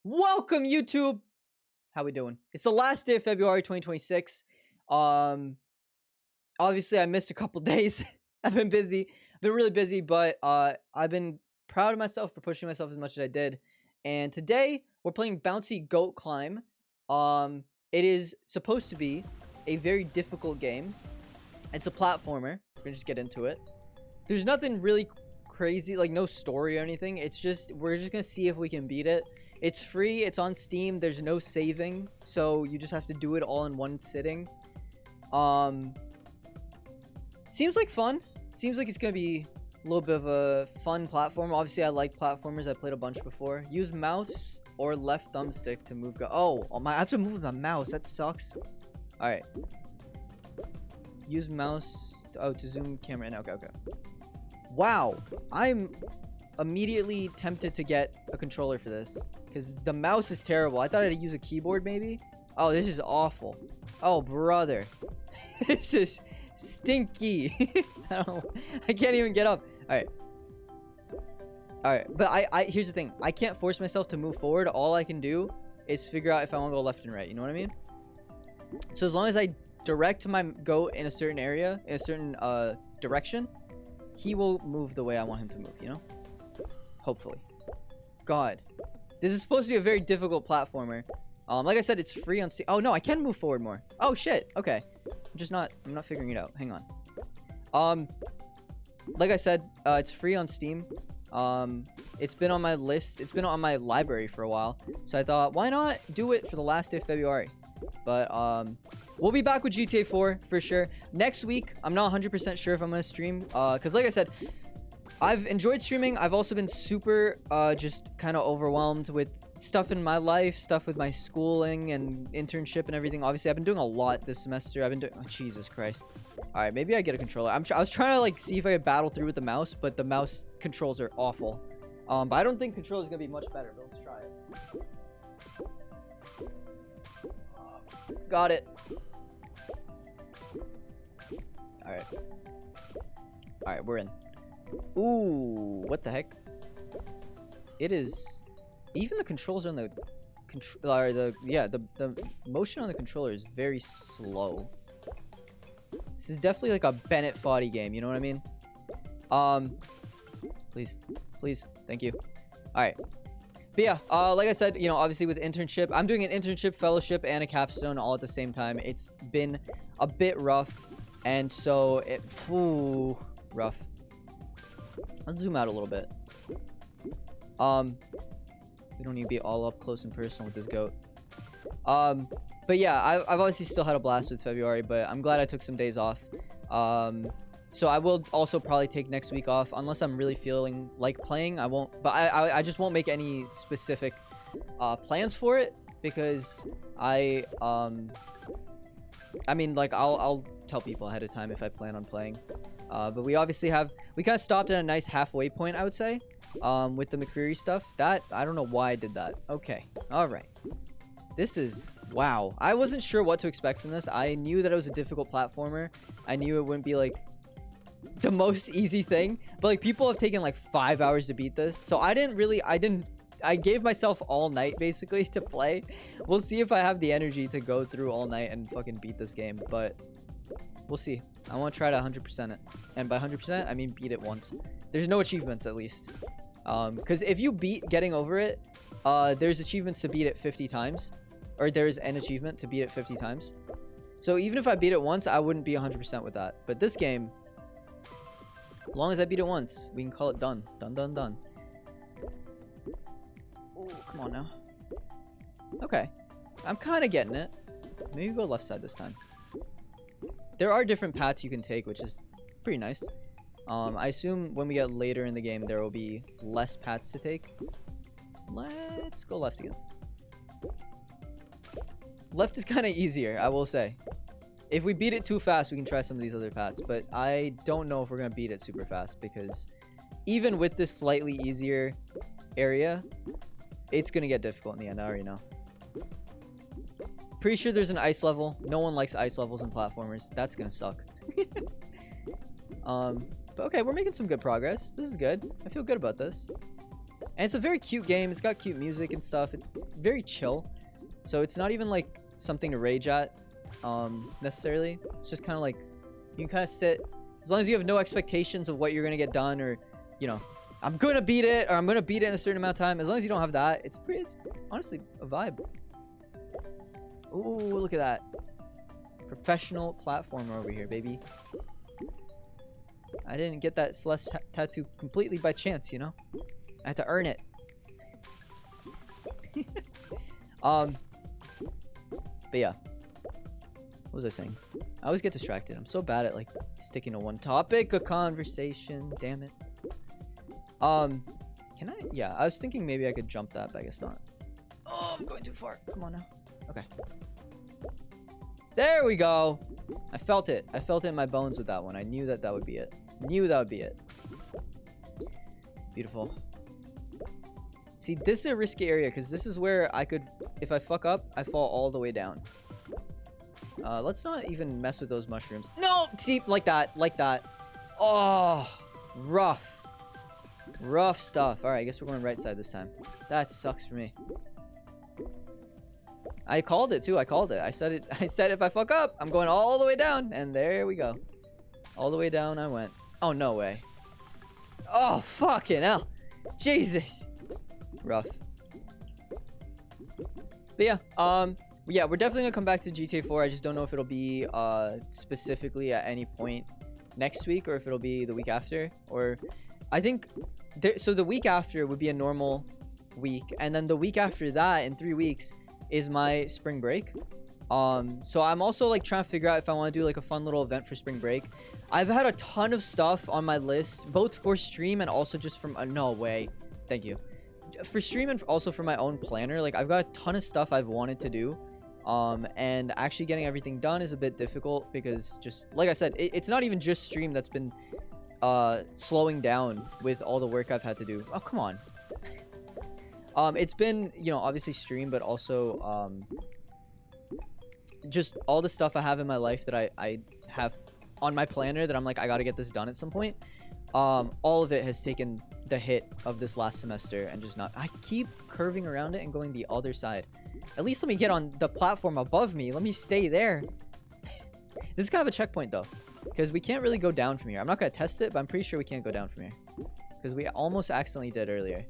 Welcome, YouTube. How we doing? It's the last day of February 2026. Obviously I missed a couple days. I've been busy. I've been really busy, but I've been proud of myself for pushing myself as much as I did. And today we're playing Bouncy Goat Climb. It is supposed to be a very difficult game. It's a platformer. We're gonna just get into it. There's nothing really crazy, like no story or anything. It's just we're just gonna see if we can beat it. It's free, it's on Steam, there's no saving, so you just have to do it all in one sitting. Seems like fun. Seems like it's gonna be a little bit of a fun platform. Obviously I like platformers, I played a bunch before. Use mouse or left thumbstick to move I have to move with my mouse, that sucks. Alright. Use mouse to zoom camera in. Okay. Wow, I'm immediately tempted to get a controller for this because the mouse is terrible. I thought I'd use a keyboard maybe. Oh, this is awful. Oh, brother. This is stinky. I can't even get up. All right, but I here's the thing. I can't force myself to move forward. All I can do is figure out if I want to go left and right. You know what I mean? So as long as I direct my goat in a certain area, in a certain direction, he will move the way I want him to move, you know? Hopefully. God. This is supposed to be a very difficult platformer. Like I said, it's free on Steam. Oh, no, I can move forward more. Oh, shit. Okay. I'm not figuring it out. Hang on. Like I said, it's free on Steam. It's been on my list. It's been on my library for a while. So I thought, why not do it for the last day of February? But, we'll be back with GTA 4 for sure. Next week, I'm not 100% sure if I'm going to stream. Because like I said, I've enjoyed streaming. I've also been super just kind of overwhelmed with stuff in my life, stuff with my schooling and internship and everything. Obviously, I've been doing a lot this semester. I've been doing... Oh, Jesus Christ. All right, maybe I get a controller. I was trying to like see if I could battle through with the mouse, but the mouse controls are awful. But I don't think controller is going to be much better, but let's try it. Got it. All right, we're in. Ooh, what the heck? It is. Even the controls on the the motion on the controller is very slow. This is definitely like a Bennett Foddy game. You know what I mean? Please, thank you. All right. But yeah, like I said, you know, obviously with internship, I'm doing an internship, fellowship, and a capstone all at the same time. It's been a bit rough, and so rough. Let's zoom out a little bit. We don't need to be all up close and personal with this goat. But yeah, I've obviously still had a blast with FebruAary, but I'm glad I took some days off. So I will also probably take next week off unless I'm really feeling like playing. I won't, but I just won't make any specific plans for it because I mean, like I'll tell people ahead of time if I plan on playing. But we obviously we kind of stopped at a nice halfway point, I would say, with the FebruAary stuff. That I don't know why I did that. Okay, all right. This is wow. I wasn't sure what to expect from this. I knew that it was a difficult platformer. I knew it wouldn't be like the most easy thing, but like people have taken like 5 hours to beat this, so I gave myself all night basically to play. We'll see if I have the energy to go through all night and fucking beat this game, but we'll see. I want to try to 100% it, and by 100% I mean beat it once. There's no achievements at least, because if you beat getting over it, there's achievements to beat it 50 times, or there's an achievement to beat it 50 times. So even if I beat it once, I wouldn't be 100% with that. But this game, as long as I beat it once, we can call it done. Done. Oh, come on now. Okay. I'm kind of getting it. Maybe go left side this time. There are different paths you can take, which is pretty nice. I assume when we get later in the game, there will be less paths to take. Let's go left again. Left is kind of easier, I will say. If we beat it too fast, we can try some of these other paths, but I don't know if we're going to beat it super fast because even with this slightly easier area, it's going to get difficult in the end. I already know. Pretty sure there's an ice level. No one likes ice levels in platformers. That's going to suck. But okay, we're making some good progress. This is good. I feel good about this. And it's a very cute game. It's got cute music and stuff. It's very chill. So it's not even like something to rage at necessarily. It's just kind of like you can kind of sit as long as you have no expectations of what you're going to get done, or, you know, I'm going to beat it, or I'm going to beat it in a certain amount of time. As long as you don't have that, it's honestly a vibe. Ooh, look at that. Professional platformer over here, baby. I didn't get that Celeste tattoo completely by chance, you know? I had to earn it. But yeah. What was I saying? I always get distracted. I'm so bad at like sticking to one topic of conversation. Damn it. Can I? Yeah, I was thinking maybe I could jump that, but I guess not. Oh, I'm going too far. Come on now. Okay. There we go. I felt it. I felt it in my bones with that one. I knew that would be it. Knew that would be it. Beautiful. See, this is a risky area because this is where I could, if I fuck up, I fall all the way down. Let's not even mess with those mushrooms. No! See, like that. Like that. Oh, rough. Rough stuff. All right, I guess we're going right side this time. That sucks for me. I called it too. I called it. I said it. I said if I fuck up, I'm going all the way down. And there we go. All the way down I went. Oh, no way. Oh, fucking hell. Jesus. Rough. But yeah, yeah, we're definitely gonna come back to GTA 4. I just don't know if it'll be specifically at any point next week, or if it'll be the week after. Or I think so the week after would be a normal week, and then the week after that in 3 weeks is my spring break. So I'm also like trying to figure out if I want to do like a fun little event for spring break. I've had a ton of stuff on my list, both for stream and also just from no way. Thank you. For stream and also for my own planner. Like I've got a ton of stuff I've wanted to do. And actually getting everything done is a bit difficult because just like I said, it's not even just stream that's been slowing down with all the work I've had to do. Oh, come on. It's been, you know, obviously stream, but also just all the stuff I have in my life that I have on my planner that I'm like, I gotta get this done at some point. All of it has taken the hit of this last semester and just not. I keep curving around it and going the other side. At least let me get on the platform above me. Let me stay there. This is kind of a checkpoint though, because we can't really go down from here. I'm not gonna test it, but I'm pretty sure we can't go down from here because we almost accidentally did earlier,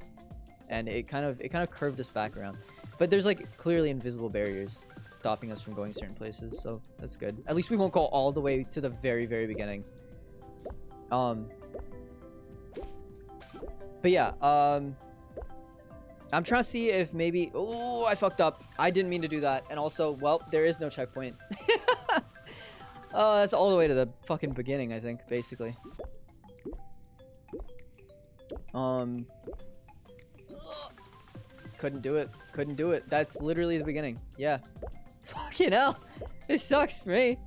and it kind of curved us back around. But there's like clearly invisible barriers stopping us from going certain places, so that's good. At least we won't go all the way to the very beginning. But yeah, I'm trying to see if maybe... Oh, I fucked up. I didn't mean to do that. And also, well, there is no checkpoint. That's all the way to the fucking beginning, I think, basically. Couldn't do it. Couldn't do it. That's literally the beginning. Yeah. Fucking hell. This sucks for me.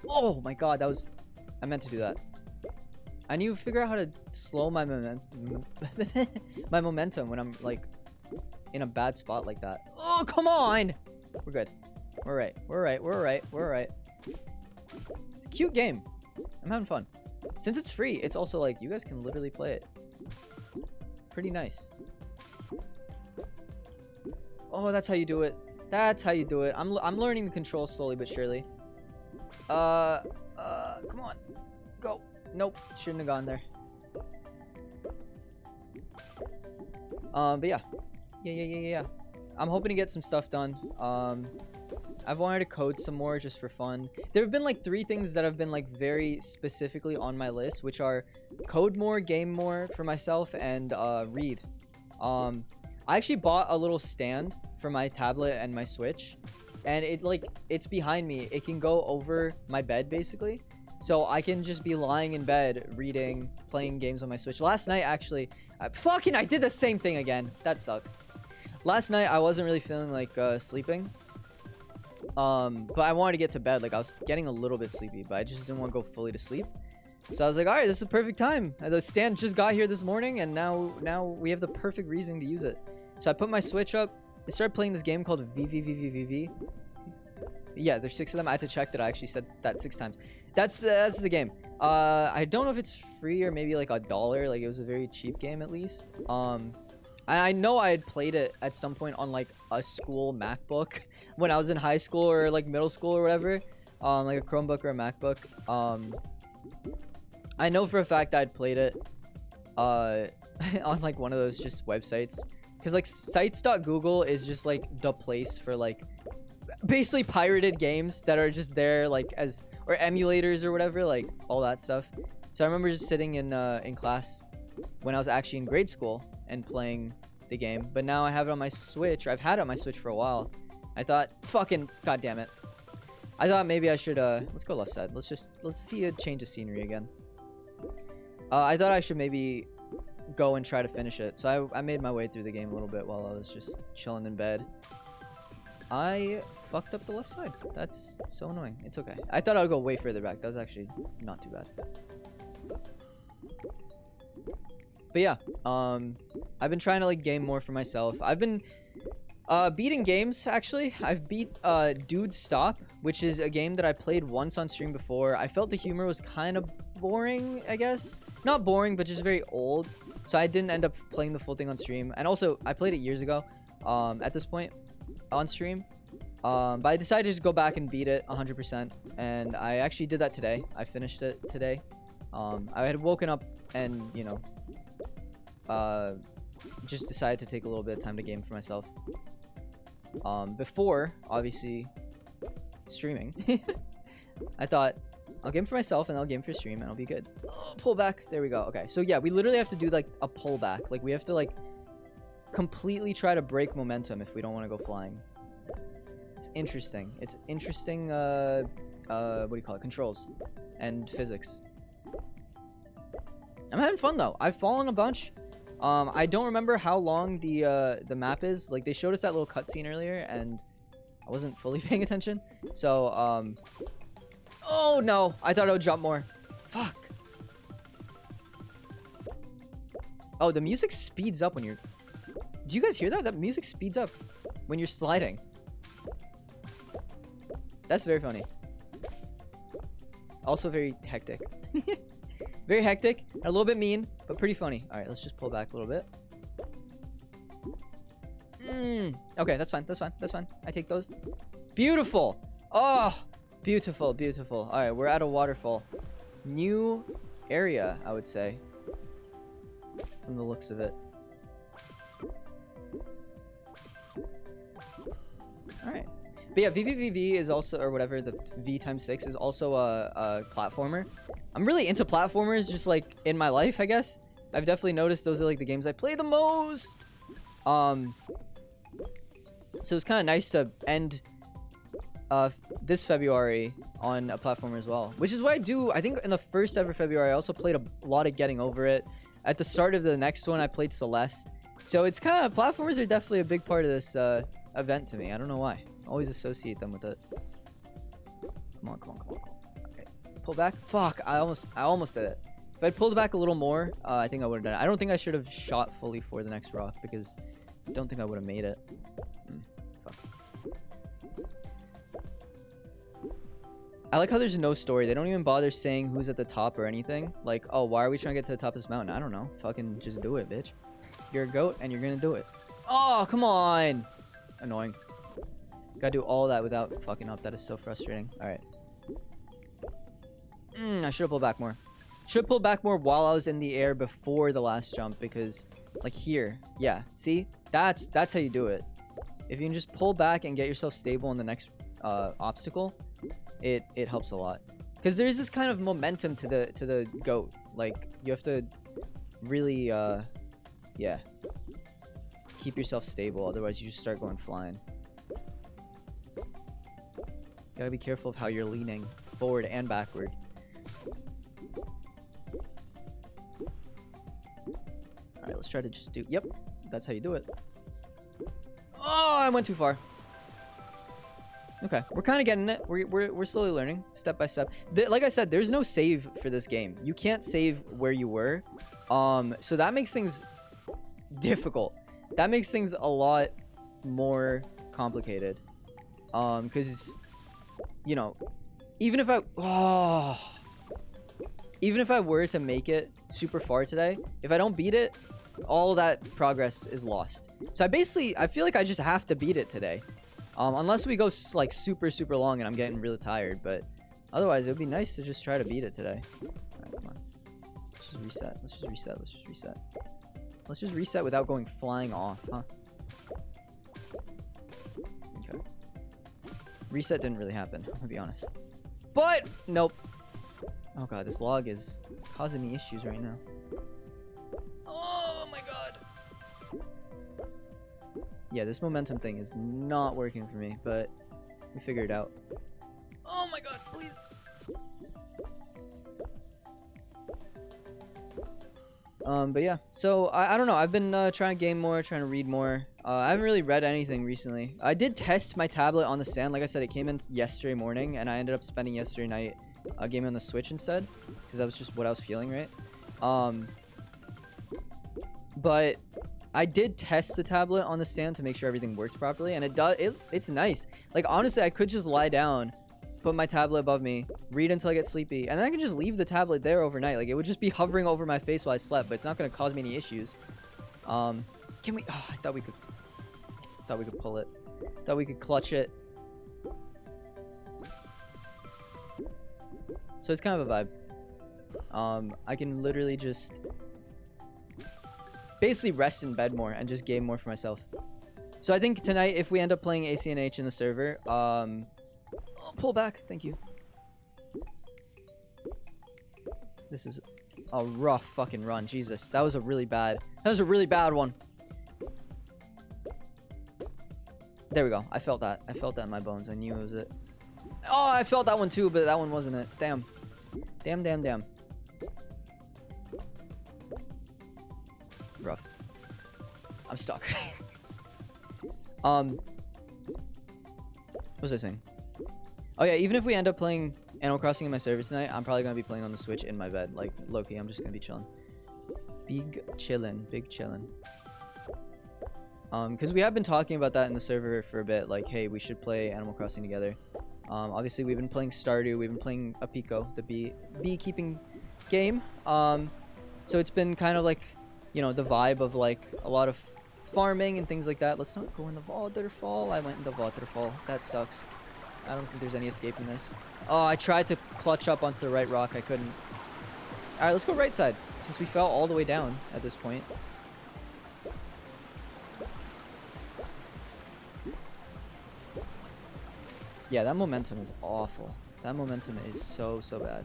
Oh my god, that was... I meant to do that. I need to figure out how to slow my my momentum when I'm like in a bad spot like that. Oh, come on! We're good. We're right. We're right. We're right. We're right. It's a cute game. I'm having fun. Since it's free, it's also like you guys can literally play it. Pretty nice. Oh, that's how you do it. That's how you do it. I'm learning the controls slowly but surely. Come on. Go. Nope, shouldn't have gone there. But yeah. Yeah. I'm hoping to get some stuff done. I've wanted to code some more just for fun. There have been like 3 things that have been like very specifically on my list, which are code more, game more for myself, and read. I actually bought a little stand for my tablet and my Switch, and it's behind me. It can go over my bed basically. So I can just be lying in bed, reading, playing games on my Switch. Last night, actually, I did the same thing again. That sucks. Last night, I wasn't really feeling like sleeping. But I wanted to get to bed. Like, I was getting a little bit sleepy, but I just didn't want to go fully to sleep. So I was like, all right, this is a perfect time. The stand just got here this morning, and now we have the perfect reason to use it. So I put my Switch up. I started playing this game called VVVVVV. Yeah, there's 6 of them. I had to check that I actually said that 6 times. That's the game. I don't know if it's free or maybe like $1. Like, it was a very cheap game at least. I know I had played it at some point on like a school MacBook when I was in high school or like middle school or whatever. Like a Chromebook or a MacBook. I know for a fact I'd played it on like one of those just websites, because like sites.google is just like the place for like basically pirated games that are just there like as, or emulators or whatever, like all that stuff. So I remember just sitting in class when I was actually in grade school and playing the game, but now I have it on my Switch. I've had it on my Switch for a while. I thought, fucking god damn it, I thought maybe I should let's go left side. Let's see a change of scenery again. I thought I should maybe go and try to finish it. So I made my way through the game a little bit while I was just chilling in bed. I fucked up the left side. That's so annoying. It's okay. I thought I would go way further back. That was actually not too bad. But yeah, I've been trying to like game more for myself. I've been beating games, actually. I've beat Dude Stop, which is a game that I played once on stream before. I felt the humor was kind of boring, I guess. Not boring, but just very old. So I didn't end up playing the full thing on stream. And also, I played it years ago at this point on stream. But I decided to just go back and beat it 100%. And I actually did that today. I finished it today. I had woken up and, you know, just decided to take a little bit of time to game for myself. Before, obviously, streaming. I thought, I'll game for myself and I'll game for stream and I'll be good. Oh, pull back. There we go. Okay, so yeah, we literally have to do like a pullback. Like, we have to like completely try to break momentum if we don't want to go flying. It's interesting. It's interesting, what do you call it? Controls and physics. I'm having fun though. I've fallen a bunch. I don't remember how long the map is. Like, they showed us that little cutscene earlier and I wasn't fully paying attention. So, oh no, I thought I would jump more. Fuck. Oh, the music speeds up when you're... Do you guys hear that? That music speeds up when you're sliding. That's very funny. Also very hectic. Very hectic, a little bit mean, but pretty funny. All right, let's just pull back a little bit. Okay, that's fine. That's fine. That's fine. I take those. Beautiful. Oh, beautiful, beautiful. All right, we're at a waterfall. New area, I would say, from the looks of it. All right. But yeah, VVVV is also, or whatever, the V times 6 is also a platformer. I'm really into platformers just like in my life, I guess. I've definitely noticed those are like the games I play the most. So it's kind of nice to end this February on a platformer as well, which is what I do. I think in the first ever February, I also played a lot of Getting Over It. At the start of the next one, I played Celeste. So it's kind of, platformers are definitely a big part of this event to me. I don't know why. I always associate them with it. Come on, come on, come on, come on. Okay. Pull back. Fuck, I almost did it. If I pulled back a little more, I think I would have done it. I don't think I should have shot fully for the next rock because I don't think I would have made it. Fuck. I like how there's no story. They don't even bother saying who's at the top or anything. Like, oh, why are we trying to get to the top of this mountain? I don't know. Fucking just do it, bitch. You're a goat and you're gonna do it. Oh, come on. Annoying. Gotta do all that without fucking up. That is so frustrating. All right. I should have pulled back more. Should have pulled back more while I was in the air before the last jump, because like here, yeah, see, that's how you do it. If you can just pull back and get yourself stable in the next obstacle, it helps a lot, because there's this kind of momentum to the goat. Like, you have to really yeah, keep yourself stable, otherwise you just start going flying. Gotta be careful of how you're leaning forward and backward. Alright, let's try to just do... Yep, that's how you do it. Oh, I went too far. Okay, we're kind of getting it. We're slowly learning, step by step. Like I said, there's no save for this game. You can't save where you were. So that makes things difficult. That makes things a lot more complicated. Because you know, even if I were to make it super far today, if I don't beat it, all that progress is lost. So I feel like I just have to beat it today. Unless we go like super long and I'm getting really tired, but otherwise it would be nice to just try to beat it today. Alright, come on. Let's just reset. Let's just reset without going flying off, huh? Okay. Reset didn't really happen, I'm gonna be honest. But nope. Oh god, this log is causing me issues right now. Oh my god. Yeah, this momentum thing is not working for me, but we figure it out. Oh my god, please. But yeah, so I don't know. I've been trying to game more, trying to read more. I haven't really read anything recently. I did test my tablet on the stand. Like I said, it came in yesterday morning, and I ended up spending yesterday night gaming on the Switch instead, because that was just what I was feeling, right? But I did test the tablet on the stand to make sure everything works properly, and it's nice. Like, honestly, I could just lie down, put my tablet above me, read until I get sleepy, and then I can just leave the tablet there overnight. Like, it would just be hovering over my face while I slept, but it's not going to cause me any issues. Can we... Oh, I thought we could pull it. Thought we could clutch it. So it's kind of a vibe. I can literally just basically rest in bed more and just game more for myself. So I think tonight, if we end up playing ACNH in the server, pull back, thank you. This is a rough fucking run, Jesus. That was a really bad one. There we go. I felt that in my bones. I knew it was it. Oh, I felt that one too, but that one wasn't it. Damn. Damn. Rough. I'm stuck. What was I saying? Oh yeah, even if we end up playing Animal Crossing in my server tonight, I'm probably gonna be playing on the Switch in my bed. Like, low-key, I'm just gonna be chilling. Big chillin'. Because we have been talking about that in the server for a bit. Like, hey, we should play Animal Crossing together. Obviously, we've been playing Stardew. We've been playing Apico, the beekeeping game. So it's been kind of like, you know, the vibe of like a lot of farming and things like that. Let's not go in the waterfall. I went in the waterfall. That sucks. I don't think there's any escaping this. Oh, I tried to clutch up onto the right rock. I couldn't. All right, let's go right side since we fell all the way down at this point. Yeah, that momentum is awful. That momentum is so bad.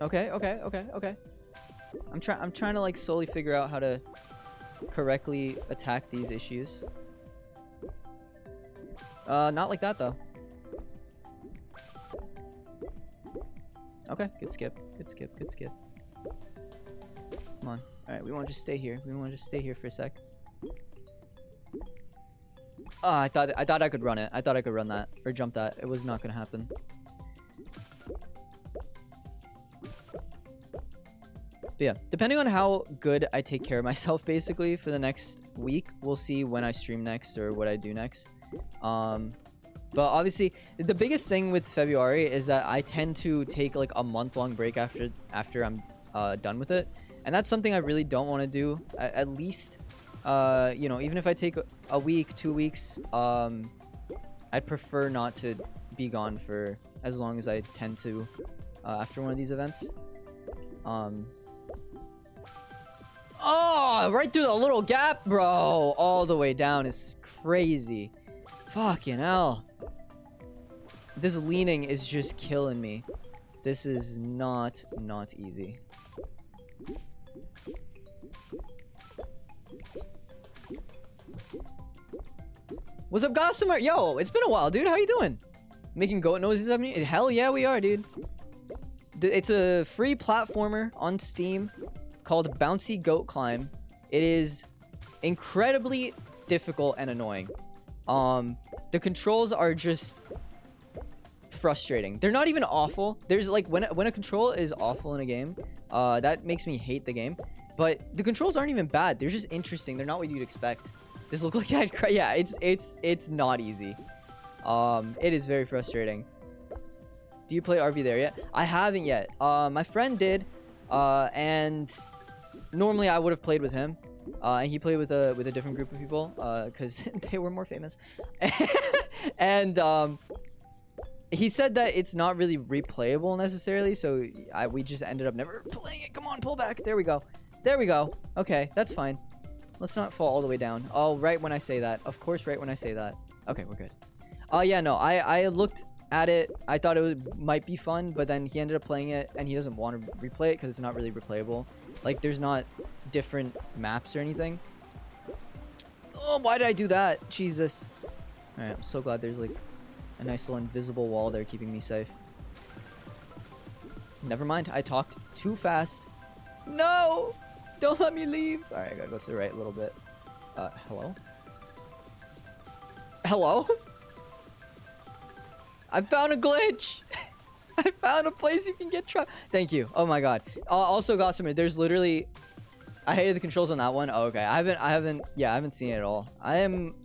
Okay. I'm trying to like slowly figure out how to correctly attack these issues. Not like that though. Okay, good skip. Come on. Alright, we want to just stay here. For a sec. Oh, I thought I could run it. I thought I could run that. Or jump that. It was not going to happen. But yeah, depending on how good I take care of myself, basically, for the next week, we'll see when I stream next or what I do next. But obviously, the biggest thing with FebruAary is that I tend to take like a month-long break after I'm done with it, and that's something I really don't want to do. At least, you know, even if I take a week, 2 weeks, I'd prefer not to be gone for as long as I tend to after one of these events. Oh, right through the little gap, bro! All the way down is crazy. Fucking hell. This leaning is just killing me. This is not easy. What's up, Gossamer? Yo, it's been a while, dude. How you doing? Making goat noises at me? Hell yeah, we are, dude. It's a free platformer on Steam called Bouncy Goat Climb. It is incredibly difficult and annoying. The controls are just frustrating. They're not even awful. There's like when a control is awful in a game, that makes me hate the game. But the controls aren't even bad. They're just interesting. They're not what you'd expect. This look like I'd cry. Yeah, it's not easy. It is very frustrating. Do you play RV there yet? I haven't yet. My friend did, and normally I would have played with him. And he played with a different group of people, because they were more famous. And he said that it's not really replayable necessarily, so we just ended up never playing it. Come on, pull back. There we go. There we go. Okay, that's fine. Let's not fall all the way down. Oh, right when I say that. Of course, right when I say that. Okay, we're good. Yeah, no, I looked at it. I thought it might be fun, but then he ended up playing it, and he doesn't want to replay it because it's not really replayable. Like, there's not different maps or anything. Oh, why did I do that? Jesus. All right, I'm so glad there's, like, a nice little invisible wall there keeping me safe. Never mind. I talked too fast. No! Don't let me leave. All right, I gotta go to the right a little bit. Hello? Hello? I found a glitch. I found a place you can get trapped. Thank you. Oh my god. Also, Gossamer, there's literally... I hated the controls on that one. Oh, okay. I haven't seen it at all. I am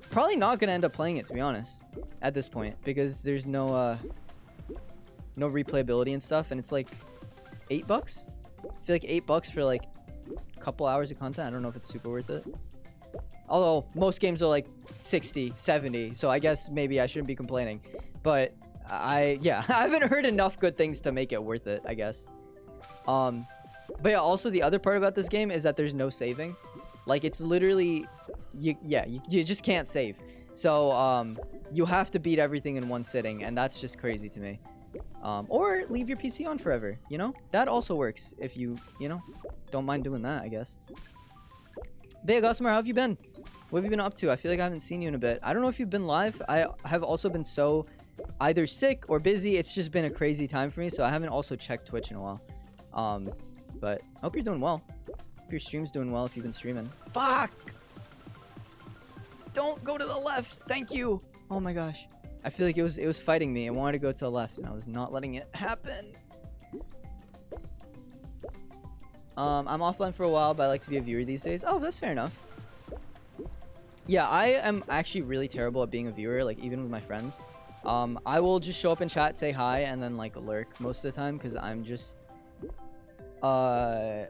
probably not gonna end up playing it, to be honest, at this point, because there's no replayability and stuff, and it's like $8. I feel like $8 for like a couple hours of content. I don't know if it's super worth it. Although most games are like 60, 70, so I guess maybe I shouldn't be complaining. But I haven't heard enough good things to make it worth it, I guess. But yeah, also the other part about this game is that there's no saving. Like, it's literally, you just can't save. So you have to beat everything in one sitting, and that's just crazy to me. Or leave your PC on forever, you know? That also works if you don't mind doing that, I guess. Big Gossamer, how have you been? What have you been up to? I feel like I haven't seen you in a bit. I don't know if you've been live. I have also been so either sick or busy. It's just been a crazy time for me, so I haven't also checked Twitch in a while. But I hope you're doing well. Hope your stream's doing well if you've been streaming. Fuck! Don't go to the left. Thank you. Oh my gosh. I feel like it was fighting me. It wanted to go to the left, and I was not letting it happen. I'm offline for a while, but I like to be a viewer these days. Oh, that's fair enough. Yeah, I am actually really terrible at being a viewer, like, even with my friends. I will just show up in chat, say hi, and then, like, lurk most of the time, because I'm just... I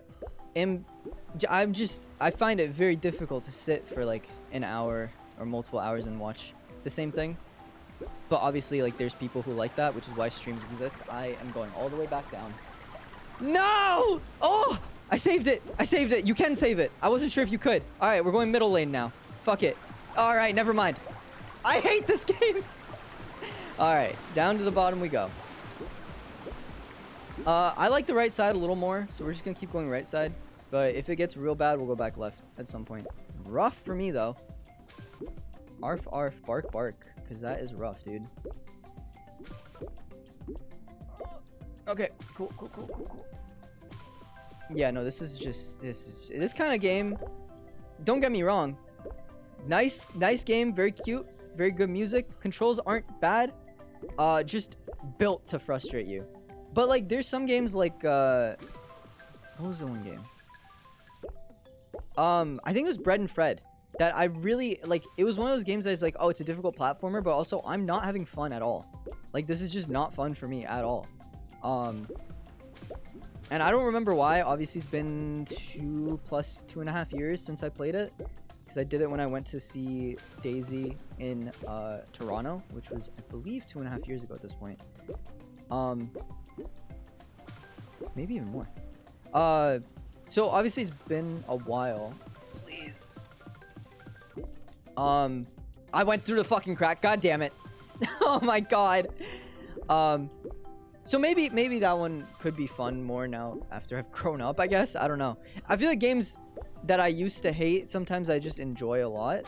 find it very difficult to sit for, like, an hour or multiple hours and watch the same thing. But obviously, like, there's people who like that, which is why streams exist. I am going all the way back down. No! Oh! I saved it! I saved it! You can save it! I wasn't sure if you could. Alright, we're going middle lane now. Fuck it. Alright, never mind. I hate this game! Alright, down to the bottom we go. I like the right side a little more, so we're just gonna keep going right side. But if it gets real bad, we'll go back left at some point. Rough for me, though. Arf, arf, bark, bark. Because that is rough, dude. Okay, cool. Yeah, no, this is kind of game. Don't get me wrong. Nice game, very cute, very good music. Controls aren't bad. Just built to frustrate you. But like, there's some games like what was the one game? I think it was Bread and Fred. That I really like. It was one of those games that is like, oh, it's a difficult platformer, but also I'm not having fun at all. Like, this is just not fun for me at all. And I don't remember why. Obviously, it's been 2+2.5 years since I played it, because I did it when I went to see Daisy in Toronto, which was, I believe, 2.5 years ago at this point. Maybe even more. So obviously it's been a while. Please. I went through the fucking crack. God damn it. Oh my god. So maybe that one could be fun more now after I've grown up, I guess. I don't know. I feel like games that I used to hate, sometimes I just enjoy a lot.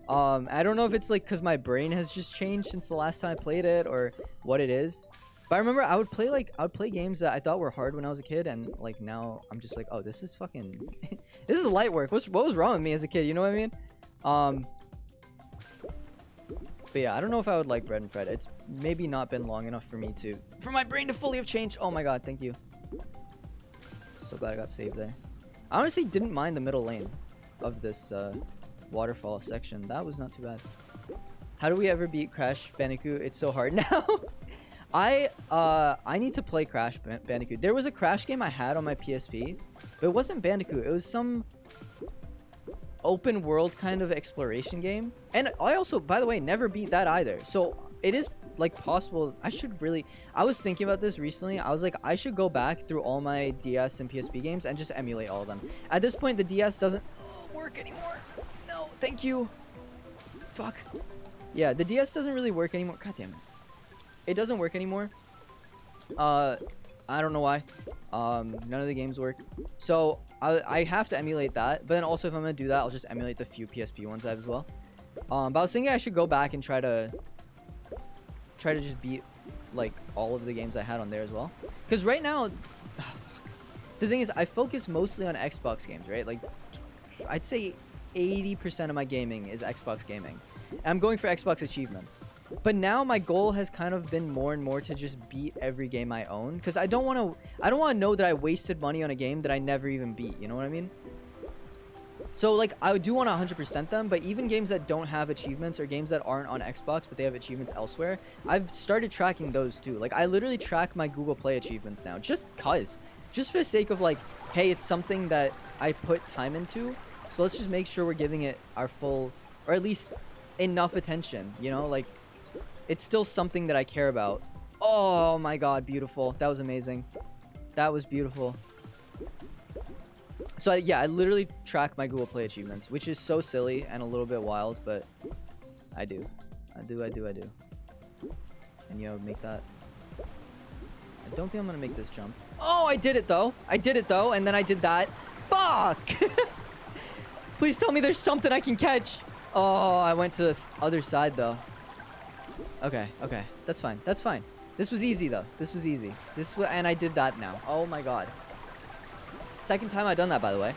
I don't know if it's like because my brain has just changed since the last time I played it or what it is. But I remember I would play games that I thought were hard when I was a kid, and like now I'm just like, oh, this is fucking this is light work. What was wrong with me as a kid? You know what I mean? But yeah, I don't know if I would like Bread and Fred. It's maybe not been long enough for me to... For my brain to fully have changed. Oh my god, thank you. So glad I got saved there. I honestly didn't mind the middle lane of this waterfall section. That was not too bad. How do we ever beat Crash Bandicoot? It's so hard now. I need to play Crash Bandicoot. There was a Crash game I had on my PSP, but it wasn't Bandicoot. It was some open world kind of exploration game. And I also, by the way, never beat that either. So it is like possible. I was thinking about this recently. I was like, I should go back through all my DS and PSP games and just emulate all of them. At this point, the DS doesn't work anymore. No, thank you. Fuck. Yeah, the DS doesn't really work anymore. God damn it. It doesn't work anymore. I don't know why. None of the games work. So I have to emulate that. But then also if I'm going to do that, I'll just emulate the few PSP ones I have as well. But I was thinking I should go back and try to just beat like all of the games I had on there as well. Because right now, the thing is I focus mostly on Xbox games, right? Like I'd say 80% of my gaming is Xbox gaming. And I'm going for Xbox achievements. But now my goal has kind of been more and more to just beat every game I own, because I don't want to know that I wasted money on a game that I never even beat, you know what I mean? So like I do want to 100% them, but even games that don't have achievements or games that aren't on Xbox but they have achievements elsewhere, I've started tracking those too. Like I literally track my Google Play achievements now just for the sake of like, hey, it's something that I put time into, so let's just make sure we're giving it our full, or at least enough attention, you know? Like it's still something that I care about. Oh my god, beautiful. That was amazing. That was beautiful. So yeah, I literally track my Google Play achievements, which is so silly and a little bit wild, but I do. I do. And yo, make that. I don't think I'm gonna make this jump. Oh, I did it though. And then I did that. Fuck! Please tell me there's something I can catch. Oh, I went to the other side though. Okay. That's fine. This was easy though. And I did that now. Oh my god. Second time I've done that, by the way.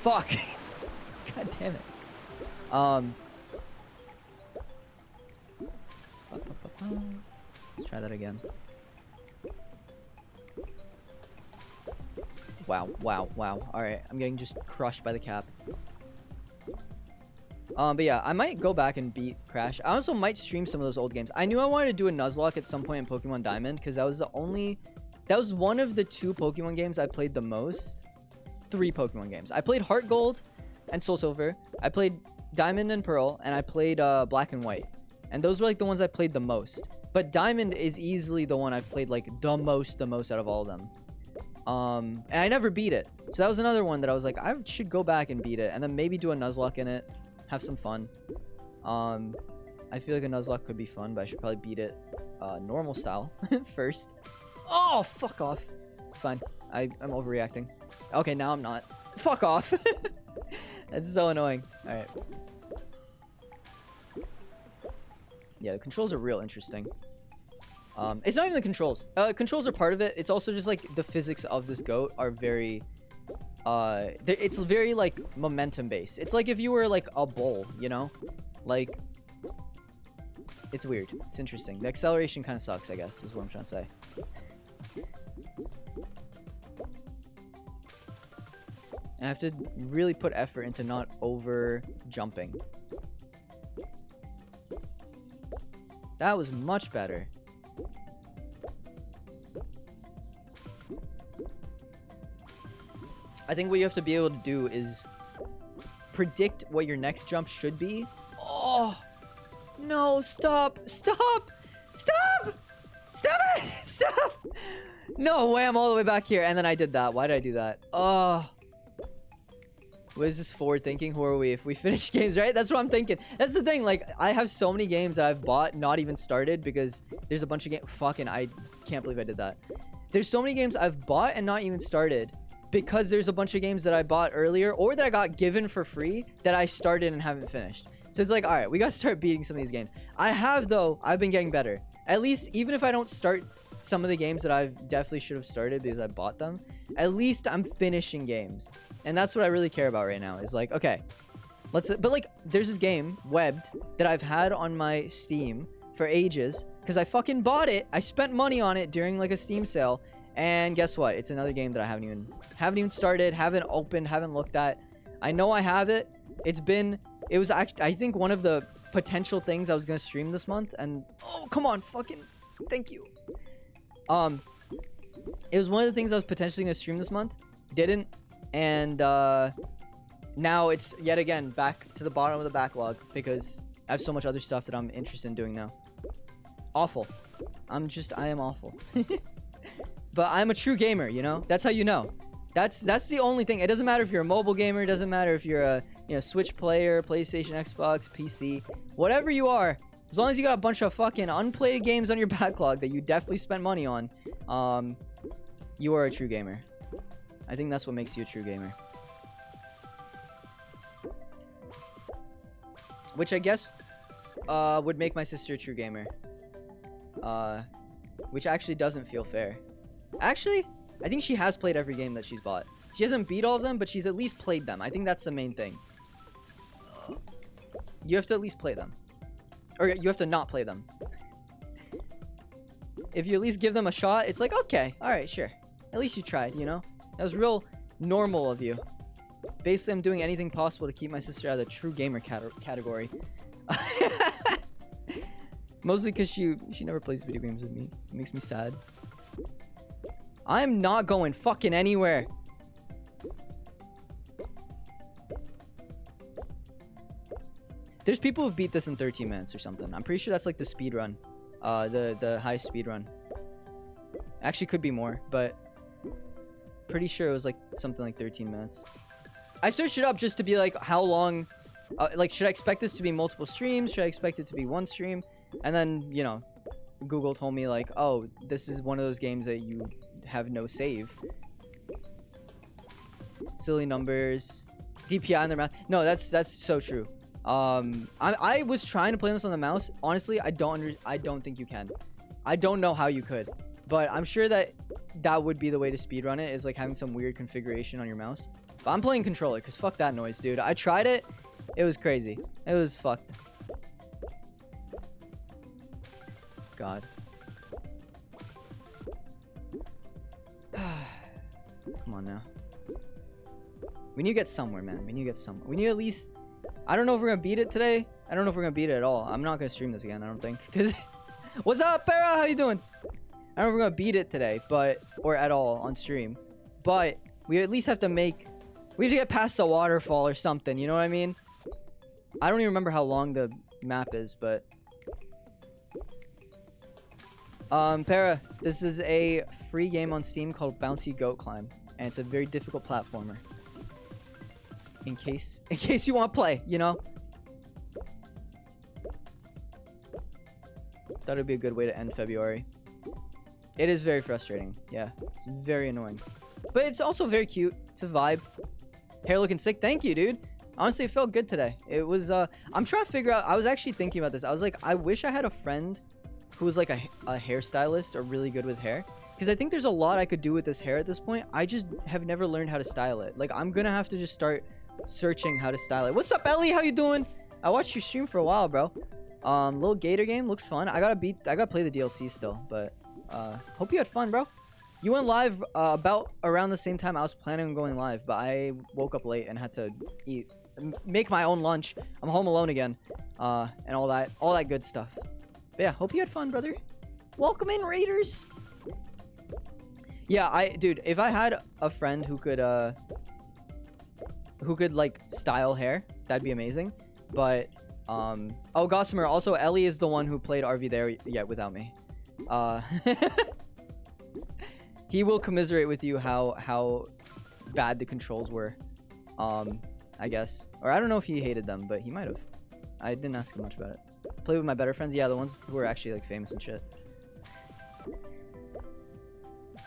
Fuck. God damn it. Let's try that again. Wow. Alright, I'm getting just crushed by the cap. But yeah, I might go back and beat Crash. I also might stream some of those old games. I knew I wanted to do a Nuzlocke at some point in Pokemon Diamond, because that was one of the 2 Pokemon games I played the most. 3 Pokemon games. I played Heart Gold and Soul Silver. I played Diamond and Pearl, and I played Black and White. And those were like the ones I played the most. But Diamond is easily the one I've played like the most out of all of them. And I never beat it. So that was another one that I was like, I should go back and beat it, and then maybe do a Nuzlocke in it. Have some fun. I feel like a Nuzlocke could be fun, but I should probably beat it normal style first. Oh, fuck off. It's fine. I'm overreacting. Okay, now I'm not. Fuck off. That's so annoying. Alright. Yeah, the controls are real interesting. It's not even the controls. Controls are part of it. It's also just like the physics of this goat are very... it's very like momentum based. It's like if you were like a bull, you know? Like... It's weird. It's interesting. The acceleration kind of sucks, I guess, is what I'm trying to say. And I have to really put effort into not over jumping. That was much better. I think what you have to be able to do is predict what your next jump should be. Oh, no, stop. Stop it. Stop. No way, I'm all the way back here. And then I did that. Why did I do that? Oh. What is this forward thinking? Who are we if we finish games, right? That's what I'm thinking. That's the thing. Like, I have so many games that I've bought, not even started, because there's a bunch of games. Fucking, I can't believe I did that. There's so many games I've bought and not even started, because there's a bunch of games that I bought earlier or that I got given for free that I started and haven't finished. So it's like, all right, we got to start beating some of these games. I've been getting better. At least, even if I don't start some of the games that I definitely should have started because I bought them, at least I'm finishing games. And that's what I really care about right now, is like, okay, But like, there's this game, Webbed, that I've had on my Steam for ages. Because I fucking bought it. I spent money on it during like a Steam sale. And guess what? It's another game that I haven't even started, haven't opened, haven't looked at. I know I have it. It was actually, I think, one of the potential things I was gonna stream this month. And oh, come on, fucking thank you. It was one of the things I was potentially gonna stream this month. Didn't. And now it's yet again back to the bottom of the backlog because I have so much other stuff that I'm interested in doing now. Awful. I am awful. But I'm a true gamer, you know? That's how you know. That's the only thing. It doesn't matter if you're a mobile gamer. It doesn't matter if you're a Switch player, PlayStation, Xbox, PC. Whatever you are, as long as you got a bunch of fucking unplayed games on your backlog that you definitely spent money on, you are a true gamer. I think that's what makes you a true gamer. Which I guess would make my sister a true gamer. Which actually doesn't feel fair. Actually, I think she has played every game that she's bought. She hasn't beat all of them, but she's at least played them. I think that's the main thing. You have to at least play them. Or you have to not play them. If you at least give them a shot, it's like, okay, alright, sure. At least you tried, you know? That was real normal of you. Basically, I'm doing anything possible to keep my sister out of the true gamer category. Mostly because she never plays video games with me. It makes me sad. I'm not going fucking anywhere. There's people who've beat this in 13 minutes or something. I'm pretty sure that's like the speed run. The high speed run. Actually could be more, but pretty sure it was like something like 13 minutes. I searched it up just to be like, how long, like, should I expect this to be multiple streams? Should I expect it to be one stream? And then, you know, Google told me like, oh, this is one of those games that you have no save. Silly numbers. DPI in their mouth. No, that's so true. I was trying to play this on the mouse. Honestly, I don't think you can. I don't know how you could. But I'm sure that would be the way to speedrun it, is like having some weird configuration on your mouse. But I'm playing controller, because fuck that noise, dude. I tried it. It was crazy. It was fucked. God. Come on now. We need to get somewhere, man. We need to get somewhere. We need to at least... I don't know if we're going to beat it today. I don't know if we're going to beat it at all. I'm not going to stream this again, I don't think. Cause what's up, Para? How you doing? I don't know if we're going to beat it today, but... Or at all on stream. But we at least have to make... We have to get past the waterfall or something, you know what I mean? I don't even remember how long the map is, but... Para, this is a free game on Steam called Bouncy Goat Climb, and it's a very difficult platformer. In case you want to play, you know? Thought it'd be a good way to end February. It is very frustrating, yeah. It's very annoying. But it's also very cute. It's a vibe. Hair looking sick. Thank you, dude. Honestly, it felt good today. It was, I'm trying to figure out... I was actually thinking about this. I was like, I wish I had a friend who was like a hairstylist or really good with hair. Because I think there's a lot I could do with this hair at this point. I just have never learned how to style it. Like, I'm gonna have to just start searching how to style it. What's up, Ellie? How you doing? I watched your stream for a while, bro. Little gator game looks fun. I gotta play the DLC still, but hope you had fun, bro. You went live about around the same time I was planning on going live, but I woke up late and had to make my own lunch. I'm home alone again, and all that good stuff. But yeah, hope you had fun, brother. Welcome in, Raiders. Yeah, dude, if I had a friend who could like style hair, that'd be amazing. But oh, Gossamer, also Ellie is the one who played RV there yet without me. He will commiserate with you how bad the controls were. I guess, or I don't know if he hated them, but he might have. I didn't ask him much about it. Play with my better friends, yeah, the ones who are actually like famous and shit.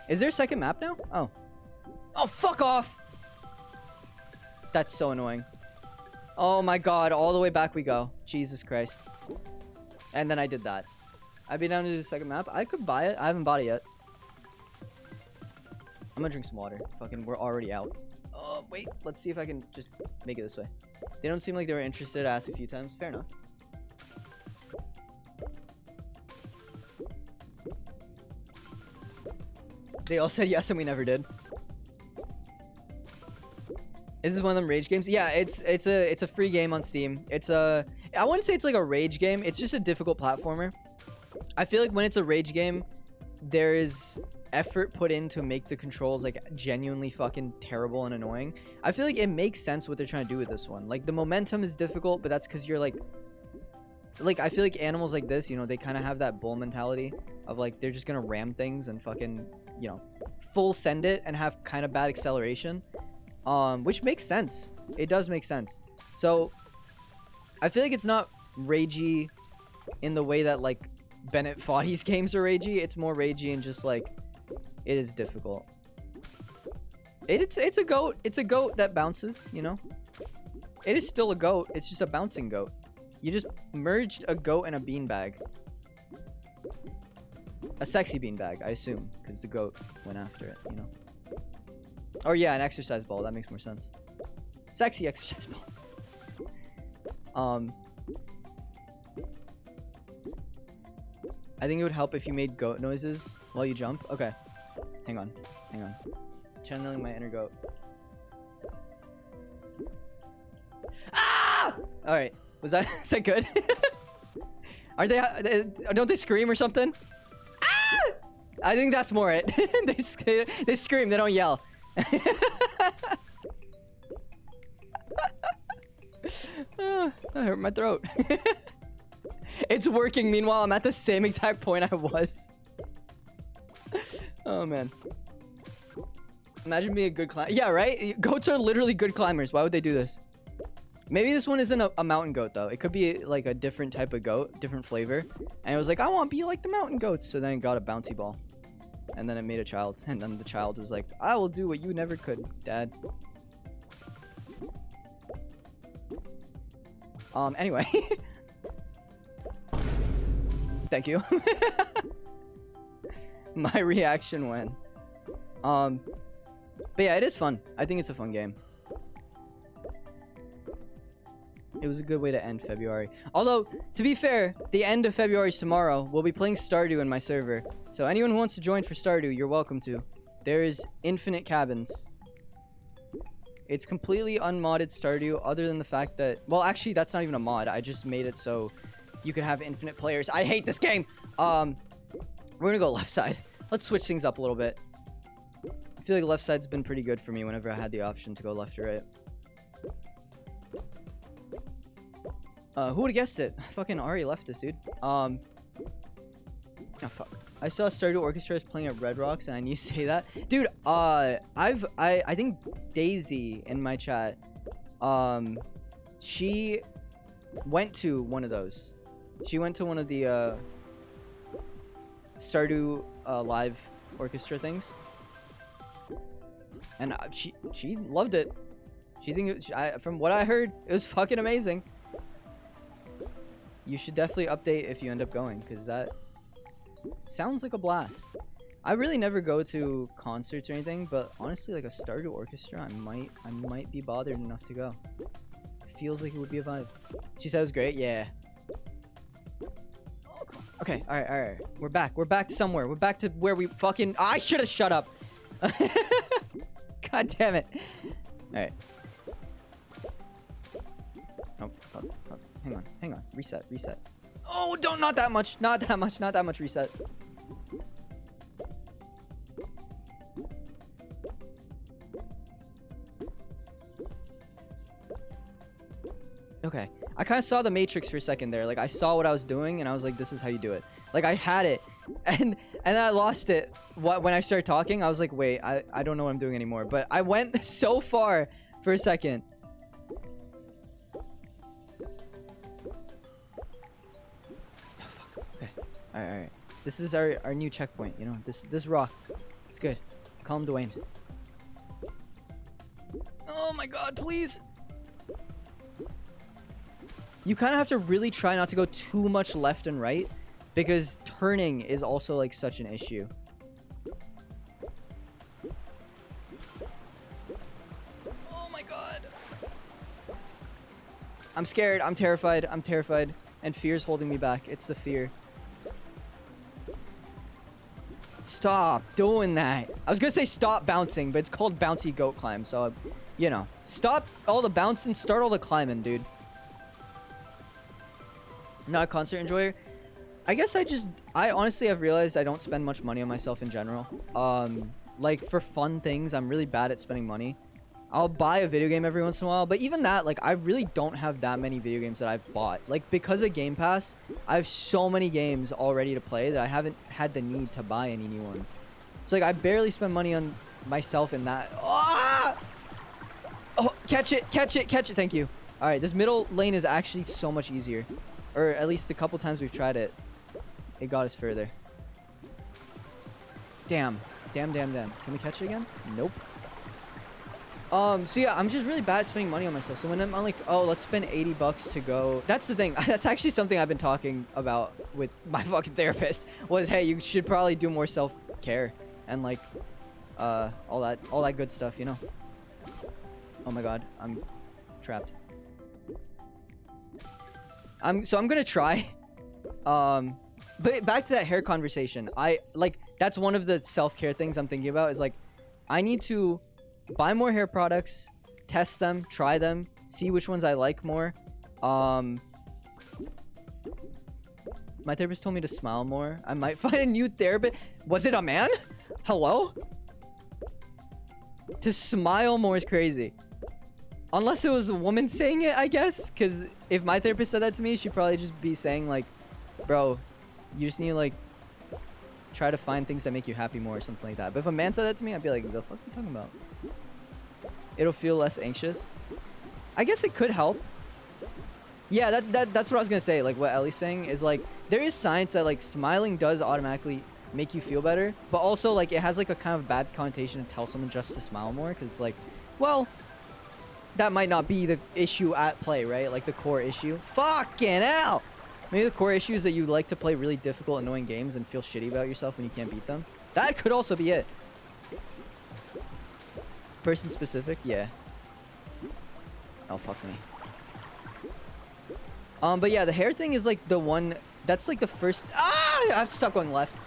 Is there a second map now? Oh, fuck off! That's so annoying. Oh my god, all the way back we go. Jesus Christ. And then I did that. I'd be down to do the second map. I could buy it. I haven't bought it yet. I'm gonna drink some water. Fucking, we're already out. Oh, wait. Let's see if I can just make it this way. They don't seem like they were interested. I asked a few times. Fair enough. They all said yes and we never did. Is this one of them rage games? Yeah, it's a free game on Steam. I wouldn't say it's like a rage game. It's just a difficult platformer. I feel like when it's a rage game, there is effort put in to make the controls like genuinely fucking terrible and annoying. I feel like it makes sense what they're trying to do with this one. Like the momentum is difficult, but that's because you're like I feel like animals like this, you know, they kind of have that bull mentality of like they're just gonna ram things and fucking, you know, full send it and have kind of bad acceleration, which makes sense. It does make sense. So I feel like it's not ragey in the way that like Bennett Foddy's games are ragey. It's more ragey and just like it is difficult. It's a goat. It's a goat that bounces, you know. It is still a goat. It's just a bouncing goat. You just merged a goat and a beanbag. A sexy beanbag, I assume, because the goat went after it, you know. Or yeah, an exercise ball. That makes more sense. Sexy exercise ball. I think it would help if you made goat noises while you jump. Okay. Hang on. Hang on. Channeling my inner goat. Ah! Alright. Was that... Is that good? Are they... Don't they scream or something? Ah! I think that's more it. They scream. They don't yell. That hurt my throat. It's working. Meanwhile, I'm at the same exact point I was. Oh, man. Imagine being a good climber. Yeah, right? Goats are literally good climbers. Why would they do this? Maybe this one isn't a mountain goat, though. It could be, like, a different type of goat. Different flavor. And it was like, I want to be like the mountain goats. So then it got a bouncy ball. And then it made a child. And then the child was like, I will do what you never could, Dad. Anyway. Thank you. My reaction when. But yeah, it is fun. I think it's a fun game. It was a good way to end February. Although, to be fair, the end of February is tomorrow. We'll be playing Stardew in my server. So anyone who wants to join for Stardew, you're welcome to. There is infinite cabins. It's completely unmodded Stardew, other than the fact that... Well, actually, that's not even a mod. I just made it so you could have infinite players. I hate this game! We're gonna go left side. Let's switch things up a little bit. I feel like left side's been pretty good for me whenever I had the option to go left or right. Who would've guessed it? Fucking Ari left this, dude. Oh, fuck. I saw Stardew Orchestra is playing at Red Rocks, and I need to say that. Dude, I think Daisy in my chat, she went to one of those. She went to one of the, Stardew, live orchestra things. And she loved it. She think from what I heard, it was fucking amazing. You should definitely update if you end up going, because that sounds like a blast. I really never go to concerts or anything, but honestly, like a Stardew Orchestra, I might be bothered enough to go. It feels like it would be a vibe. She said it was great. Yeah. Okay. All right. We're back. We're back somewhere. We're back to where we fucking. I should have shut up. God damn it. All right. Oh. Hang on. Reset. Oh, not that much. Not that much reset. Okay. I kind of saw the Matrix for a second there. Like, I saw what I was doing, and I was like, this is how you do it. Like, I had it, and I lost it. When I started talking, I was like, wait, I don't know what I'm doing anymore. But I went so far for a second. Alright. This is our new checkpoint, you know? This rock. It's good. Call him Dwayne. Oh my god, please! You kind of have to really try not to go too much left and right, because turning is also like such an issue. I'm scared. I'm terrified. I'm terrified. And fear's holding me back. It's the fear. Stop doing that. I was gonna say stop bouncing, but it's called Bouncy Goat Climb. So, you know. Stop all the bouncing. Start all the climbing, dude. Not a concert enjoyer. I guess I honestly have realized I don't spend much money on myself in general. Like for fun things, I'm really bad at spending money. I'll buy a video game every once in a while, but even that, like, I really don't have that many video games that I've bought. Like, because of Game Pass, I have so many games already to play that I haven't had the need to buy any new ones. So, like, I barely spend money on myself in that. Ah! Oh, catch it, catch it, catch it. Thank you. All right, this middle lane is actually so much easier. Or at least a couple times we've tried it. It got us further. Damn. Damn, damn, damn. Can we catch it again? Nope. So yeah, I'm just really bad at spending money on myself. So when I'm like, oh, let's spend 80 bucks to go. That's the thing. That's actually something I've been talking about with my fucking therapist was, hey, you should probably do more self-care and like, all that good stuff, you know? Oh my God, I'm trapped. So I'm gonna try. But back to that hair conversation. That's one of the self-care things I'm thinking about is like, I need to buy more hair products, test them, try them, see which ones I like more. My therapist told me to smile more. I might find a new therapist. Was it a man? Hello? To smile more is crazy. Unless it was a woman saying it, I guess. Because if my therapist said that to me, she'd probably just be saying like, bro, you just need to like try to find things that make you happy more or something like that. But if a man said that to me, I'd be like, the fuck are you talking about? It'll feel less anxious. I guess it could help. Yeah, that's what I was gonna say. Like what Ellie's saying is like, there is science that like smiling does automatically make you feel better, but also like it has like a kind of bad connotation to tell someone just to smile more, because it's like, well, that might not be the issue at play, right? Like the core issue. Fucking hell! Maybe the core issue is that you like to play really difficult, annoying games and feel shitty about yourself when you can't beat them. That could also be it. Person specific? Yeah. Oh, fuck me. But yeah, the hair thing is like the one... That's like the first... Ah! I have to stop going left.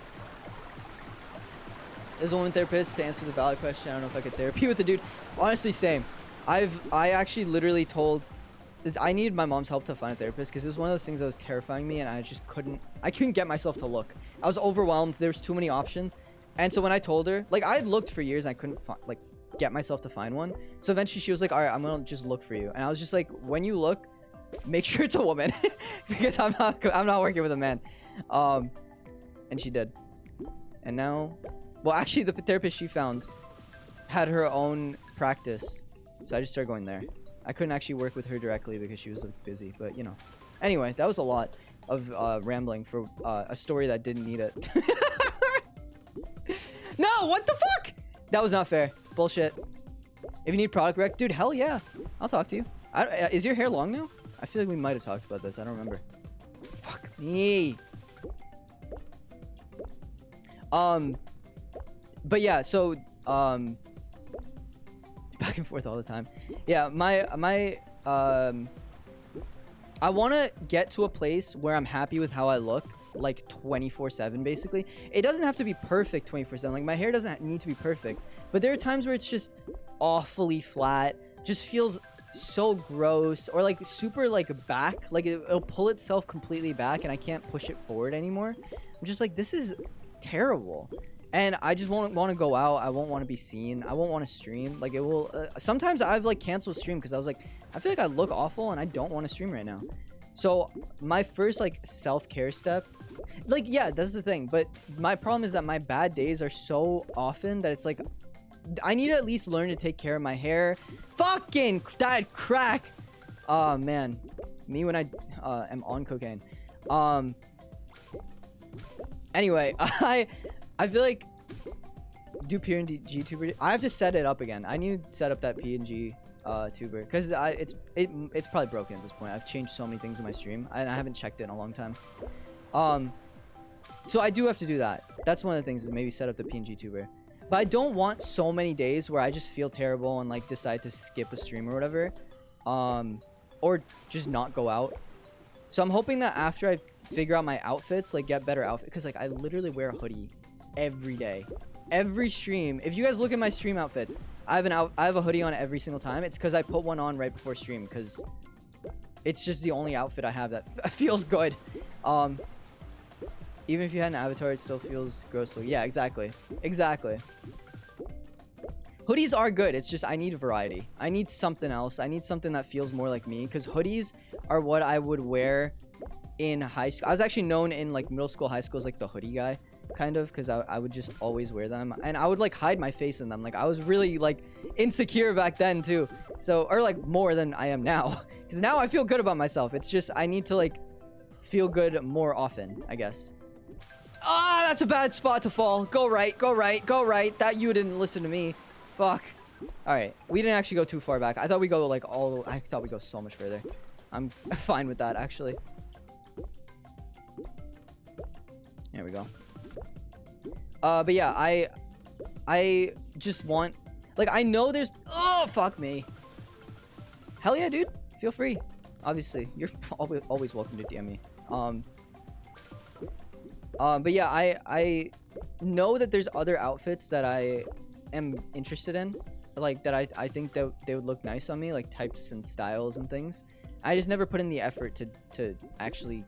There's a woman therapist to answer the valid question. I don't know if I could therapy with the dude. Honestly, same. I actually literally told... I needed my mom's help to find a therapist because it was one of those things that was terrifying me and I just couldn't get myself to look. I was overwhelmed. There was too many options. And so when I told her, like I had looked for years and I couldn't get myself to find one. So eventually she was like, all right, I'm going to just look for you. And I was just like, when you look, make sure it's a woman because I'm not working with a man. And she did. And now, well, actually the therapist she found had her own practice. So I just started going there. I couldn't actually work with her directly because she was like, busy, but you know. Anyway, that was a lot of rambling for a story that didn't need it. No, what the fuck? That was not fair. Bullshit. If you need product rec, dude, hell yeah. I'll talk to you. Is your hair long now? I feel like we might have talked about this. I don't remember. Fuck me. But yeah, so back and forth all the time. Yeah, I want to get to a place where I'm happy with how I look, like 24/7 basically. It doesn't have to be perfect 24/7. Like my hair doesn't need to be perfect, but there are times where it's just awfully flat, just feels so gross, or like super like back, like it'll pull itself completely back and I can't push it forward anymore. I'm just like, this is terrible. And I just won't want to go out. I won't want to be seen. I won't want to stream. Like it will. Sometimes I've like canceled stream because I was like, I feel like I look awful and I don't want to stream right now. So my first like self-care step, like yeah, that's the thing. But my problem is that my bad days are so often that it's like, I need to at least learn to take care of my hair. Fucking that crack. Oh man, me when I am on cocaine. Anyway, I feel like do PNG tuber. I have to set it up again. I need to set up that PNG tuber because it's probably broken at this point. I've changed so many things in my stream and I haven't checked it in a long time. So I do have to do that. That's one of the things, is maybe set up the PNG tuber. But I don't want so many days where I just feel terrible and like decide to skip a stream or whatever. or just not go out. So I'm hoping that after I figure out my outfits, like get better outfit, because like I literally wear a hoodie every day, every stream. If you guys look at my stream outfits, I have a hoodie on every single time. It's because I put one on right before stream, because it's just the only outfit I have that feels good. Even if you had an avatar, it still feels gross. Yeah, exactly. Hoodies are good. It's just I need variety. I need something else. I need something that feels more like me, because hoodies are what I would wear in high school. I was actually known in like middle school, high school as like the hoodie guy, kind of, because I would just always wear them, and I would like hide my face in them. Like I was really like insecure back then too. So, or like more than I am now, because now I feel good about myself. It's just I need to like feel good more often, I guess. Ah, that's a bad spot to fall. Go right, go right, go right. That you didn't listen to me. Fuck. All right, we didn't actually go too far back. I thought we go like all. I thought we go so much further. I'm fine with that actually. There we go. But yeah, I just want, like, I know there's. Oh, fuck me. Hell yeah, dude. Feel free. Obviously, you're always welcome to DM me. But yeah, I know that there's other outfits that I am interested in, like that I think that they would look nice on me, like types and styles and things. I just never put in the effort to actually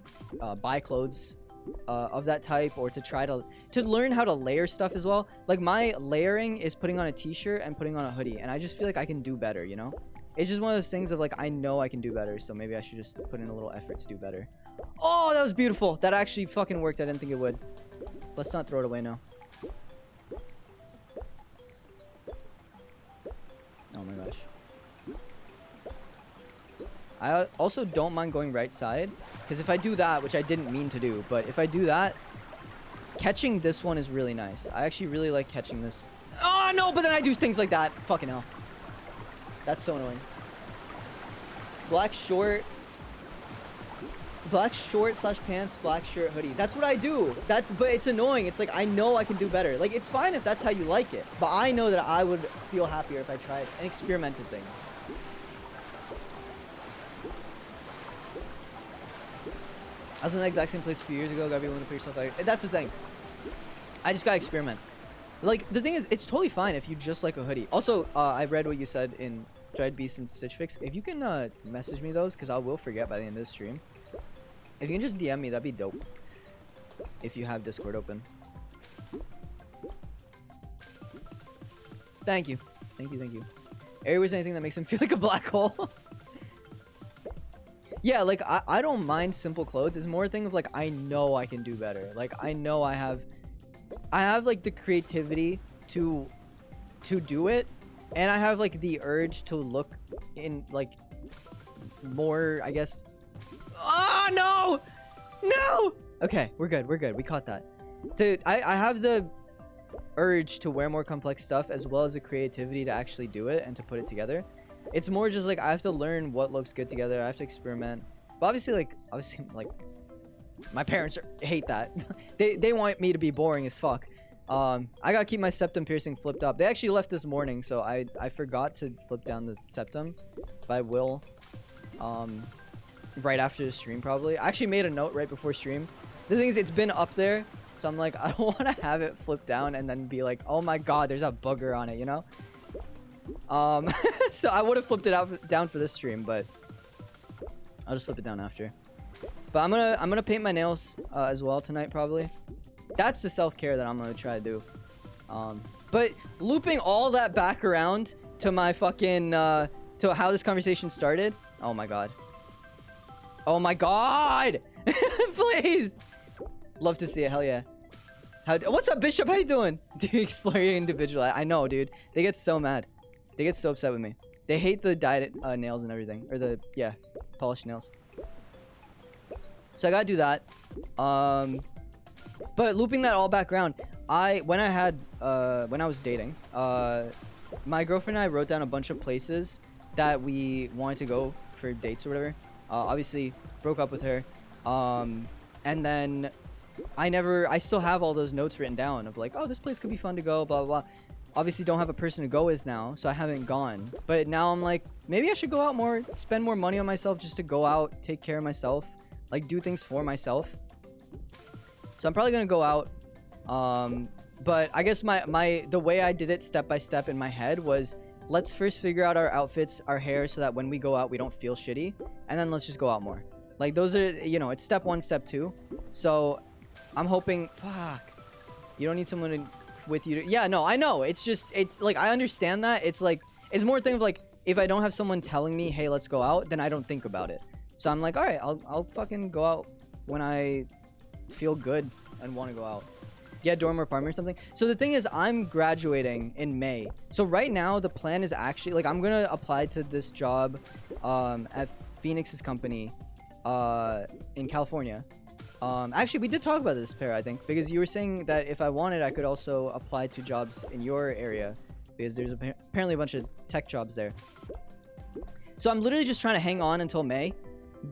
buy clothes of that type, or to try to learn how to layer stuff as well. Like my layering is putting on a t-shirt and putting on a hoodie, and I just feel like I can do better, you know? It's just one of those things of like, I know I can do better, so maybe I should just put in a little effort to do better. Oh, that was beautiful. That actually fucking worked. I didn't think it would. Let's not throw it away now. Oh my gosh. I also don't mind going right side, because if I do that, which I didn't mean to do, but if I do that, catching this one is really nice. I actually really like catching this. Oh no, but then I do things like that. Fucking hell. That's so annoying. Black short slash pants, black shirt, hoodie. That's what I do. But it's annoying. It's like, I know I can do better. Like, it's fine if that's how you like it, but I know that I would feel happier if I tried and experimented things. I was in the exact same place a few years ago. Gotta be willing to put yourself out. That's the thing. I just gotta experiment. Like, the thing is, it's totally fine if you just like a hoodie. Also, I read what you said in Dried Beast and Stitch Fix. If you can message me those, because I will forget by the end of the stream. If you can just DM me, that'd be dope. If you have Discord open. Thank you. Thank you. Ari wears anything that makes him feel like a black hole. Yeah, like, I don't mind simple clothes. It's more a thing of, like, I know I can do better. Like, I know I have, like, the creativity to do it. And I have, like, the urge to look in, like, more, I guess. Oh, no! No! Okay, we're good. We caught that. Dude, I have the urge to wear more complex stuff, as well as the creativity to actually do it and to put it together. It's more just like I have to learn what looks good together. I have to experiment. But obviously, my parents hate that. they want me to be boring as fuck. I gotta keep my septum piercing flipped up. They actually left this morning, so I forgot to flip down the septum. But I will. Right after the stream, probably. I actually made a note right before stream. The thing is, it's been up there, so I'm like, I don't want to have it flipped down and then be like, oh my god, there's a booger on it, you know? So I would have flipped it down for this stream, but I'll just flip it down after. But I'm gonna paint my nails as well tonight, probably. That's the self-care that I'm gonna try to do. But looping all that back around to my fucking to how this conversation started. Oh my god. Oh my god! Please! Love to see it, hell yeah. What's up, Bishop? How you doing? Dude, explore your individual. I know, dude. They get so mad. They get so upset with me. They hate the dyed nails and everything. Or the, yeah, polished nails. So I gotta do that. But looping that all back around, when I was dating, my girlfriend and I wrote down a bunch of places that we wanted to go for dates or whatever. Obviously broke up with her. And then I still have all those notes written down of like, oh, this place could be fun to go, blah, blah, blah. obviously don't have a person to go with now, so I haven't gone. But now I'm like, maybe I should go out more, spend more money on myself just to go out, take care of myself, like do things for myself. So I'm probably gonna go out. But I guess the way I did it step by step in my head was, let's first figure out our outfits, our hair, so that when we go out we don't feel shitty, and then let's just go out more. Like those are, you know, it's step 1, step 2. So I'm hoping, fuck, you don't need someone with you to, yeah, no, I know, it's just, it's like, I understand that. It's like, it's more a thing of like, if I don't have someone telling me, hey, let's go out, then I don't think about it. So I'm like, all right, I'll fucking go out when I feel good and want to go out. Yeah, dorm or apartment or something. So the thing is, I'm graduating in May. So right now the plan is actually, like, I'm gonna apply to this job at Phoenix's company in California. Actually, we did talk about this, pair, I think, because you were saying that if I wanted, I could also apply to jobs in your area, because there's apparently a bunch of tech jobs there. So I'm literally just trying to hang on until May,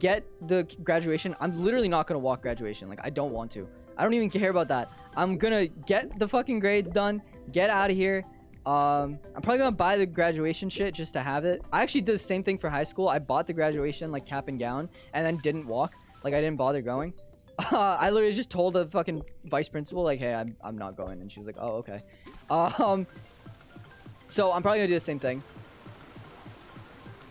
get the graduation. I'm literally not gonna walk graduation. Like, I don't want to. I don't even care about that. I'm gonna get the fucking grades done, get out of here. I'm probably gonna buy the graduation shit just to have it. I actually did the same thing for high school. I bought the graduation, like, cap and gown, and then didn't walk. Like, I didn't bother going. I literally just told the fucking vice principal, like, hey, I'm not going, and she was like, oh, okay. So I'm probably gonna do the same thing.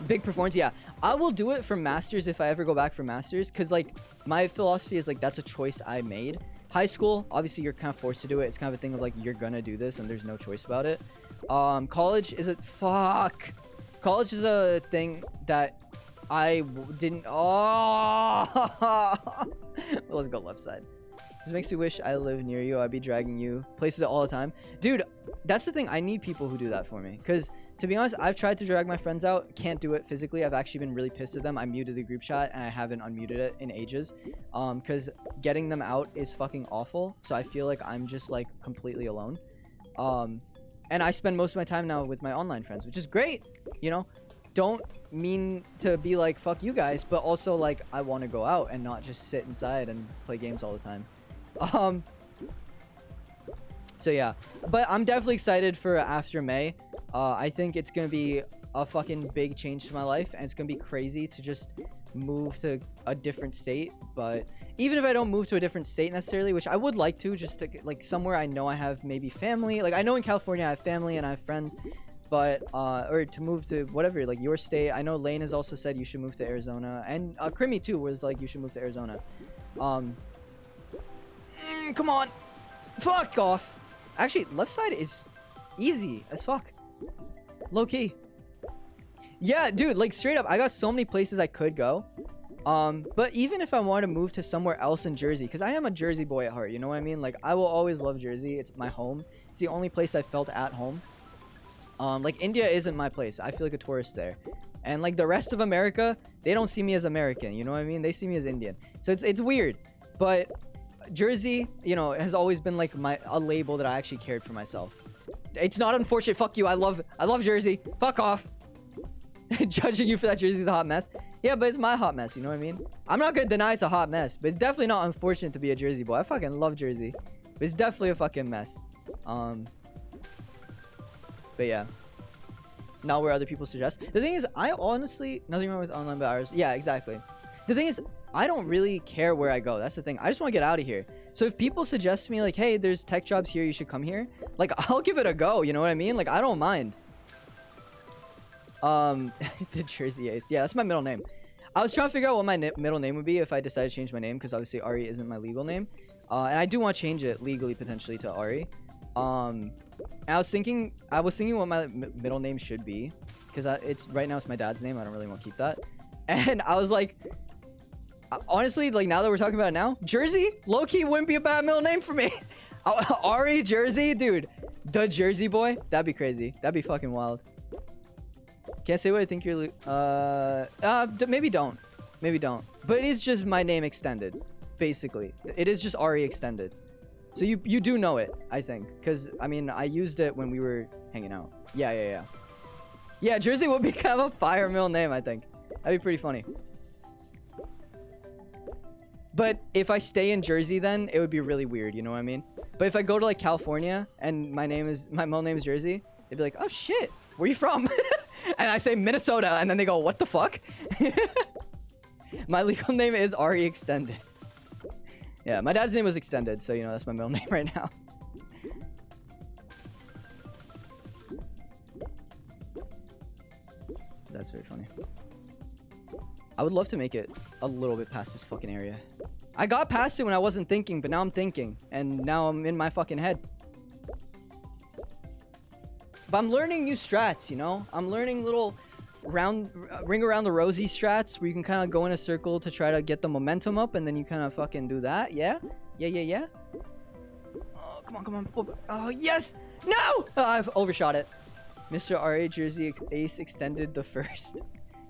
Big performance, yeah. I will do it for masters if I ever go back for masters, because, like, my philosophy is, like, that's a choice I made. High school, obviously you're kind of forced to do it. It's kind of a thing of like, you're gonna do this and there's no choice about it. College is a college is a thing that I didn't. Let's go left side. This makes me wish I live near you. I'd be dragging you places all the time, dude. That's the thing. I need people who do that for me, because to be honest, I've tried to drag my friends out, can't do it physically. I've actually been really pissed at them. I muted the group chat and I haven't unmuted it in ages, because getting them out is fucking awful. So I feel like I'm just like completely alone, and I spend most of my time now with my online friends, which is great, you know. Don't mean to be like fuck you guys, but also like I want to go out and not just sit inside and play games all the time. So yeah, but I'm definitely excited for after May. I think it's gonna be a fucking big change to my life, and it's gonna be crazy to just move to a different state. But even if I don't move to a different state necessarily, which I would like to, just to like somewhere I know I have maybe family. Like I know in California I have family and I have friends, but or to move to whatever, like your state. I know Lane has also said you should move to Arizona, and Crimmy too was like you should move to Arizona. Come on, fuck off. Actually, left side is easy as fuck. Low key. Yeah, dude, like straight up, I got so many places I could go. But even if I want to move to somewhere else in Jersey, because I am a Jersey boy at heart, you know what I mean? Like, I will always love Jersey. It's my home. It's the only place I felt at home. Like, India isn't my place. I feel like a tourist there. And, like, the rest of America, they don't see me as American, you know what I mean? They see me as Indian. So it's weird. But Jersey, you know, has always been, like, a label that I actually cared for myself. It's not unfortunate. Fuck you. I love Jersey. Fuck off. Judging you for that Jersey's a hot mess. Yeah, but it's my hot mess, you know what I mean? I'm not gonna deny it's a hot mess, but it's definitely not unfortunate to be a Jersey boy. I fucking love Jersey, but it's definitely a fucking mess. But yeah, not where other people suggest. The thing is, I honestly, nothing wrong with online but ours. Yeah, exactly. The thing is, I don't really care where I go. That's the thing. I just want to get out of here. So if people suggest to me like, hey, there's tech jobs here, you should come here, like, I'll give it a go, you know what I mean? Like, I don't mind. The Jersey Ace. Yeah, that's my middle name. I was trying to figure out what my middle name would be if I decided to change my name, because obviously Ari isn't my legal name. And I do want to change it legally, potentially, to Ari. And I was thinking what my middle name should be, because it's right now it's my dad's name. I don't really want to keep that. And I was like, honestly, like, now that we're talking about it now, Jersey, low-key wouldn't be a bad middle name for me. Ari, Jersey, dude, the Jersey boy, that'd be crazy. That'd be fucking wild. Can't say what I think you're maybe don't, but it is just my name extended, basically. It is just Ari extended, so you do know it, I think, because I mean I used it when we were hanging out. Yeah, Jersey would be kind of a fire middle name. I think that'd be pretty funny. But if I stay in Jersey, then it would be really weird. You know what I mean? But if I go to like California and my middle name is Jersey, they'd be like, oh shit, where you from? And I say Minnesota, and then they go, what the fuck? My legal name is Ari Extended. Yeah, my dad's name was Extended, so you know that's my middle name right now. That's very funny. I would love to make it a little bit past this fucking area. I got past it when I wasn't thinking, but now I'm thinking, and now I'm in my fucking head. But I'm learning new strats, you know? I'm learning little ring around the rosy strats where you can kind of go in a circle to try to get the momentum up, and then you kind of fucking do that. Yeah? Yeah. Oh, come on. Oh, yes! No! Oh, I've overshot it. Mr. R.A. Jersey Ace Extended the first.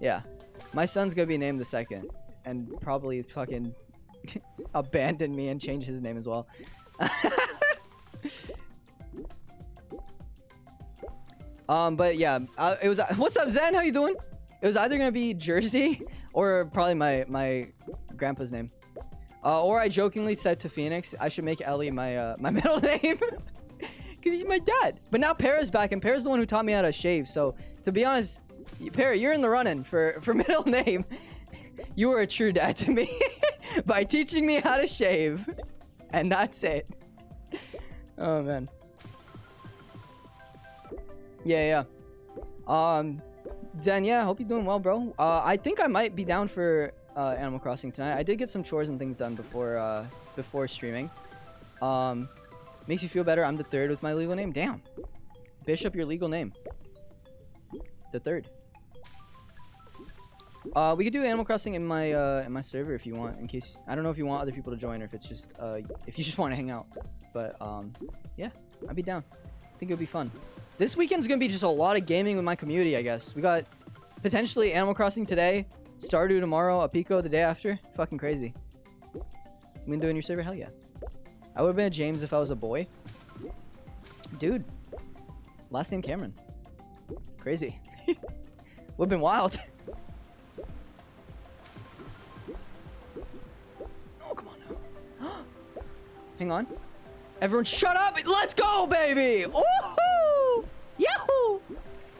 Yeah. My son's gonna be named the second. And probably fucking abandon me and change his name as well. But yeah, it was. What's up, Zen? How you doing? It was either gonna be Jersey or probably my grandpa's name. Or I jokingly said to Phoenix, I should make Ellie my my middle name. Because he's my dad. But now Para's back, and Para's the one who taught me how to shave. So, to be honest, Para, you're in the running for middle name. You were a true dad to me by teaching me how to shave. And that's it. Oh, man. Yeah. Zen, yeah, hope you're doing well, bro. I think I might be down for Animal Crossing tonight. I did get some chores and things done before streaming. Makes you feel better. I'm the third with my legal name. Damn. Bishop, your legal name. The third. We could do Animal Crossing in my server if you want. In case I don't know if you want other people to join or if it's just if you just want to hang out. But yeah, I'd be down. I think it'll be fun. This weekend's gonna be just a lot of gaming with my community. I guess we got potentially Animal Crossing today, Stardew tomorrow, a Pico the day after. Fucking crazy. You been doing your server? Hell yeah. I would have been a James if I was a boy. Dude. Last name Cameron. Crazy. Would have been wild. Oh, come on now. Hang on. Everyone shut up. Let's go, baby. Woohoo! Yahoo!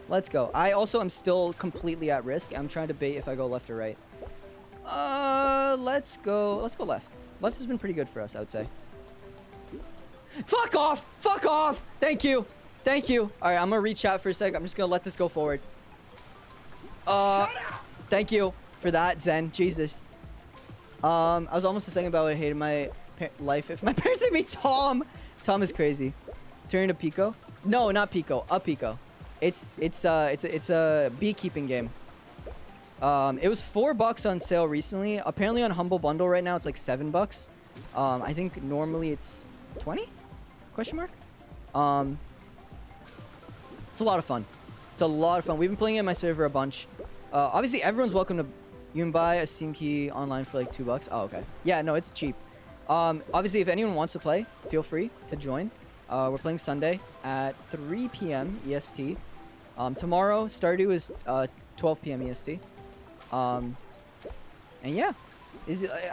Let's go. I also am still completely at risk. I'm trying to bait if I go left or right. Let's go left. Left has been pretty good for us, I would say. Fuck off! Fuck off! Thank you. Thank you. Alright, I'm gonna reach out for a sec. I'm just gonna let this go forward. Thank you for that, Zen. Jesus. I was almost saying about I hated my life if my parents named me Tom. Tom is crazy. Turning to Pico? No, not Pico. A Pico. It's a beekeeping game. It was $4 on sale recently. Apparently on Humble Bundle right now it's like $7. I think normally it's 20? Question mark? It's a lot of fun. It's a lot of fun. We've been playing it in my server a bunch. Obviously everyone's welcome to. You can buy a Steam key online for like $2. Oh, okay. Yeah, no, it's cheap. Obviously if anyone wants to play, feel free to join. We're playing Sunday at 3 p.m. EST. Tomorrow Stardew is 12 p.m. EST. And yeah,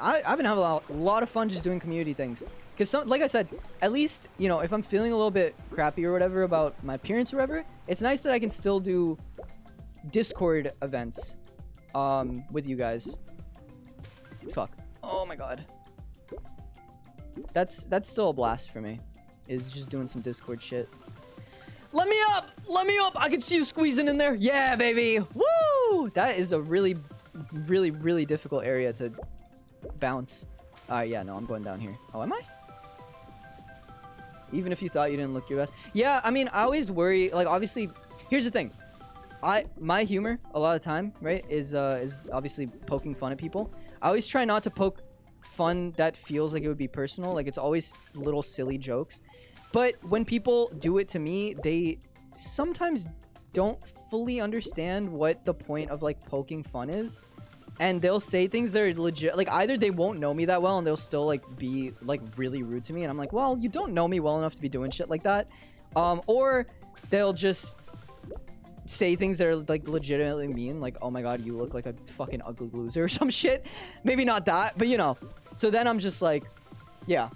I've been having a lot of fun just doing community things. Because, like I said, at least, you know, if I'm feeling a little bit crappy or whatever about my appearance or whatever, it's nice that I can still do Discord events with you guys. Fuck. Oh my god. That's still a blast for me, is just doing some Discord shit. Let me up! Let me up! I can see you squeezing in there. Yeah, baby! Woo! That is a really, really, really difficult area to bounce. Yeah, no, I'm going down here. Oh, am I? Even if you thought you didn't look your best. Yeah, I mean, I always worry, like, obviously, here's the thing. My humor, a lot of the time, right, is obviously poking fun at people. I always try not to poke fun that feels like it would be personal. Like, it's always little silly jokes. But when people do it to me, they sometimes don't fully understand what the point of, like, poking fun is. And they'll say things that are legit. Like, either they won't know me that well and they'll still, like, be, like, really rude to me. And I'm like, well, you don't know me well enough to be doing shit like that. Or they'll just say things that are like legitimately mean, like, oh my god, you look like a fucking ugly loser or some shit. Maybe not that, but you know. So then I'm just like, yeah,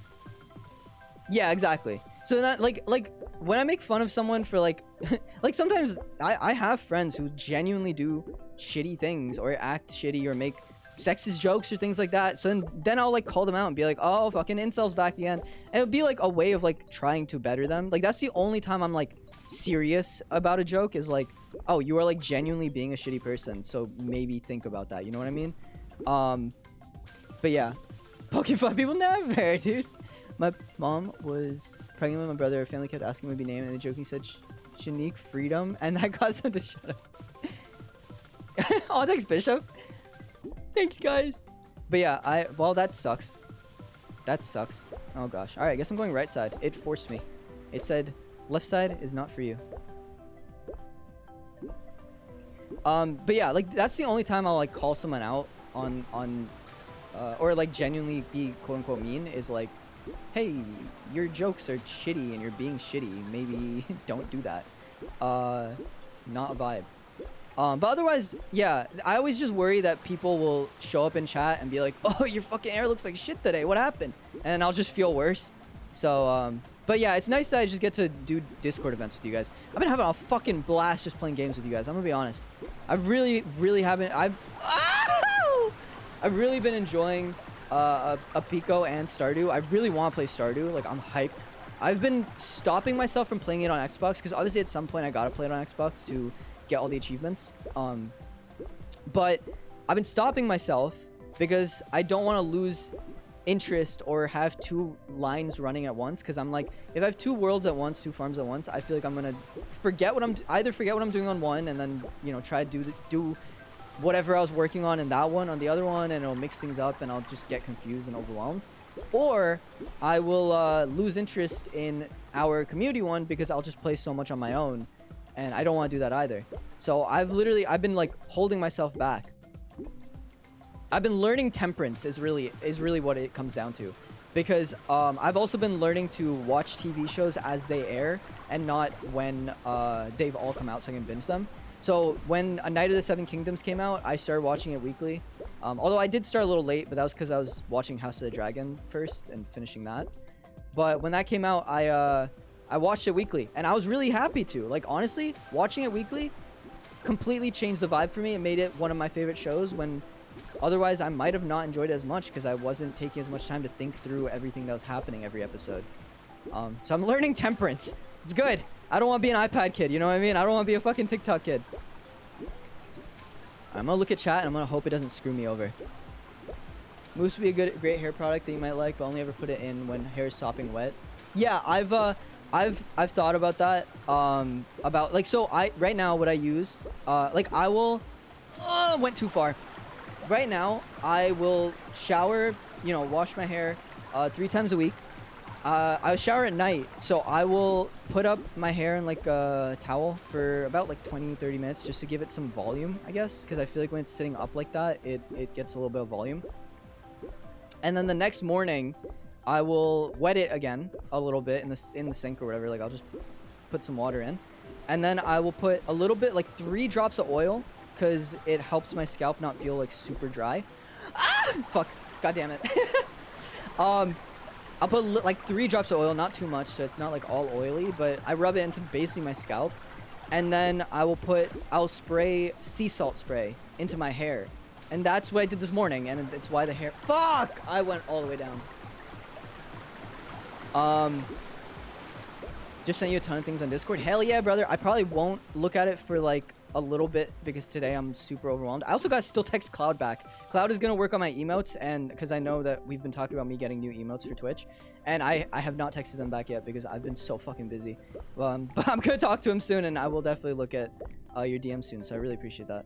exactly. So then like when I make fun of someone for like like sometimes I have friends who genuinely do shitty things or act shitty or make sexist jokes or things like that. So then I'll like call them out and be like, oh, fucking incels back again. And it'll be like a way of like trying to better them. Like that's the only time I'm like serious about a joke, is like, oh, you are like genuinely being a shitty person, so maybe think about that, you know what I mean? But yeah, Pokemon people never, dude. My mom was pregnant with my brother. Her family kept asking me to be named, and the joking said Shanique Freedom, and that caused them to shut up. Oh, thanks, Bishop. Thanks, guys. But yeah, well, that sucks. That sucks. Oh gosh. All right, I guess I'm going right side. It forced me. It said left side is not for you. But yeah, like that's the only time I'll like call someone out on or like genuinely be quote unquote mean, is like, hey, your jokes are shitty and you're being shitty. Maybe don't do that. Not a vibe. But otherwise, yeah, I always just worry that people will show up in chat and be like, oh, your fucking hair looks like shit today. What happened? And I'll just feel worse. So, but yeah, it's nice that I just get to do Discord events with you guys. I've been having a fucking blast just playing games with you guys. I'm gonna be honest. I've really haven't. I've really been enjoying a Pico and Stardew. I really want to play Stardew. Like, I'm hyped. I've been stopping myself from playing it on Xbox because obviously at some point I gotta play it on Xbox to get all the achievements. But I've been stopping myself because I don't want to lose interest or have two lines running at once, because I'm like, if I have two worlds at once, two farms at once, I feel like I'm gonna forget what I'm doing on one, and then, you know, try to do whatever I was working on in that one on the other one, and it'll mix things up and I'll just get confused and overwhelmed. Or I will lose interest in our community one because I'll just play so much on my own, and I don't want to do that either. So I've been like holding myself back. I've been learning temperance is really what it comes down to, because I've also been learning to watch TV shows as they air and not when they've all come out so I can binge them. So when A Night of the Seven Kingdoms came out, I started watching it weekly. Although I did start a little late, but that was because I was watching House of the Dragon first and finishing that. But when that came out, I watched it weekly, and I was really happy to. Like, honestly, watching it weekly completely changed the vibe for me. It made it one of my favorite shows, when otherwise I might have not enjoyed it as much because I wasn't taking as much time to think through everything that was happening every episode. So I'm learning temperance. It's good. I don't want to be an iPad kid, you know what I mean? I don't want to be a fucking TikTok kid. I'm gonna look at chat and I'm gonna hope it doesn't screw me over. Mousse would be a great hair product that you might like, but only ever put it in when hair is sopping wet. Yeah, I've thought about that. About like, so right now what I use, like I will, went too far. Right now I will shower, you know, wash my hair 3 times a week. I shower at night, so I will put up my hair in like a towel for about like 20-30 minutes just to give it some volume, I guess, because I feel like when it's sitting up like that, it gets a little bit of volume. And then the next morning I will wet it again a little bit in the sink or whatever. Like, I'll just put some water in, and then I will put a little bit, like 3 drops of oil, because it helps my scalp not feel like super dry. Fuck, god damn it. I'll put like 3 drops of oil, not too much, so it's not like all oily, but I rub it into basically my scalp, and then I'll spray sea salt spray into my hair, and that's what I did this morning, and it's why the hair, fuck, I went all the way down. Just sent you a ton of things on Discord. Hell yeah, brother. I probably won't look at it for like a little bit because today I'm super overwhelmed. I also got to still text Cloud back. Cloud is going to work on my emotes, and because I know that we've been talking about me getting new emotes for Twitch, and I have not texted them back yet because I've been so fucking busy. But I'm going to talk to him soon, and I will definitely look at your DM soon, so I really appreciate that.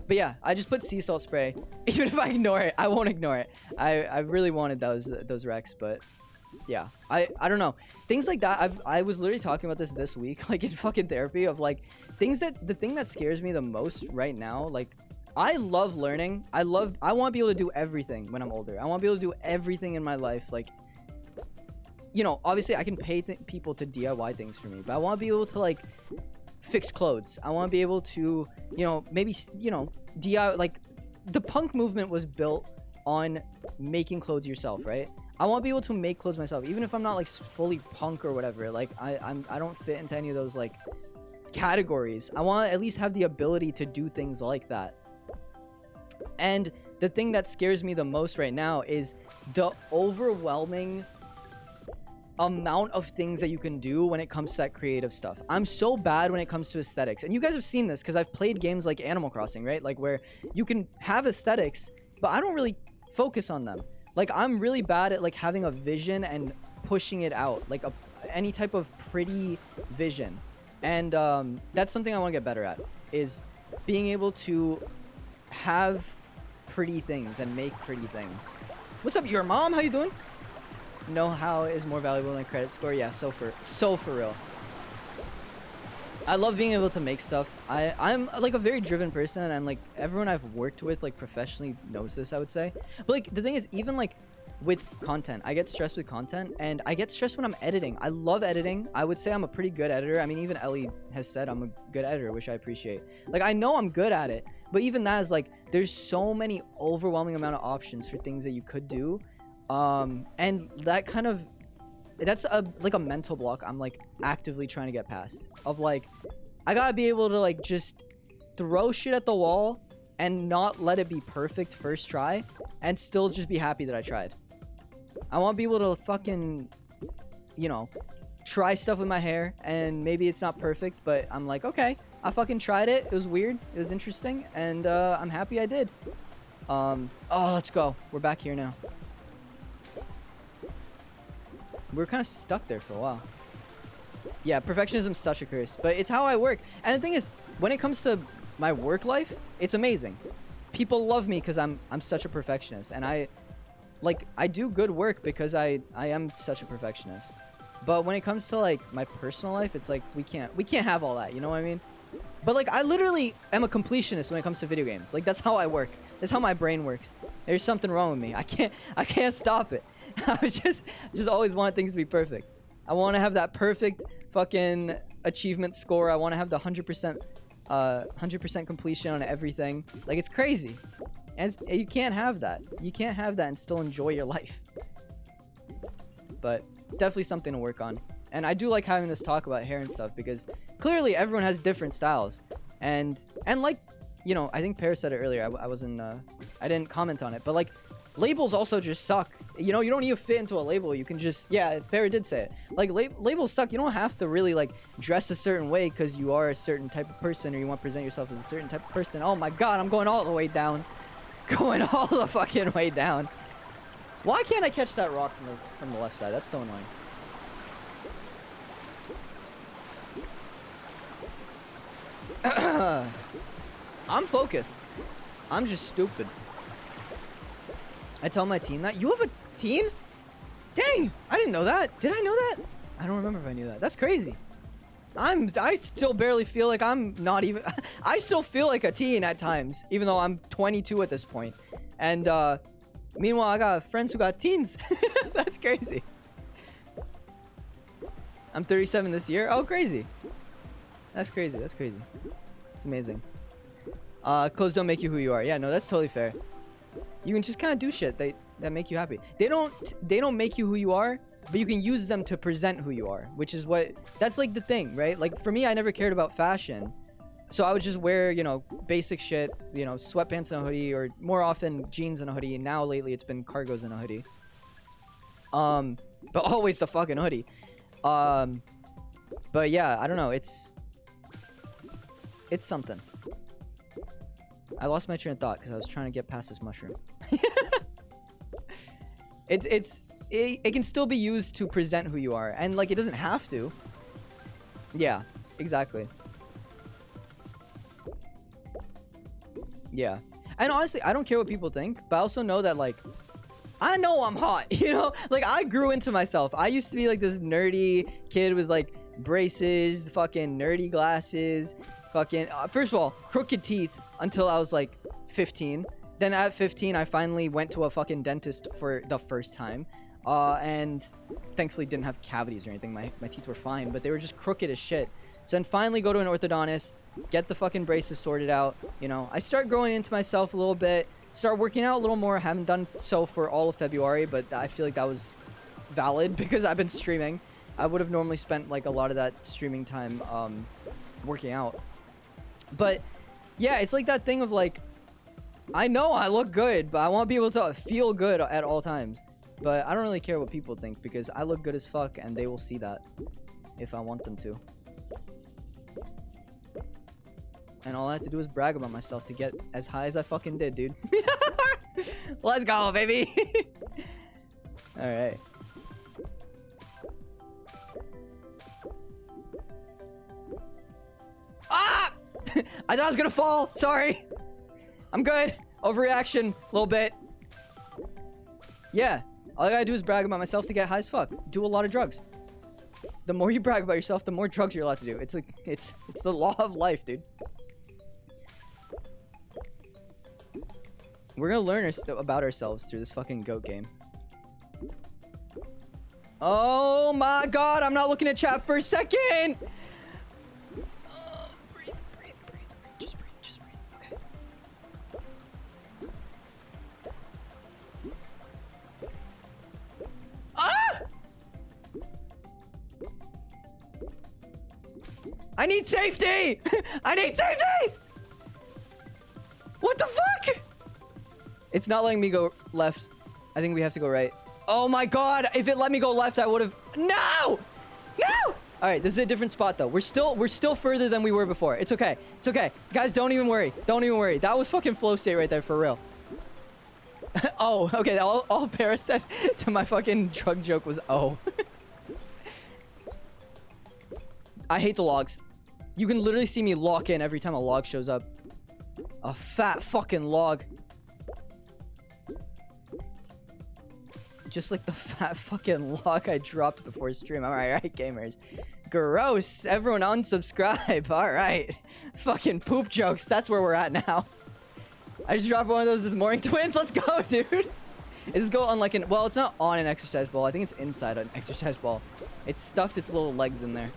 But yeah, I just put sea salt spray. Even if I ignore it, I won't ignore it. I really wanted those Rex, but yeah, I don't know, things like that. I was literally talking about this week, like in fucking therapy, of like the thing that scares me the most right now. Like, I love learning. I want to be able to do everything when I'm older. I want to be able to do everything in my life. Like, you know, obviously I can pay people to DIY things for me, but I want to be able to like fix clothes. I want to be able to, you know, maybe, you know, DIY. Like, the punk movement was built on making clothes yourself, right? I want to be able to make clothes myself, even if I'm not like fully punk or whatever. Like, I don't fit into any of those like categories. I want to at least have the ability to do things like that. And the thing that scares me the most right now is the overwhelming amount of things that you can do when it comes to that creative stuff. I'm so bad when it comes to aesthetics, and you guys have seen this because I've played games like Animal Crossing, right? Like where you can have aesthetics, but I don't really focus on them. Like, I'm really bad at like having a vision and pushing it out, like any type of pretty vision. And that's something I want to get better at, is being able to have pretty things and make pretty things. What's up, your mom? How you doing? Know-how is more valuable than credit score. Yeah, so for real. I love being able to make stuff. I'm like a very driven person, and like everyone I've worked with like professionally knows this, I would say. But like the thing is, even like with content, I get stressed with content, and I get stressed when I'm editing. I love editing. I would say I'm a pretty good editor. I mean, even Ellie has said I'm a good editor, which I appreciate. Like, I know I'm good at it, but even that is like, there's so many overwhelming amount of options for things that you could do. And that kind of, that's like a mental block I'm like actively trying to get past, of like, I gotta be able to like just throw shit at the wall and not let it be perfect first try, and still just be happy that I tried. I want to be able to fucking, you know, try stuff with my hair, and maybe it's not perfect, but I'm like, okay, I fucking tried it. It was weird. It was interesting, and I'm happy I did. Oh, let's go. We're back here now. We're kind of stuck there for a while. Yeah, perfectionism's such a curse, but it's how I work. And the thing is, when it comes to my work life, it's amazing. People love me because I'm such a perfectionist, and I do good work because I am such a perfectionist. But when it comes to like my personal life, it's like we can't have all that, you know what I mean? But like, I literally am a completionist when it comes to video games. Like, that's how I work. That's how my brain works. There's something wrong with me. I can't stop it. I just always want things to be perfect. I want to have that perfect fucking achievement score. I want to have the 100% completion on everything. Like, it's crazy. And you can't have that. You can't have that and still enjoy your life. But it's definitely something to work on. And I do like having this talk about hair and stuff, because clearly everyone has different styles. And like, you know, I think Paris said it earlier. I didn't comment on it, but like, labels also just suck. You know, you don't need to fit into a label. You can just, yeah, Paris did say it. Like, labels suck. You don't have to really like dress a certain way because you are a certain type of person, or you want to present yourself as a certain type of person. Oh my god, I'm going all the way down. Going all the fucking way down. Why can't I catch that rock from the left side? That's so annoying. I'm focused. I'm just stupid. I tell my team that. You have a team? Dang, I didn't know that. Did I know that? I don't remember if I knew that. That's crazy. I still barely feel like I'm not even... I still feel like a teen at times, even though I'm 22 at this point. And meanwhile, I got friends who got teens. That's crazy. I'm 37 this year. Oh, crazy. That's crazy. That's crazy. It's amazing. Clothes don't make you who you are. Yeah, no, that's totally fair. You can just kind of do shit that make you happy. They don't make you who you are, but you can use them to present who you are, which is that's like the thing, right? Like, for me, I never cared about fashion, so I would just wear, you know, basic shit, you know, sweatpants and a hoodie, or more often jeans and a hoodie. And now lately it's been cargos and a hoodie. But always the fucking hoodie. But yeah, I don't know. It's something. I lost my train of thought because I was trying to get past this mushroom. It can still be used to present who you are, and like, it doesn't have to. Yeah, exactly. Yeah. And honestly, I don't care what people think, but I also know that, like, I know I'm hot, you know? Like, I grew into myself. I used to be like this nerdy kid with like braces, fucking nerdy glasses, fucking first of all, crooked teeth until I was like 15. Then at 15, I finally went to a fucking dentist for the first time. And thankfully didn't have cavities or anything. My teeth were fine, but they were just crooked as shit. So then finally go to an orthodontist, get the fucking braces sorted out. You know, I start growing into myself a little bit, start working out a little more. I haven't done so for all of February, but I feel like that was valid because I've been streaming. I would have normally spent like a lot of that streaming time working out. But yeah, it's like that thing of like, I know I look good, but I want to be able to feel good at all times. But I don't really care what people think because I look good as fuck and they will see that if I want them to. And all I have to do is brag about myself to get as high as I fucking did, dude. Let's go, baby. Alright. Ah! I thought I was gonna fall. Sorry. I'm good. Overreaction. A little bit. Yeah. All I gotta do is brag about myself to get high as fuck. Do a lot of drugs. The more you brag about yourself, the more drugs you're allowed to do. It's like, it's the law of life, dude. We're gonna learn about ourselves through this fucking goat game. Oh my god, I'm not looking at chat for a second! Breathe. Just breathe. Okay. Ah! I need safety! I need safety! What the fuck? It's not letting me go left. I think we have to go right. Oh my god, if it let me go left, I would have. No! No! Alright, this is a different spot though. We're still further than we were before. It's okay. It's okay. Guys, don't even worry. Don't even worry. That was fucking flow state right there for real. Oh, okay. All Paris said to my fucking drug joke was oh. I hate the logs. You can literally see me lock in every time a log shows up. A fat fucking log. Just like the fat fucking log I dropped before stream. Alright, gamers. Gross. Everyone unsubscribe. Alright. Fucking poop jokes. That's where we're at now. I just dropped one of those this morning. Twins, let's go, dude. Is this go on like an... Well, it's not on an exercise ball. I think it's inside an exercise ball. It's stuffed its little legs in there.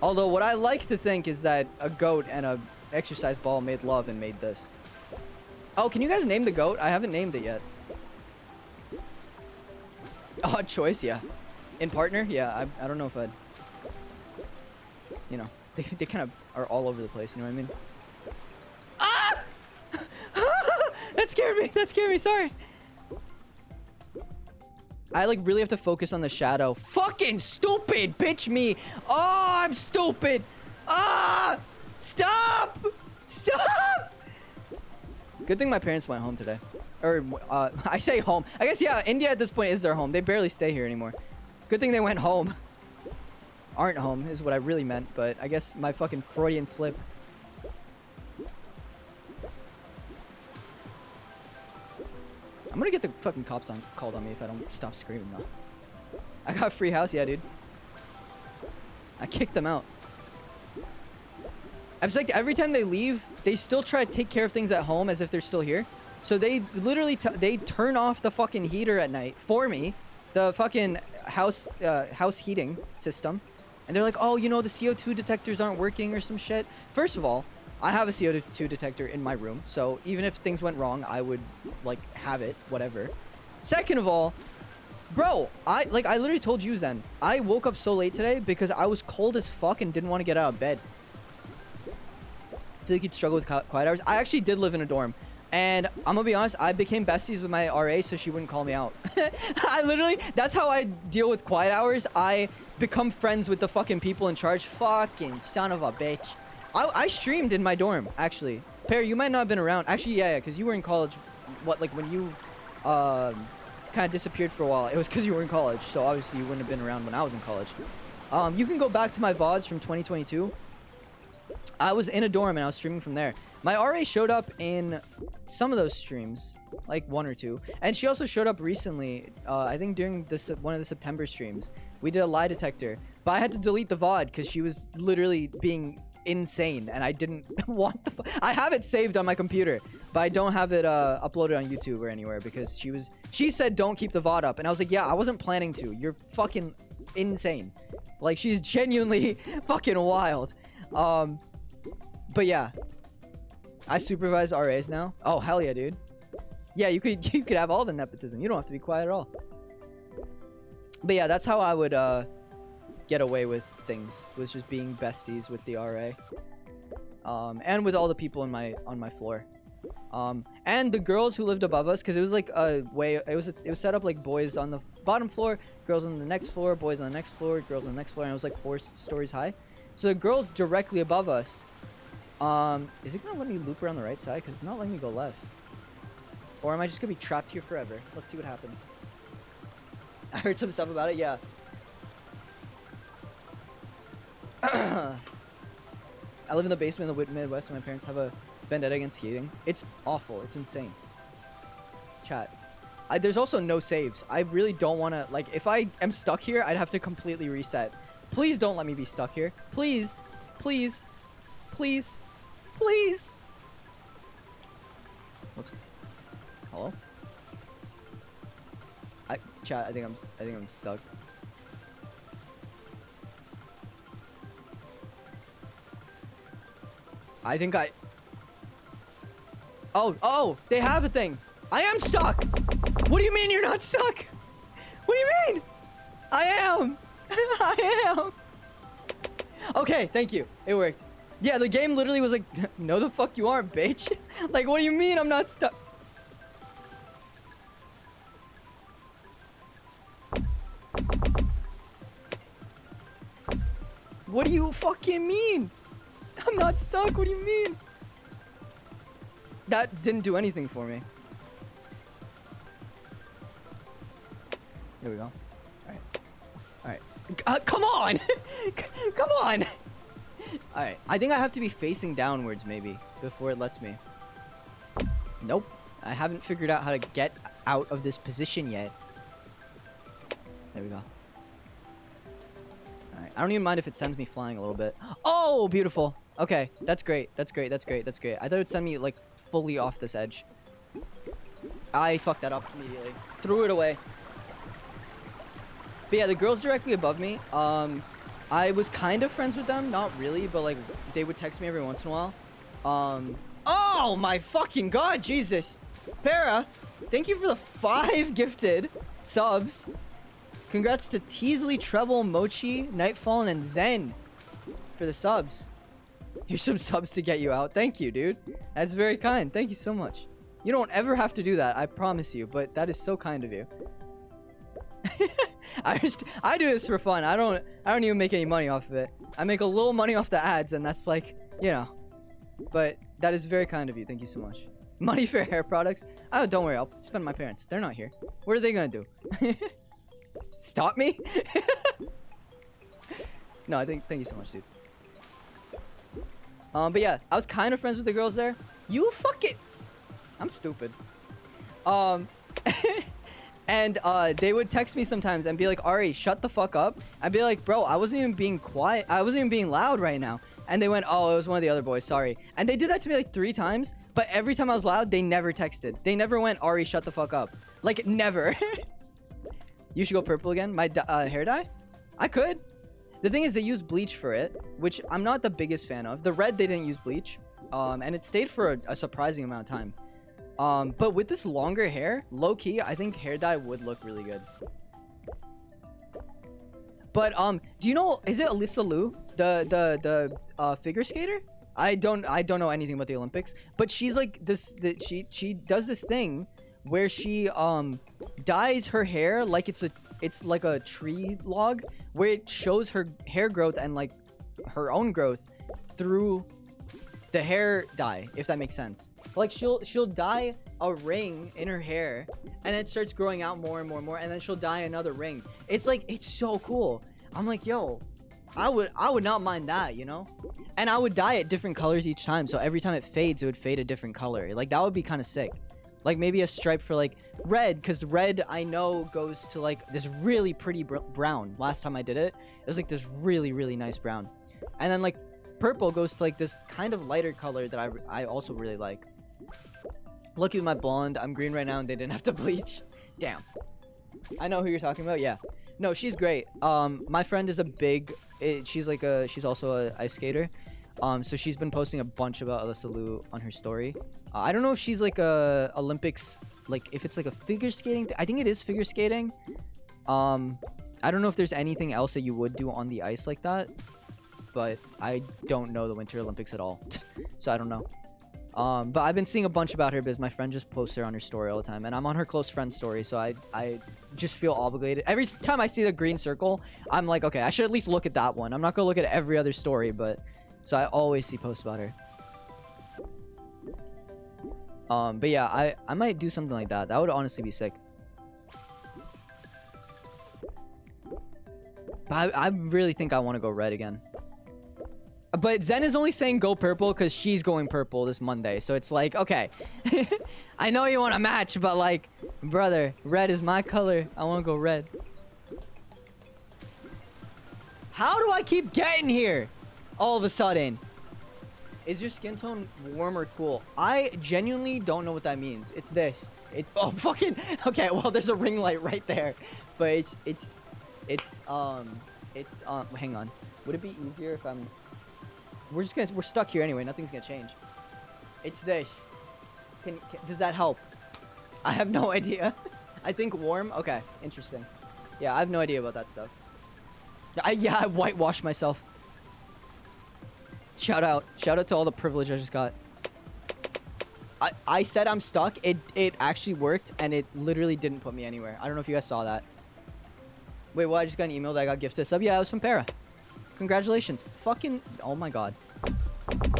Although, what I like to think is that a goat and a exercise ball made love and made this. Oh, can you guys name the goat? I haven't named it yet. Odd choice, yeah. In partner, yeah. I don't know if I'd... You know, they kind of are all over the place, you know what I mean? Ah! That scared me. That scared me. Sorry. I like really have to focus on the shadow. Fucking stupid, bitch me. Oh, I'm stupid. Ah! Stop! Stop! Good thing my parents went home today. Or, I say home. I guess, yeah, India at this point is their home. They barely stay here anymore. Good thing they went home. Aren't home is what I really meant, but I guess my fucking Freudian slip. I'm gonna get the fucking cops called on me if I don't stop screaming, though. I got a free house, yeah, dude. I kicked them out. I was like, every time they leave, they still try to take care of things at home as if they're still here. So they literally they turn off the fucking heater at night for me, the fucking house heating system, and they're like, oh, you know, the CO2 detectors aren't working or some shit. First of all, I have a CO2 detector in my room, so even if things went wrong, I would like have it, whatever. Second of all, bro, I literally told you, Zen, I woke up so late today because I was cold as fuck and didn't want to get out of bed. I feel like you'd struggle with quiet hours. I actually did live in a dorm. And I'm gonna be honest, I became besties with my RA so she wouldn't call me out. I literally, that's how I deal with quiet hours. I become friends with the fucking people in charge. Fucking son of a bitch. I streamed in my dorm, actually. Perry, you might not have been around. Actually, yeah, because you were in college. What, like when you kind of disappeared for a while, it was because you were in college. So obviously you wouldn't have been around when I was in college. You can go back to my VODs from 2022. I was in a dorm and I was streaming from there. My RA showed up in some of those streams, like one or two. And she also showed up recently, I think during one of the September streams. We did a lie detector, but I had to delete the VOD because she was literally being insane and I didn't want I have it saved on my computer, but I don't have it uploaded on YouTube or anywhere because she said don't keep the VOD up. And I was like, yeah, I wasn't planning to. You're fucking insane. Like, she's genuinely fucking wild. But yeah, I supervise RAs now. Oh, hell yeah, dude. Yeah, you could have all the nepotism. You don't have to be quiet at all. But yeah, that's how I would get away with things, was just being besties with the RA. And with all the people on my floor. And the girls who lived above us, because it was like a way, it was set up like boys on the bottom floor, girls on the next floor, boys on the next floor, girls on the next floor, and it was like 4 stories high. So the girls directly above us, is it gonna let me loop around the right side? Because it's not letting me go left. Or am I just gonna be trapped here forever? Let's see what happens. I heard some stuff about it, yeah. I live in the basement of the Midwest, and my parents have a vendetta against heating. It's awful. It's insane. Chat. There's also no saves. I really don't want to... Like, if I am stuck here, I'd have to completely reset. Please don't let me be stuck here. Please. Please. Please. Please. Whoops. Hello? Chat, I think I'm stuck. I think I... Oh, they have a thing. I am stuck. What do you mean you're not stuck? What do you mean? I am. I am. Okay, thank you. It worked. Yeah, the game literally was like, no the fuck you aren't, bitch. Like, what do you mean I'm not stuck? What do you fucking mean? I'm not stuck. What do you mean? That didn't do anything for me. There we go. Alright. Alright. Come on! Come on! Alright. I think I have to be facing downwards, maybe, before it lets me. Nope. I haven't figured out how to get out of this position yet. There we go. Alright. I don't even mind if it sends me flying a little bit. Oh, beautiful. Okay. That's great. That's great. That's great. That's great. I thought it would send me, like, fully off this edge. I fucked that up immediately. Threw it away. But yeah, the girls directly above me, I was kind of friends with them. Not really, but, like, they would text me every once in a while. Oh my fucking god, Jesus. Para, thank you for the 5 gifted subs. Congrats to Teasley, Treble, Mochi, Nightfall, and Zen for the subs. Here's some subs to get you out. Thank you, dude. That's very kind. Thank you so much. You don't ever have to do that, I promise you, but that is so kind of you. I do this for fun. I don't even make any money off of it. I make a little money off the ads, and that's like, you know. But that is very kind of you. Thank you so much. Money for hair products? Oh, don't worry. I'll spend my parents. They're not here. What are they gonna do? Stop me? No, thank you so much, dude. But yeah, I was kind of friends with the girls there. You fucking... I'm stupid. And they would text me sometimes and be like, Ari, shut the fuck up. I'd be like, bro, I wasn't even being quiet. I wasn't even being loud right now. And they went, oh, it was one of the other boys, sorry. And they did that to me like 3 times, but every time I was loud, they never texted. They never went, Ari, shut the fuck up. Like, never. You should go purple again? My hair dye? I could. The thing is, they use bleach for it, which I'm not the biggest fan of. The red, they didn't use bleach. And it stayed for a surprising amount of time. But with this longer hair, low-key, I think hair dye would look really good. But, do you know, is it Alyssa Liu, the figure skater? I don't know anything about the Olympics, but she's like this, she does this thing where she, dyes her hair like it's like a tree log, where it shows her hair growth and, like, her own growth through the hair dye, if that makes sense. Like, she'll dye a ring in her hair, and it starts growing out more and more and more, and then she'll dye another ring. It's like, it's so cool. I'm like, yo, I would not mind that, you know? And I would dye it different colors each time, so every time it fades, it would fade a different color. Like, that would be kind of sick. Like, maybe a stripe for, like, red, because red, I know, goes to, like, this really pretty brown. Last time I did it, it was, like, this really, really nice brown. And then, like, purple goes to, like, this kind of lighter color that I also really like. Lucky with my blonde. I'm green right now, and they didn't have to bleach. Damn. I know who you're talking about, yeah. No, she's great. My friend is a big. She's also a ice skater. So she's been posting a bunch about Alyssa Liu on her story. I don't know if she's like a Olympics, like if it's like a figure skating. I think it is figure skating. I don't know if there's anything else that you would do on the ice like that, but I don't know the Winter Olympics at all, so I don't know. But I've been seeing a bunch about her because my friend just posts her on her story all the time, and I'm on her close friend story, so I just feel obligated. Every time I see the green circle, I'm like, okay, I should at least look at that one. I'm not gonna look at every other story, but so I always see posts about her. But yeah, I might do something like that. That would honestly be sick. But I really think I want to go red again. But Zen is only saying go purple because she's going purple this Monday. So it's like, okay. I know you want to match, but like, brother, red is my color. I want to go red. How do I keep getting here all of a sudden? Is your skin tone warm or cool? I genuinely don't know what that means. It's this. Oh, fucking. Okay, well, there's a ring light right there. But hang on. Would it be easier if we're stuck here anyway. Nothing's gonna change. It's this. Does that help? I have no idea. I think warm. Okay, interesting. Yeah, I have no idea about that stuff. I whitewashed myself. Shout out to all the privilege I just got. I said I'm stuck. It actually worked, and it literally didn't put me anywhere. I don't know if you guys saw that. Wait, what? I just got an email that I got gifted a sub. Yeah, it was from Para. Congratulations. Fucking... Oh my god.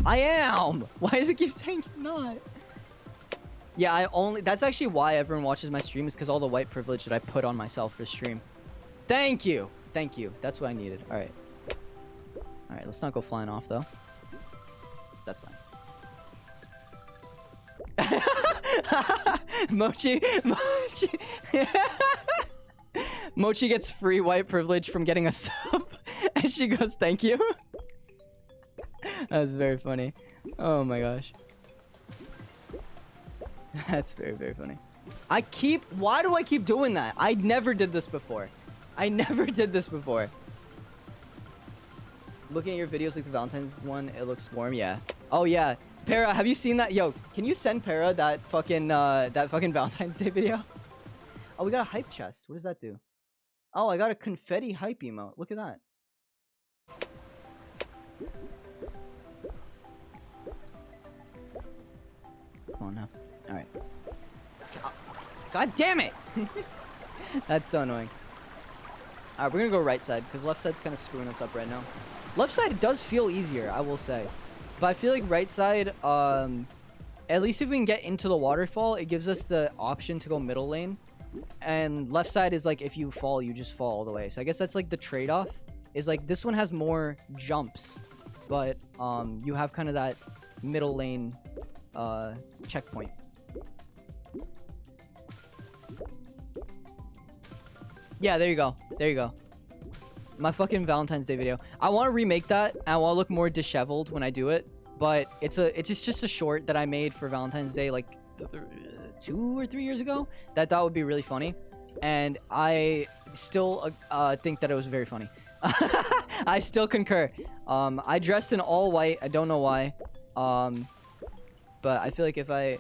I am! Why does it keep saying not? Yeah, That's actually why everyone watches my stream, is because all the white privilege that I put on myself for stream. Thank you! Thank you. That's what I needed. Alright. Alright, let's not go flying off, though. That's fine. Mochi. Mochi gets free white privilege from getting a sub. And she goes, thank you. That was very funny. Oh my gosh. That's very, very funny. Why do I keep doing that? I never did this before. Looking at your videos like the Valentine's one, it looks warm. Yeah. Oh yeah. Para, have you seen that? Yo, can you send Para that fucking Valentine's Day video? Oh, we got a hype chest. What does that do? Oh, I got a confetti hype emote. Look at that. Come on now. Alright. God damn it! That's so annoying. Alright, we're gonna go right side, because left side's kind of screwing us up right now. Left side does feel easier, I will say. But I feel like right side, at least if we can get into the waterfall, it gives us the option to go middle lane. And left side is like, if you fall, you just fall all the way. So I guess that's like the trade-off. Is like, this one has more jumps. But you have kind of that middle lane checkpoint. Yeah, there you go. There you go. My fucking Valentine's Day video. I want to remake that. And I want to look more disheveled when I do it. But it's just a short that I made for Valentine's Day like 2 or 3 years ago. That I thought would be really funny. And I still think that it was very funny. I still concur. I dressed in all white. I don't know why. But I feel like if I...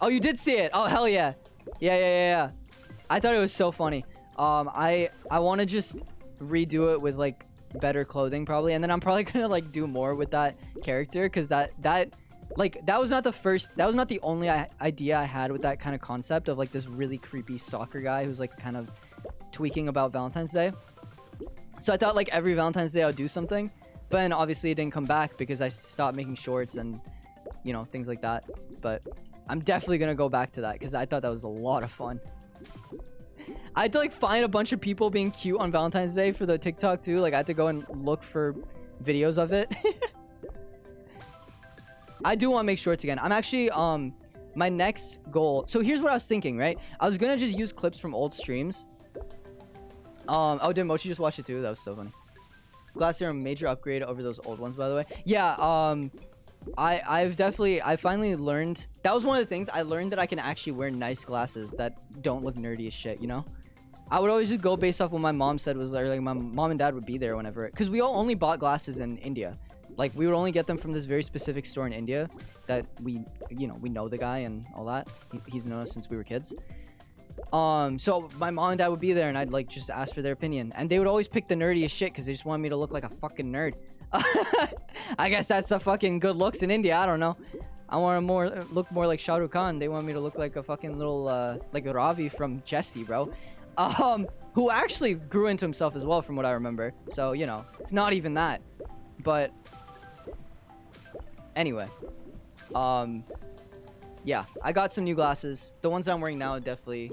Oh, you did see it. Oh, hell yeah. Yeah. I thought it was so funny. I want to just redo it with like better clothing probably, and then I'm probably gonna like do more with that character, because that was not the only idea I had with that kind of concept of like this really creepy stalker guy who's like kind of tweaking about Valentine's Day. So I thought like every Valentine's Day I would do something, but then obviously it didn't come back because I stopped making shorts and you know, things like that. But I'm definitely gonna go back to that because I thought that was a lot of fun. I had to like find a bunch of people being cute on Valentine's Day for the TikTok too. Like I had to go and look for videos of it. I do want to make shorts again. I'm actually my next goal. So here's what I was thinking, right? I was gonna just use clips from old streams. Oh, did Mochi just watch it too? That was so funny. Glasses are a major upgrade over those old ones, by the way. Yeah. I finally learned. That was one of the things I learned, that I can actually wear nice glasses that don't look nerdy as shit, you know? I would always just go based off what my mom said was, or like my mom and dad would be there whenever, because we all only bought glasses in India. Like we would only get them from this very specific store in India that we know the guy and all that. He's known us since we were kids. So my mom and dad would be there, and I'd like just ask for their opinion, and they would always pick the nerdiest shit because they just wanted me to look like a fucking nerd. I guess that's the fucking good looks in India. I don't know. I want to look more like Shah Rukh Khan. They want me to look like a fucking little like Ravi from Jesse, bro. Who actually grew into himself as well, from what I remember. So you know, it's not even that. But anyway, yeah, I got some new glasses. The ones I'm wearing now definitely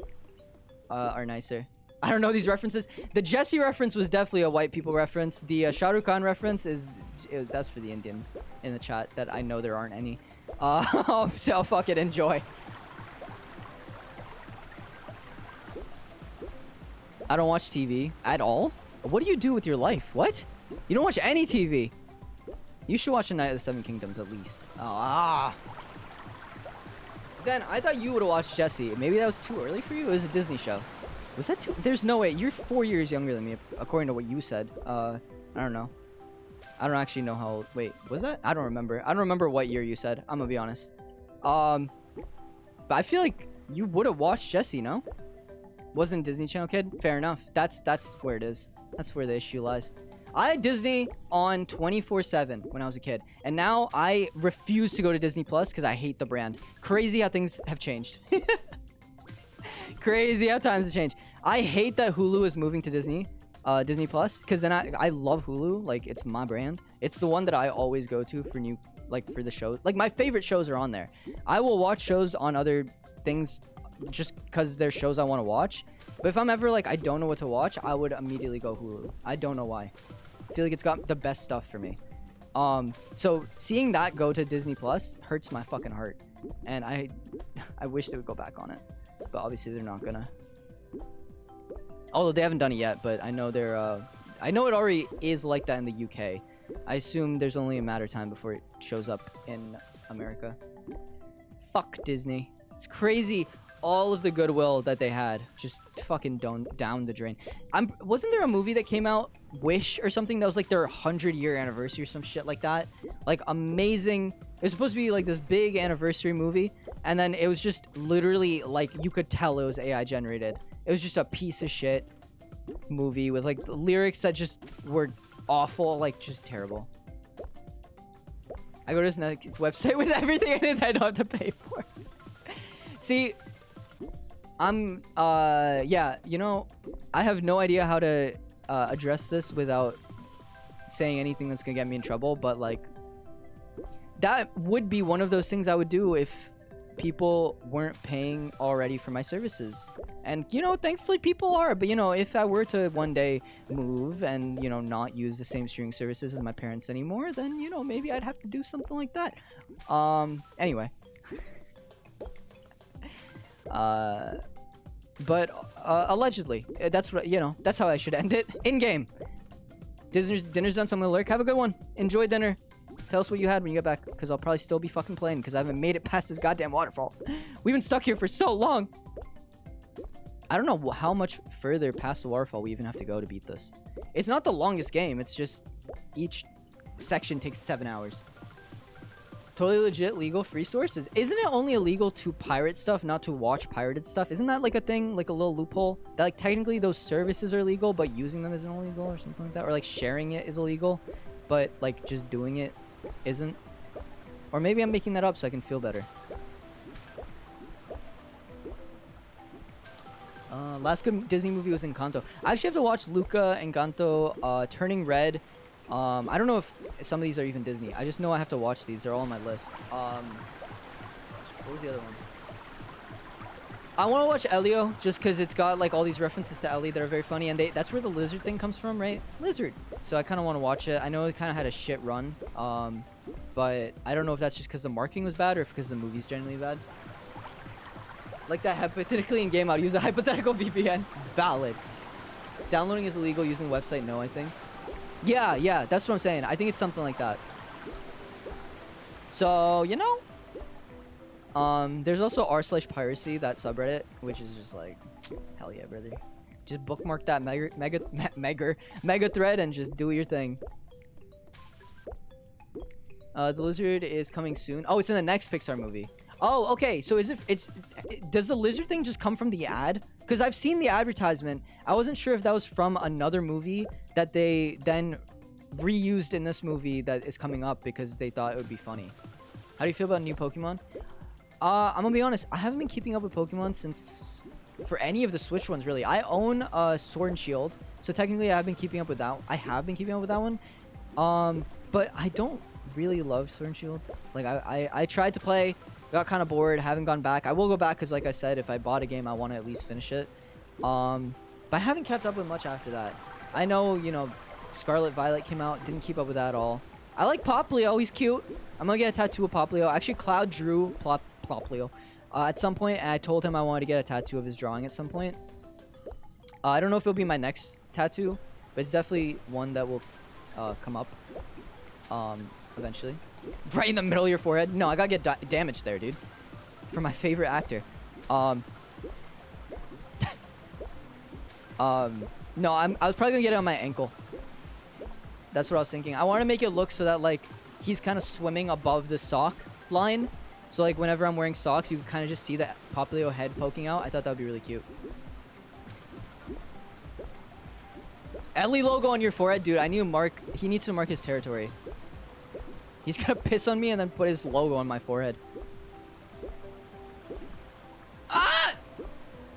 are nicer. I don't know these references. The Jesse reference was definitely a white people reference. The Shah Rukh Khan reference that's for the Indians in the chat that I know there aren't any. So fuck it, enjoy. I don't watch TV at all. What do you do with your life? What? You don't watch any TV. You should watch A Night of the Seven Kingdoms at least. Zen, I thought you would have watched Jesse. Maybe that was too early for you? It was a Disney show. Was that too? There's no way. You're 4 years younger than me, according to what you said. I don't know. I don't actually know how old. Wait, was that? I don't remember. I don't remember what year you said. I'm gonna be honest. But I feel like you would have watched Jesse, no? Wasn't Disney Channel kid? Fair enough. That's where it is. That's where the issue lies. I had Disney on 24/7 when I was a kid, and now I refuse to go to Disney Plus because I hate the brand. Crazy how things have changed. Crazy how times have changed. I hate that Hulu is moving to Disney Plus, because then I love Hulu. Like, it's my brand. It's the one that I always go to for new, like, for the shows. Like, my favorite shows are on there. I will watch shows on other things just because they're shows I want to watch. But if I'm ever like I don't know what to watch, I would immediately go Hulu. I don't know why. I feel like it's got the best stuff for me. So seeing that go to Disney Plus hurts my fucking heart, and I wish they would go back on it, but obviously they're not gonna. Although they haven't done it yet, but I know they're I know it already is like that in the UK. I assume there's only a matter of time before it shows up in America. Fuck Disney. It's crazy. All of the goodwill that they had just fucking down the drain. Wasn't there a movie that came out, Wish or something, that was like their 100-year anniversary or some shit like that? Like, amazing. It was supposed to be like this big anniversary movie, and then it was just literally like you could tell it was AI generated. It was just a piece of shit movie with like lyrics that just were awful, like just terrible. I go to this Netflix website with everything in it that I don't have to pay for. See, yeah, you know, I have no idea how to address this without saying anything that's gonna get me in trouble, but like, that would be one of those things I would do if people weren't paying already for my services. And, you know, thankfully people are, but, you know, if I were to one day move and, you know, not use the same streaming services as my parents anymore, then, you know, maybe I'd have to do something like that. Anyway. But allegedly, that's what, you know, that's how I should end it. In game. Dinner's done, so I'm gonna lurk. Have a good one. Enjoy dinner. Tell us what you had when you get back, because I'll probably still be fucking playing because I haven't made it past this goddamn waterfall. We've been stuck here for so long. I don't know how much further past the waterfall we even have to go to beat this. It's not the longest game. It's just each section takes 7 hours. Totally legit, legal, free sources. Isn't it only illegal to pirate stuff, not to watch pirated stuff? Isn't that like a thing, like a little loophole? That like technically those services are legal, but using them isn't illegal or something like that? Or like sharing it is illegal, but like just doing it isn't? Or maybe I'm making that up so I can feel better. Last good Disney movie was Encanto. I actually have to watch Luca, Encanto, Turning Red. I don't know if some of these are even Disney. I just know I have to watch these. They're all on my list. What was the other one? I want to watch Elio just because it's got like all these references to Ellie that are very funny, and that's where the lizard thing comes from, right? Lizard. So I kind of want to watch it. I know it kind of had a shit run, but I don't know if that's just because the marketing was bad or if because the movie's generally bad. Like that hypothetically in game, I'll use a hypothetical VPN. Valid. Downloading is illegal. Using the website, no, I think. Yeah, that's what I'm saying. I think it's something like that. So, you know, there's also r/piracy, that subreddit, which is just like, hell yeah, brother. Just bookmark that mega thread and just do your thing. The lizard is coming soon. Oh, it's in the next Pixar movie. Oh, okay. So does the lizard thing just come from the ad? Because I've seen the advertisement. I wasn't sure if that was from another movie that they then reused in this movie that is coming up because they thought it would be funny. How do you feel about new Pokemon? I'm gonna be honest. I haven't been keeping up with Pokemon since for any of the Switch ones really. I own Sword and Shield, so technically I've been keeping up with that. I have been keeping up with that one. But I don't really love Sword and Shield. Like I tried to play, got kind of bored, haven't gone back. I will go back because like I said, if I bought a game, I want to at least finish it. But I haven't kept up with much after that. I know, you know, Scarlet Violet came out, didn't keep up with that at all. I like Poplio, he's cute. I'm gonna get a tattoo of Poplio. Actually, Cloud drew Poplio at some point, and I told him I wanted to get a tattoo of his drawing at some point. I don't know if it'll be my next tattoo, but it's definitely one that will come up eventually. Right in the middle of your forehead. No, I gotta get damaged there, dude. For my favorite actor. No, I was probably gonna get it on my ankle. That's what I was thinking. I want to make it look so that like he's kind of swimming above the sock line. So like whenever I'm wearing socks, you can kind of just see the Poplio head poking out. I thought that would be really cute. Ellie logo on your forehead, dude. I need to mark. He needs to mark his territory. He's gonna piss on me and then put his logo on my forehead. Ah!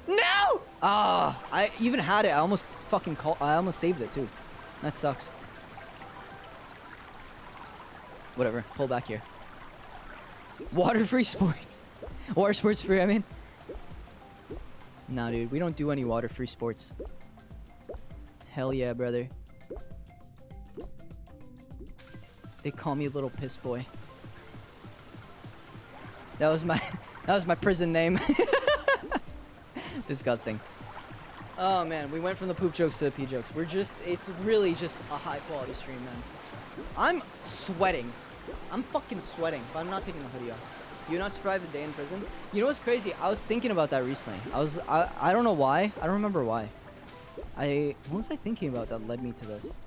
No! Ah! I even had it. I almost I almost saved it too. That sucks. Whatever. Pull back here. Water-free sports. Water sports free, I mean. Nah, dude. We don't do any water-free sports. Hell yeah, brother. They call me Little Piss Boy. That was my prison name. Disgusting. Oh man, we went from the poop jokes to the pee jokes. It's really just a high quality stream, man. I'm sweating. I'm fucking sweating, but I'm not taking the hoodie off. You not survive a day in prison? You know what's crazy? I was thinking about that recently. I don't know why. I don't remember why. What was I thinking about that led me to this?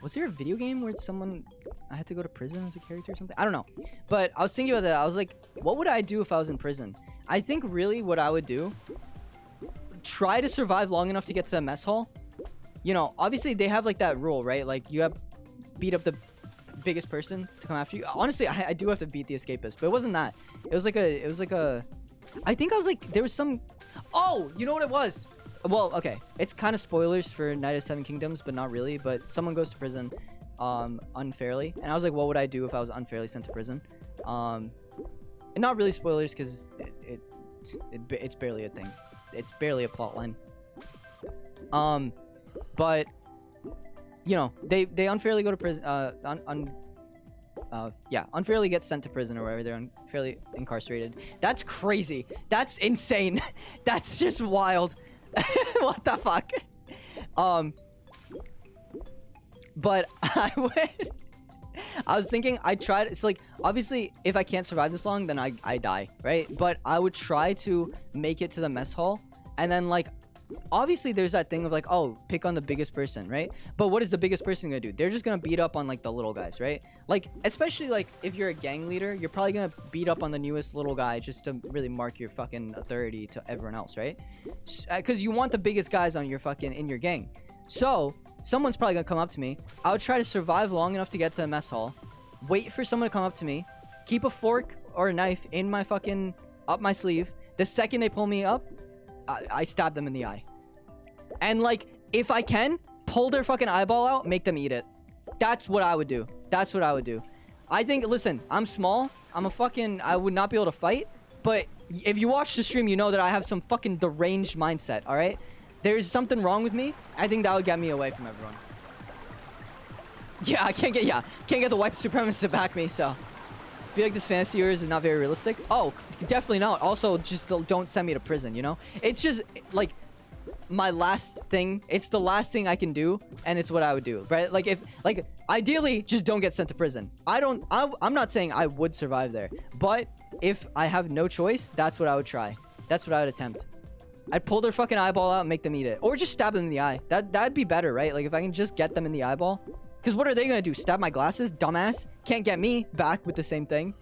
Was there a video game where I had to go to prison as a character or something? I don't know. But I was thinking about that. I was like, what would I do if I was in prison? I think really what I would do, try to survive long enough to get to the mess hall. You know, obviously they have like that rule, right? Like you have beat up the biggest person to come after you. Honestly, I do have to beat the escapist, but it wasn't that. It was like a, I think I was like, there was some, oh, you know what it was? Well, okay, it's kind of spoilers for Night of Seven Kingdoms, but not really. But someone goes to prison unfairly, and I was like, what would I do if I was unfairly sent to prison? And not really spoilers because it's barely a thing. It's barely a plot line. But you know, they unfairly go to prison. Yeah, unfairly get sent to prison or whatever. They're unfairly incarcerated. That's crazy. That's insane. That's just wild. What the fuck? But I was thinking I'd try to, it's like, obviously if I can't survive this long, then I die, right? But I would try to make it to the mess hall, and then like, obviously there's that thing of like, oh, pick on the biggest person, right? But what is the biggest person gonna do? They're just gonna beat up on like the little guys, right? Like, especially like if you're a gang leader, you're probably gonna beat up on the newest little guy just to really mark your fucking authority to everyone else, right? Because you want the biggest guys on your fucking in your gang. So someone's probably gonna come up to me. I would try to survive long enough to get to the mess hall, wait for someone to come up to me, keep a fork or a knife in my fucking up my sleeve. The second they pull me up, I stab them in the eye. And like, if I can, pull their fucking eyeball out, make them eat it. That's what I would do. That's what I would do. I think, listen, I'm small. I would not be able to fight. But if you watch the stream, you know that I have some fucking deranged mindset, alright? There's something wrong with me. I think that would get me away from everyone. Yeah, can't get the white supremacist to back me, so. I feel like this fantasy of yours is not very realistic. Oh, definitely not. Also, just don't send me to prison, you know? It's just, like, my last thing. It's the last thing I can do, and it's what I would do, right? Like, if, like, ideally, just don't get sent to prison. I'm not saying I would survive there, but if I have no choice, that's what I would try. That's what I would attempt. I'd pull their fucking eyeball out and make them eat it. Or just stab them in the eye. That'd be better, right? Like, if I can just get them in the eyeball. Because what are they gonna do? Stab my glasses? Dumbass. Can't get me back with the same thing.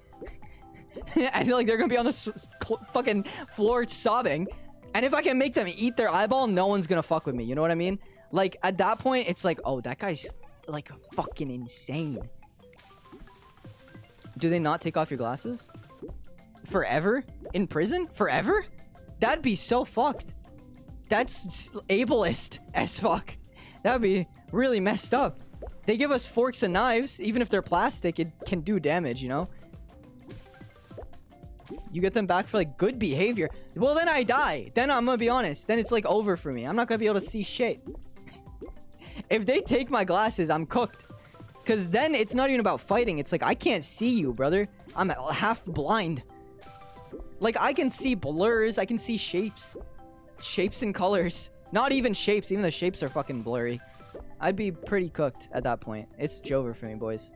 I feel like they're gonna be on the fucking floor sobbing. And if I can make them eat their eyeball, no one's gonna fuck with me. You know what I mean? Like, at that point, it's like, oh, that guy's, like, fucking insane. Do they not take off your glasses? Forever? In prison? Forever? That'd be so fucked. That's ableist as fuck. That'd be really messed up. They give us forks and knives. Even if they're plastic, it can do damage, you know? You get them back for, like, good behavior. Well, then I die. Then I'm gonna be honest. Then it's, like, over for me. I'm not gonna be able to see shit. If they take my glasses, I'm cooked. Because then it's not even about fighting. It's like, I can't see you, brother. I'm half blind. Like, I can see blurs. I can see shapes. Shapes and colors. Not even shapes. Even the shapes are fucking blurry. I'd be pretty cooked at that point. It's Jover for me, boys.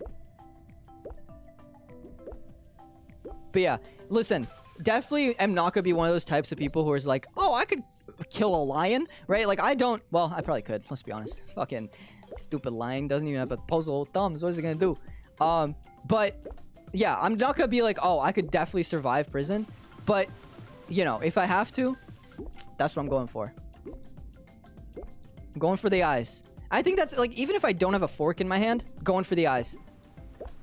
But yeah, listen. Definitely am not gonna be one of those types of people who is like, oh, I could kill a lion, right? Like, I don't. Well, I probably could. Let's be honest. Fucking stupid lion doesn't even have opposable thumbs. What is it gonna do? But yeah, I'm not gonna be like, oh, I could definitely survive prison. But, you know, if I have to, that's what I'm going for. I'm going for the eyes. I think that's, like, even if I don't have a fork in my hand, going for the eyes.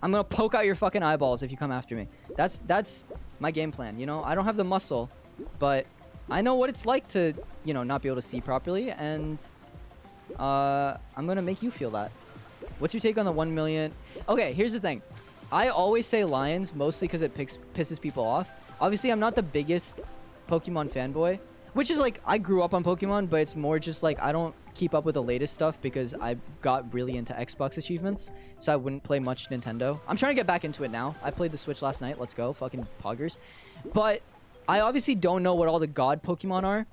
I'm gonna poke out your fucking eyeballs if you come after me. That's my game plan, you know? I don't have the muscle, but I know what it's like to, you know, not be able to see properly, and I'm gonna make you feel that. What's your take on the 1 million? Okay, here's the thing. I always say lions, mostly because it pisses people off. Obviously, I'm not the biggest Pokemon fanboy, which is like, I grew up on Pokemon, but it's more just like, I don't keep up with the latest stuff because I got really into Xbox achievements, so I wouldn't play much Nintendo. I'm trying to get back into it now. I played the Switch last night. Let's go. Fucking poggers. But I obviously don't know what all the god Pokemon are.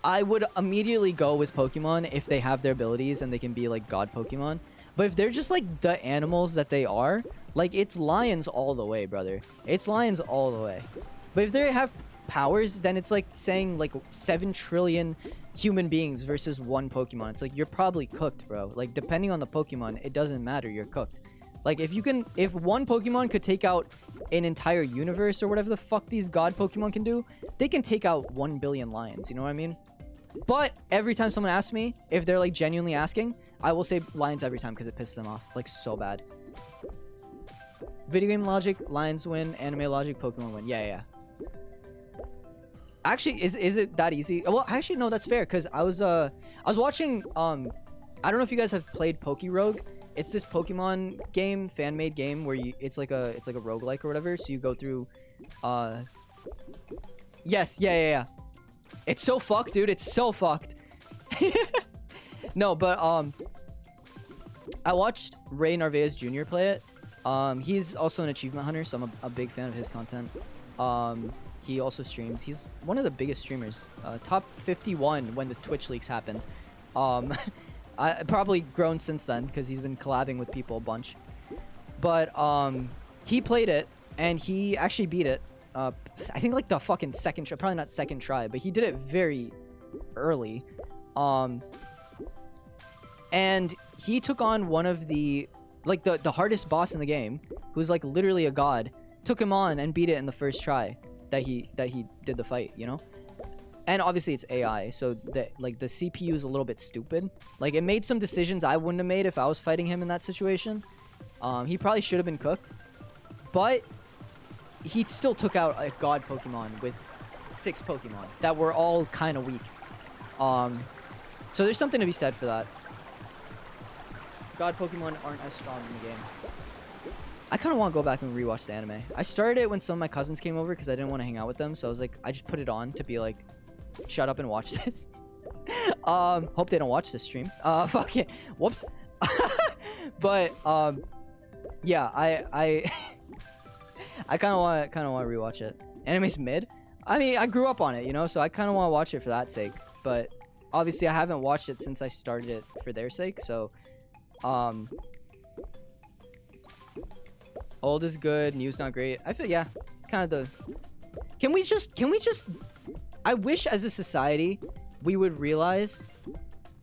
I would immediately go with Pokemon if they have their abilities and they can be like god Pokemon. But if they're just like the animals that they are, like, it's lions all the way, brother. It's lions all the way. But if they have powers, then it's like saying like 7 trillion human beings versus one Pokemon. It's like, you're probably cooked, bro. Like, depending on the Pokemon, it doesn't matter. You're cooked. Like, if one Pokemon could take out an entire universe or whatever the fuck these god Pokemon can do, they can take out 1 billion lions. You know what I mean? But every time someone asks me, if they're like genuinely asking, I will say lions every time because it pisses them off like so bad. Video game logic, lions win. Anime logic, Pokemon win. Yeah. Actually, is it that easy? Well, actually, no, that's fair because I was watching. I don't know if you guys have played Pokerogue. It's this Pokemon game, fan-made game where it's like a roguelike or whatever. So you go through. Yes, yeah. It's so fucked, dude. It's so fucked. No, but I watched Ray Narvaez Jr. play it. He's also an achievement hunter, so I'm a big fan of his content. He also streams. He's one of the biggest streamers. Top 51 when the Twitch leaks happened. I probably grown since then because he's been collabing with people a bunch. But he played it and he actually beat it. I think like the fucking second try, probably not second try, but he did it very early. And he took on one of the the hardest boss in the game, who's like literally a god, took him on and beat it in the first try that he did the fight, you know? And obviously it's AI, so the CPU is a little bit stupid. Like, it made some decisions I wouldn't have made if I was fighting him in that situation. He probably should have been cooked, but he still took out a god Pokemon with 6 Pokemon that were all kind of weak. So there's something to be said for that. God Pokemon aren't as strong in the game. I kind of want to go back and rewatch the anime. I started it when some of my cousins came over because I didn't want to hang out with them. So I was like, I just put it on to be like, shut up and watch this. Hope they don't watch this stream. Fuck it. Whoops. But yeah, I kind of want to rewatch it. Anime's mid. I mean, I grew up on it, you know, so I kind of want to watch it for that sake. but obviously I haven't watched it since I started it for their sake. So, old is good, new's not great. I feel, yeah, it's kind of the. Can we just? I wish as a society we would realize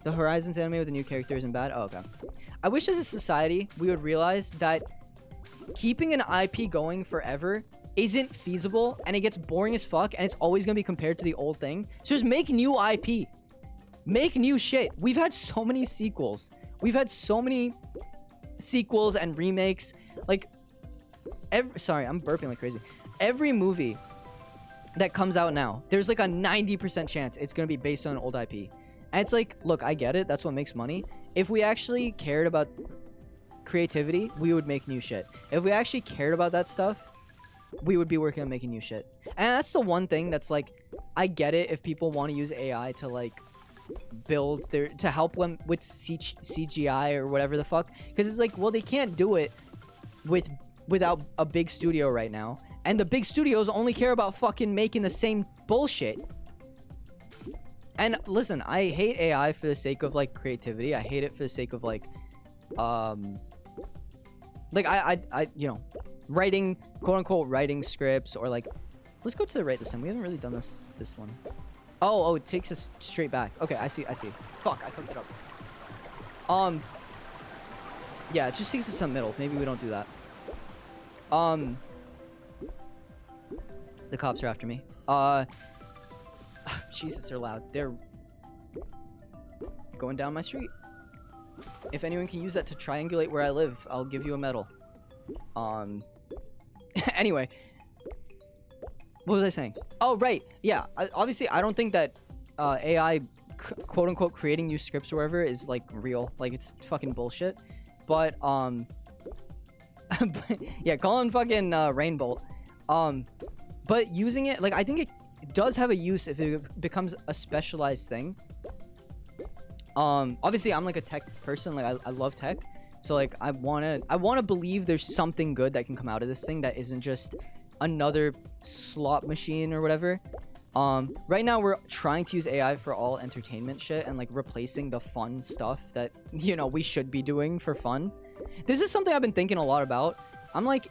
the Horizons anime with the new character isn't bad. Oh, okay. I wish as a society we would realize that keeping an IP going forever isn't feasible, and it gets boring as fuck, and it's always gonna be compared to the old thing. So just make new IP. Make new shit. We've had so many sequels. We've had so many sequels and remakes. Like, sorry, I'm burping like crazy. Every movie that comes out now, there's like a 90% chance it's gonna be based on an old IP. And it's like, look, I get it. That's what makes money. If we actually cared about creativity, we would make new shit. If we actually cared about that stuff, we would be working on making new shit. And that's the one thing that's like, I get it if people want to use AI to like build to help them with CGI or whatever the fuck, because it's like, well, they can't do it without a big studio right now, and the big studios only care about fucking making the same bullshit. And listen, I hate AI for the sake of like creativity. I hate it for the sake of like I you know, writing, quote unquote, writing scripts, or like, let's go to the right this time. We haven't really done this one. Oh, it takes us straight back. Okay, I see. Fuck, I fucked it up. Yeah, it just takes us to the middle. Maybe we don't do that. The cops are after me. Jesus, they're loud. They're going down my street. If anyone can use that to triangulate where I live, I'll give you a medal. Anyway, what was I saying? Oh, right. Yeah, obviously I don't think that AI quote unquote creating new scripts or whatever is like real. Like, it's fucking bullshit. But yeah, call him fucking Rainbolt. But using it, like, I think it does have a use if it becomes a specialized thing. Obviously I'm like a tech person. Like, I love tech. So like, I wanna believe there's something good that can come out of this thing that isn't just another slot machine or whatever. Right now we're trying to use AI for all entertainment shit and like replacing the fun stuff that, you know, we should be doing for fun. This is something I've been thinking a lot about. I'm like,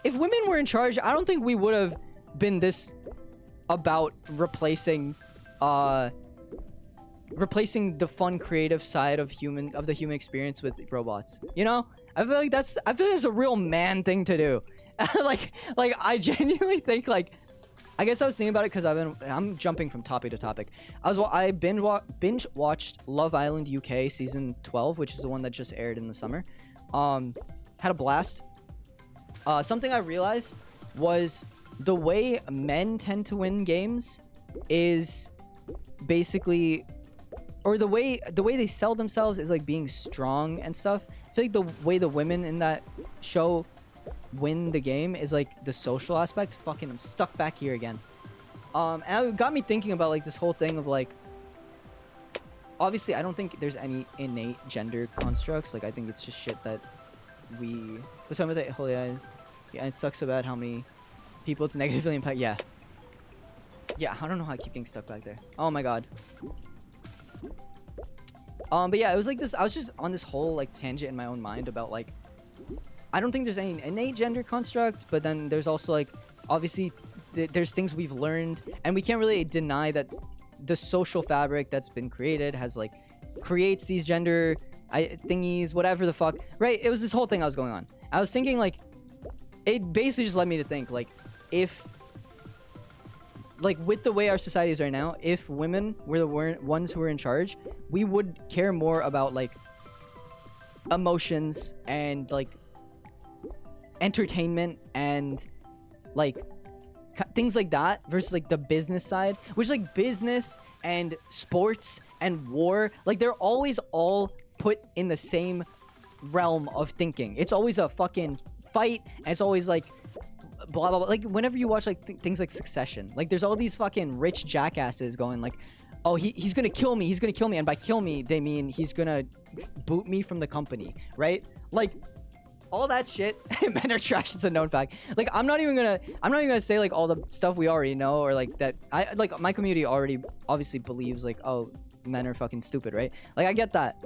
if women were in charge, I don't think we would have been this about replacing the fun, creative side of the human experience with robots. You know, I feel like that's a real man thing to do. like I genuinely think, like, I guess I was thinking about it because I'm jumping from topic to topic. I binge watched Love Island UK season 12, which is the one that just aired in the summer. Had a blast. Something I realized was the way men tend to win games is basically, or the way they sell themselves is like being strong and stuff. I feel like the way the women in that show win the game is like the social aspect. Fucking, I'm stuck back here again. And it got me thinking about like this whole thing of like, obviously I don't think there's any innate gender constructs. Like, I think it's just shit that we, but some of the whole, yeah, it sucks so bad how many people it's negatively impact. Yeah, I don't know how I keep getting stuck back there. Oh my god. But yeah, it was like this, I was just on this whole like tangent in my own mind about like, I don't think there's any innate gender construct, but then there's also like, obviously there's things we've learned, and we can't really deny that the social fabric that's been created has like creates these gender thingies, whatever the fuck, right? It was this whole thing I was going on. I was thinking like, it basically just led me to think like, if like with the way our society is right now, if women were the ones who were in charge, we would care more about like emotions and like entertainment and like things like that versus like the business side, which like business and sports and war, like they're always all put in the same realm of thinking. It's always a fucking fight, and it's always like blah blah blah. Like whenever you watch like things like Succession, like there's all these fucking rich jackasses going like, oh, he's gonna kill me, and by kill me they mean he's gonna boot me from the company, right? Like all that shit. Men are trash. It's a known fact. Like, I'm not even gonna say like all the stuff we already know, or like that. Like my community already obviously believes like, oh, men are fucking stupid, right? Like, I get that.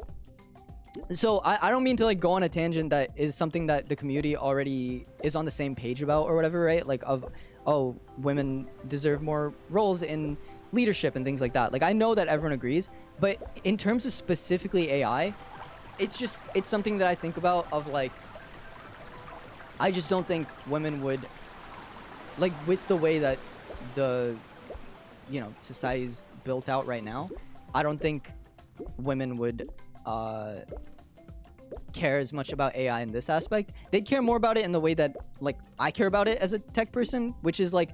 So I don't mean to like go on a tangent that is something that the community already is on the same page about or whatever, right? Like, of, oh, women deserve more roles in leadership and things like that. Like, I know that everyone agrees, but in terms of specifically AI, it's something that I think about of like, I just don't think women would, like, with the way that the, you know, society's built out right now, I don't think women would care as much about AI in this aspect. They'd care more about it in the way that like I care about it as a tech person, which is like,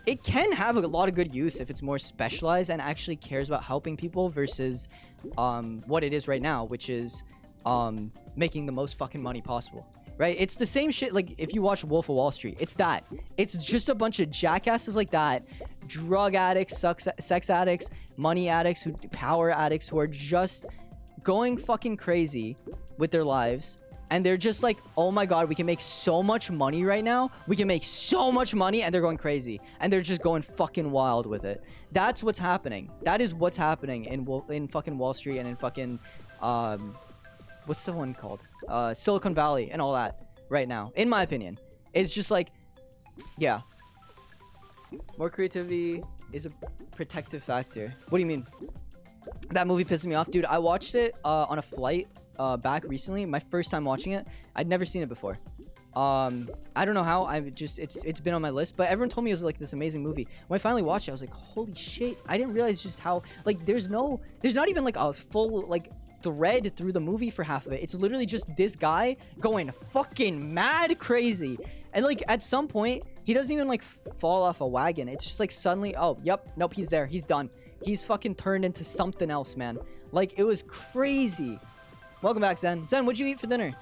it can have a lot of good use if it's more specialized and actually cares about helping people versus what it is right now, which is making the most fucking money possible, right? It's the same shit. Like, if you watch Wolf of Wall Street, it's just a bunch of jackasses like that, drug addicts, sex addicts, money addicts, power addicts, who are just going fucking crazy with their lives, and they're just like, oh my god, we can make so much money right now, we can make so much money, and they're going crazy, and they're just going fucking wild with it. That's what's happening. That is what's happening in fucking Wall Street and in fucking what's the one called, Silicon Valley and all that right now, in my opinion. It's just like, yeah, more creativity is a protective factor. What do you mean? That movie pisses me off, dude. I watched it on a flight back recently. My first time watching it. I'd never seen it before. I don't know how. It's been on my list, but everyone told me it was like this amazing movie. When I finally watched it, I was like, holy shit! I didn't realize just how, like, there's not even like a full like thread through the movie for half of it. It's literally just this guy going fucking mad crazy, and like at some point he doesn't even like fall off a wagon. It's just like suddenly, oh, yep, nope, he's there, he's done. He's fucking turned into something else, man. Like, it was crazy. Welcome back, Zen. Zen, what'd you eat for dinner?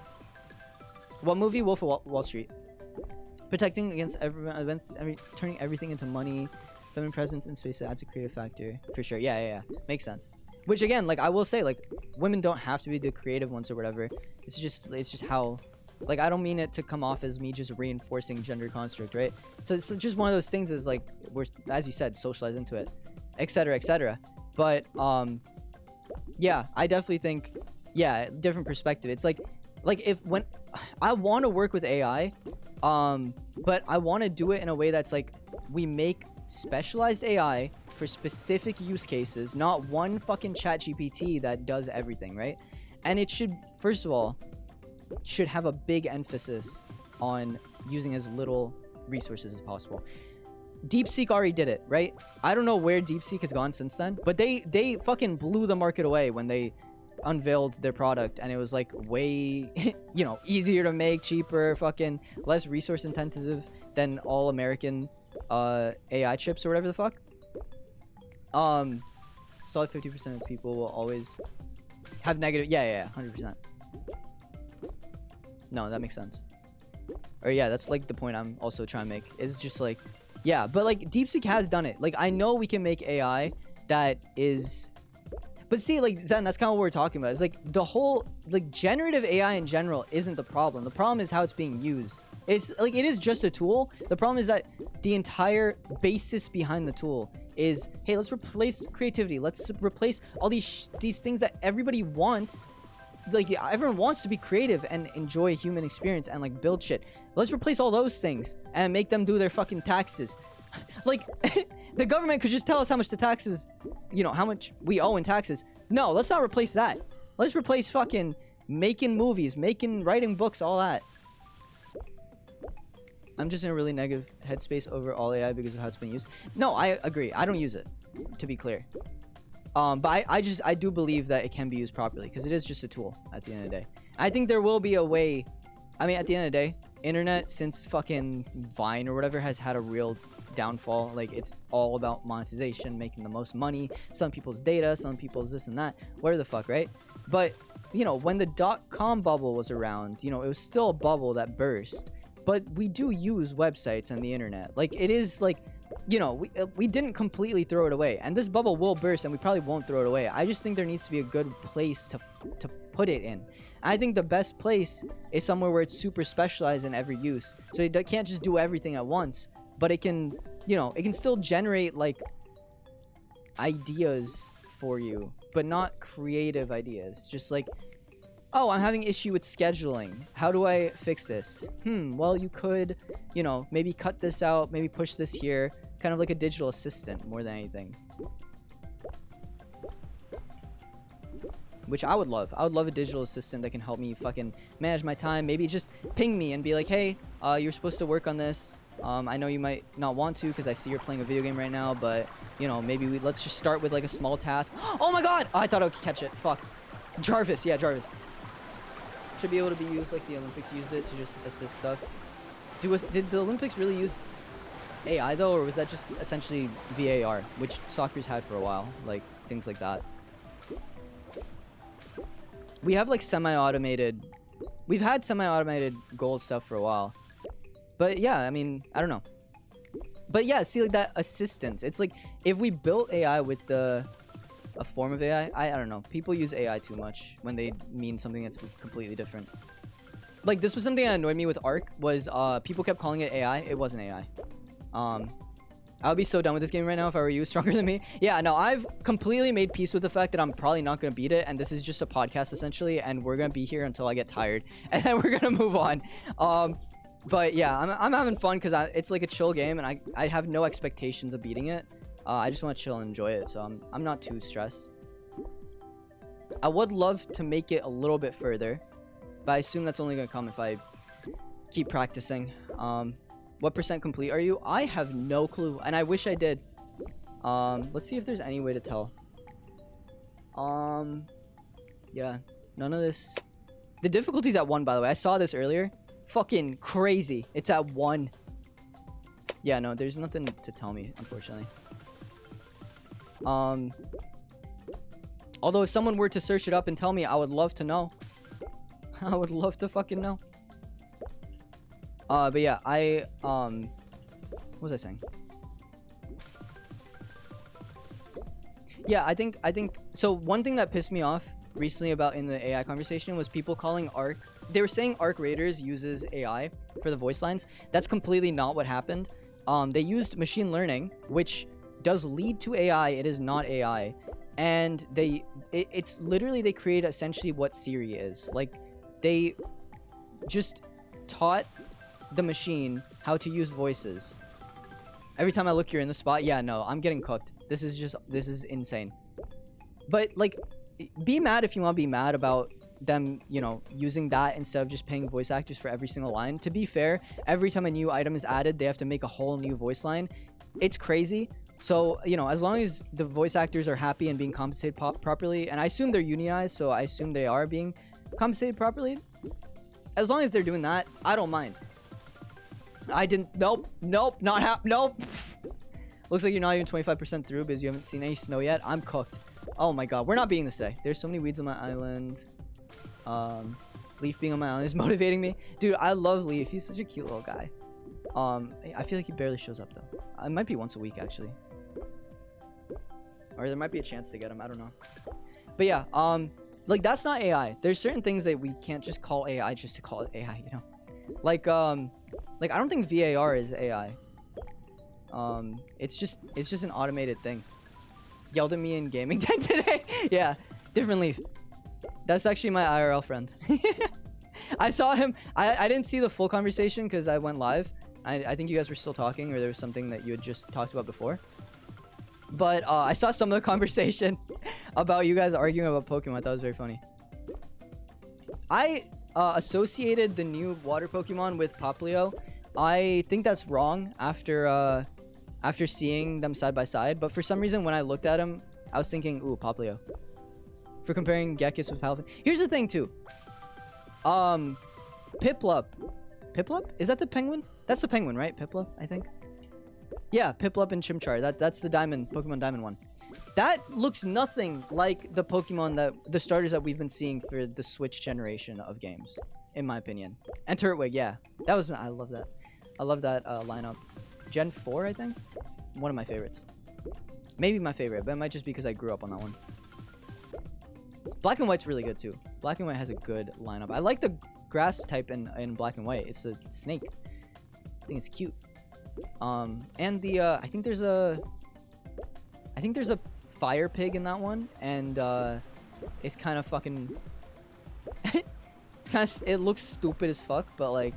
What movie? Wolf of Wall Street. Protecting against events, turning everything into money. Feminine presence in space adds a creative factor. For sure. Yeah. Makes sense. Which, again, like, I will say, like, women don't have to be the creative ones or whatever. It's just how... Like, I don't mean it to come off as me just reinforcing gender construct, right? So it's just one of those things is, like, we're, as you said, socialized into it. Etc, etc. But yeah, I definitely think, yeah, different perspective. It's like if when I want to work with AI, but I want to do it in a way that's like, we make specialized AI for specific use cases, not one fucking chat GPT that does everything, right? And it should, first of all, should have a big emphasis on using as little resources as possible. DeepSeek already did it, right? I don't know where DeepSeek has gone since then, but they fucking blew the market away when they unveiled their product, and it was like way you know, easier to make, cheaper, fucking less resource intensive than all American AI chips or whatever the fuck. Solid 50% of people will always have negative, yeah 100%. No, that makes sense. Or yeah, that's like the point I'm also trying to make. Is just like, yeah, but like DeepSeek has done it. Like, I know we can make AI that is, but see, like, Zen, that's kind of what we're talking about. It's like the whole, like, generative AI in general isn't the problem. The problem is how it's being used. It's like, it is just a tool. The problem is that the entire basis behind the tool is, hey, let's replace creativity. Let's replace all these things that everybody wants. Like, everyone wants to be creative and enjoy a human experience and like build shit. Let's replace all those things and make them do their fucking taxes. Like, the government could just tell us how much the taxes, you know, how much we owe in taxes. No, let's not replace that. Let's replace fucking making movies, writing books, all that. I'm just in a really negative headspace over all AI because of how it's being used. No, I agree. I don't use it, to be clear. But I do believe that it can be used properly because it is just a tool at the end of the day. I think there will be a way. I mean, at the end of the day, internet, since fucking Vine or whatever, has had a real downfall. Like, it's all about monetization, making the most money, some people's data, some people's this and that, whatever the fuck, right? But, you know, when the .com bubble was around, you know, it was still a bubble that burst. But we do use websites and the internet. Like, it is like, you know, we didn't completely throw it away, and this bubble will burst, and we probably won't throw it away. I just think there needs to be a good place to put it in. I think the best place is somewhere where it's super specialized in every use, so it can't just do everything at once, but it can, you know, it can still generate like ideas for you, but not creative ideas. Just like, oh, I'm having issue with scheduling. How do I fix this? Well, you could, you know, maybe cut this out, maybe push this here. Kind of like a digital assistant more than anything. Which I would love. I would love a digital assistant that can help me fucking manage my time. Maybe just ping me and be like, hey, you're supposed to work on this. I know you might not want to because I see you're playing a video game right now, but, you know, maybe let's just start with like a small task. Oh my god! Oh, I thought I could catch it. Fuck. Jarvis. Yeah, Jarvis. Should be able to be used like the Olympics used it to just assist stuff. Did the Olympics really use AI though, or was that just essentially VAR, which soccer's had for a while, like things like that? We have like we've had semi-automated goal stuff for a while, but yeah, I mean, I don't know. But yeah, see, like that assistance, it's like if we built AI with a form of AI, I don't know, people use AI too much when they mean something that's completely different. Like this was something that annoyed me with Ark, was people kept calling it AI. It wasn't AI. I would be so done with this game right now if I were you. Stronger than me. Yeah, no, I've completely made peace with the fact that I'm probably not going to beat it, and this is just a podcast essentially, and we're going to be here until I get tired, and then we're going to move on. But yeah, I'm having fun because it's like a chill game, and I have no expectations of beating it. I just want to chill and enjoy it, so I'm not too stressed. I would love to make it a little bit further, but I assume that's only going to come if I keep practicing. What percent complete are you? I have no clue, and I wish I did. Let's see if there's any way to tell. Yeah, none of this. The difficulty's at 1, by the way. I saw this earlier. Fucking crazy. It's at 1. Yeah, no, there's nothing to tell me, unfortunately. Although if someone were to search it up and tell me, I would love to know. I would love to fucking know. But yeah, what was I saying? Yeah, I think, so one thing that pissed me off recently about in the AI conversation was people calling Ark, they were saying Ark Raiders uses AI for the voice lines. That's completely not what happened. They used machine learning, which does lead to AI. It is not AI. And it's literally, they create essentially what Siri is. Like, they just taught the machine how to use voices. Every time I look, you're in the spot. Yeah, no, I'm getting cooked. This is insane. But like, be mad if you want to be mad about them, you know, using that instead of just paying voice actors for every single line. To be fair, every time a new item is added, they have to make a whole new voice line. It's crazy. So, you know, as long as the voice actors are happy and being compensated properly, and I assume they're unionized, so I assume they are being compensated properly. As long as they're doing that, I don't mind. Nope, not nope. Looks like you're not even 25% through because you haven't seen any snow yet. I'm cooked. Oh my god, we're not beating this today. There's so many weeds on my island. Leaf being on my island is motivating me. Dude, I love Leaf. He's such a cute little guy. I feel like he barely shows up though. It might be once a week actually. Or there might be a chance to get him, I don't know. But yeah, like that's not AI. There's certain things that we can't just call AI just to call it AI, you know? Like I don't think VAR is AI. It's just an automated thing. Yelled at me in gaming tent today. Yeah, different Leaf. That's actually my IRL friend. I saw him. I didn't see the full conversation because I went live. I think you guys were still talking, or there was something that you had just talked about before. But I saw some of the conversation about you guys arguing about Pokemon. I thought it was very funny. I associated the new water Pokemon with Popplio. I think that's wrong after seeing them side by side. But for some reason, when I looked at him, I was thinking, ooh, Popplio. For comparing Gekis with Palafin. Here's the thing, too. Piplup. Piplup? Is that the penguin? That's the penguin, right? Piplup, I think. Yeah, Piplup and Chimchar. That's the diamond, Pokemon Diamond one. That looks nothing like the Pokemon the starters that we've been seeing for the Switch generation of games, in my opinion. And Turtwig, yeah. I love that. I love that lineup. Gen 4, I think? one of my favorites. Maybe my favorite, but it might just be because I grew up on that one. Black and White's really good too. Black and White has a good lineup. I like the grass type in Black and White. It's a snake. I think it's cute. And the I think there's a fire pig in that one, and it's kind of fucking it's kind of, it looks stupid as fuck, but like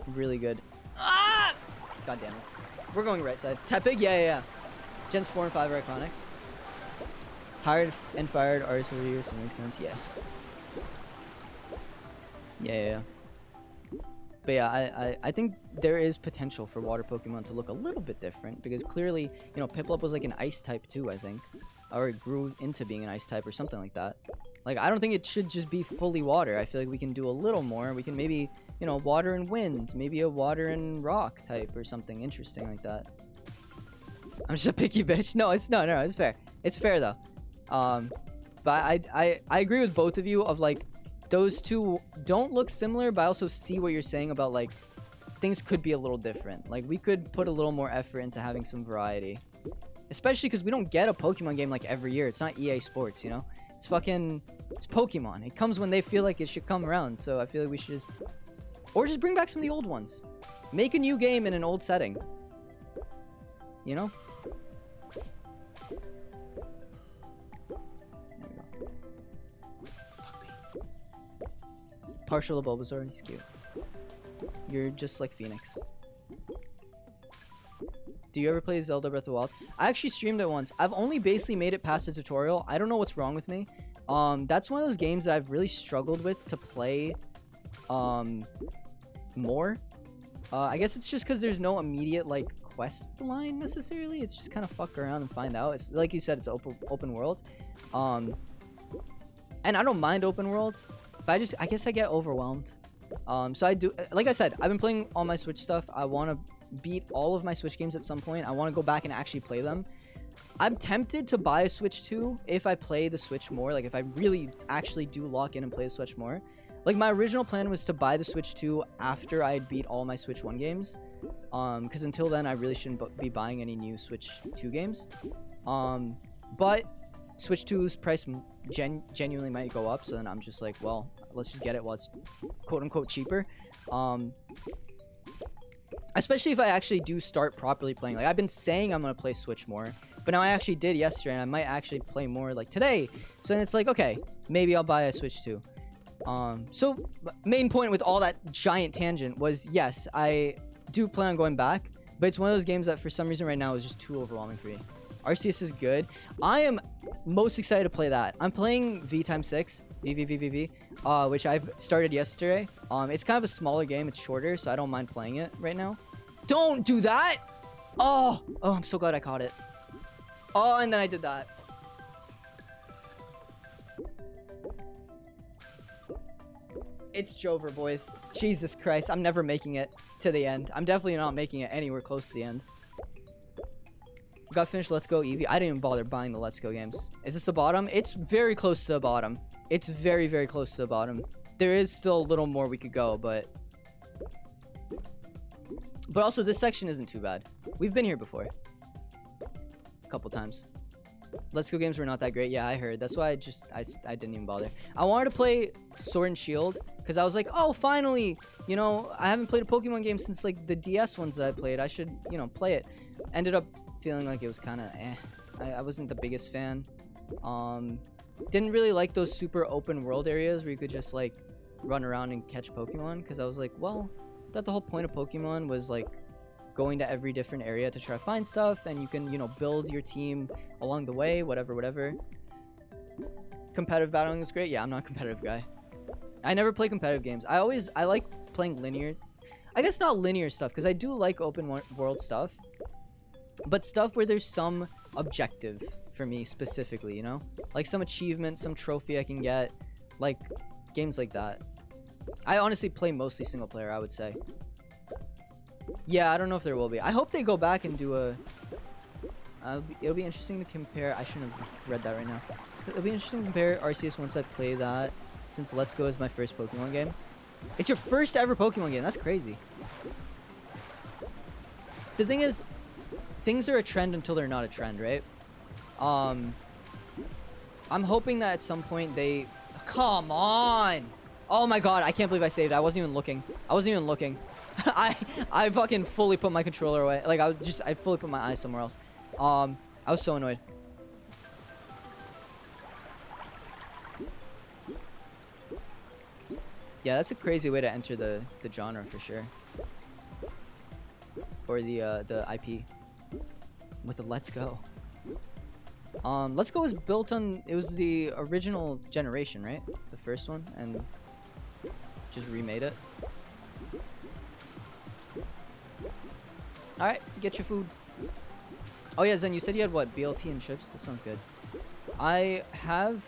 really good. Ah! God damn it. We're going right side. Tepig? Yeah. Gens 4 and 5 are iconic. Hired and fired artists over the years, so it makes sense. Yeah. But yeah, I think there is potential for water Pokemon to look a little bit different, because clearly, you know, Piplup was like an ice type too, I think. Or it grew into being an ice type or something like that. Like, I don't think it should just be fully water. I feel like we can do a little more. We can maybe, you know, water and wind. Maybe a water and rock type or something interesting like that. I'm just a picky bitch. No, it's fair. It's fair though. But I agree with both of you of like, those two don't look similar, but I also see what you're saying about like things could be a little different. Like we could put a little more effort into having some variety, especially because we don't get a Pokemon game like every year. It's not EA Sports, you know. It's Pokemon. It comes when they feel like it should come around. So I feel like we should just bring back some of the old ones. Make a new game in an old setting. You know. Partial to Bulbasaur, he's cute. You're just like Phoenix. Do you ever play Zelda Breath of the Wild? I actually streamed it once. I've only basically made it past the tutorial. I don't know what's wrong with me. That's one of those games that I've really struggled with to play more. I guess it's just because there's no immediate like quest line necessarily. It's just kind of fuck around and find out. It's like you said, it's open world. And I don't mind open worlds. But I guess I get overwhelmed. So I do, like I said, I've been playing all my Switch stuff. I want to beat all of my Switch games at some point. I want to go back and actually play them. I'm tempted to buy a Switch 2 if I play the Switch more. Like if I really actually do lock in and play the Switch more. Like my original plan was to buy the Switch 2 after I had beat all my Switch 1 games. Because until then I really shouldn't be buying any new Switch 2 games. But Switch 2's price genuinely might go up, so then I'm just like, well, let's just get it while it's quote-unquote cheaper. Especially if I actually do start properly playing. Like, I've been saying I'm going to play Switch more, but now I actually did yesterday, and I might actually play more, like, today. So then it's like, okay, maybe I'll buy a Switch 2. So, main point with all that giant tangent was, yes, I do plan on going back, but it's one of those games that for some reason right now is just too overwhelming for me. Arceus is good. I am most excited to play that. I'm playing V x 6, which I've started yesterday. It's kind of a smaller game. It's shorter, so I don't mind playing it right now. Don't do that! Oh, I'm so glad I caught it. Oh, and then I did that. It's Jover, boys. Jesus Christ, I'm never making it to the end. I'm definitely not making it anywhere close to the end. Got finished Let's Go Eevee. I didn't even bother buying the Let's Go games. Is this the bottom? It's very close to the bottom. It's very, very close to the bottom. There is still a little more we could go, but also this section isn't too bad. We've been here before. A couple times. Let's Go games were not that great. Yeah, I heard. That's why I didn't even bother. I wanted to play Sword and Shield because I was like, oh, finally, you know, I haven't played a Pokemon game since like the DS ones that I played. I should, you know, play it. Ended up feeling like it was kind of I wasn't the biggest fan. Didn't really like those super open world areas where you could just like run around and catch Pokemon, because I was like, well, I thought the whole point of Pokemon was like going to every different area to try to find stuff, and you can, you know, build your team along the way, whatever. Competitive battling was great. Yeah, I'm not a competitive guy. I never play competitive games. I like playing linear, I guess not linear stuff, because I do like open world stuff, but stuff where there's some objective for me specifically, you know? Like some achievement, some trophy I can get. Like, games like that. I honestly play mostly single player, I would say. Yeah, I don't know if there will be. I hope they go back and do a... it'll be interesting to compare... I shouldn't have read that right now. So it'll be interesting to compare Arceus once I play that, since Let's Go is my first Pokemon game. It's your first ever Pokemon game. That's crazy. The thing is, things are a trend until they're not a trend, right? I'm hoping that at some point they... Come on! Oh my god, I can't believe I saved. I wasn't even looking. I fucking fully put my controller away. Like, I fully put my eyes somewhere else. I was so annoyed. Yeah, that's a crazy way to enter the genre for sure. Or the IP. With the Let's Go. Let's Go was built on... It was the original generation, right? The first one, and just remade it. Alright, get your food. Oh yeah, Zen, you said you had what? BLT and chips? That sounds good. I have...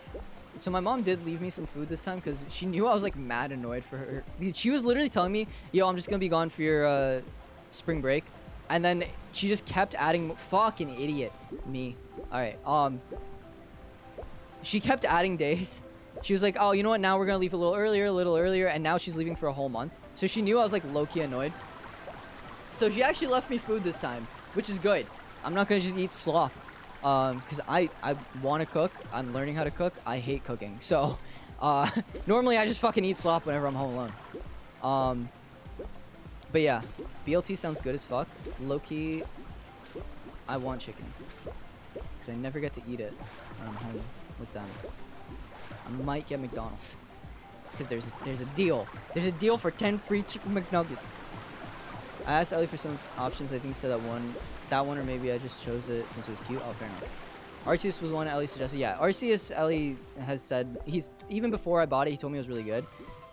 So my mom did leave me some food this time because she knew I was like mad annoyed for her. She was literally telling me, yo, I'm just gonna be gone for your spring break. And then she just kept adding... Fucking idiot. Me. Alright, she kept adding days. She was like, oh, you know what? Now we're gonna leave a little earlier. And now she's leaving for a whole month. So she knew I was like low-key annoyed. So she actually left me food this time, which is good. I'm not gonna just eat slop. Because I want to cook. I'm learning how to cook. I hate cooking. So, normally I just fucking eat slop whenever I'm home alone. But yeah, BLT sounds good as fuck. Low-key, I want chicken. Because I never get to eat it when I'm home with them. I might get McDonald's. Because there's a deal. There's a deal for 10 free chicken McNuggets. I asked Ellie for some options. I think he said that one, or maybe I just chose it since it was cute. Oh, fair enough. Arceus was one Ellie suggested. Yeah, Arceus, Ellie has said, even before I bought it, he told me it was really good.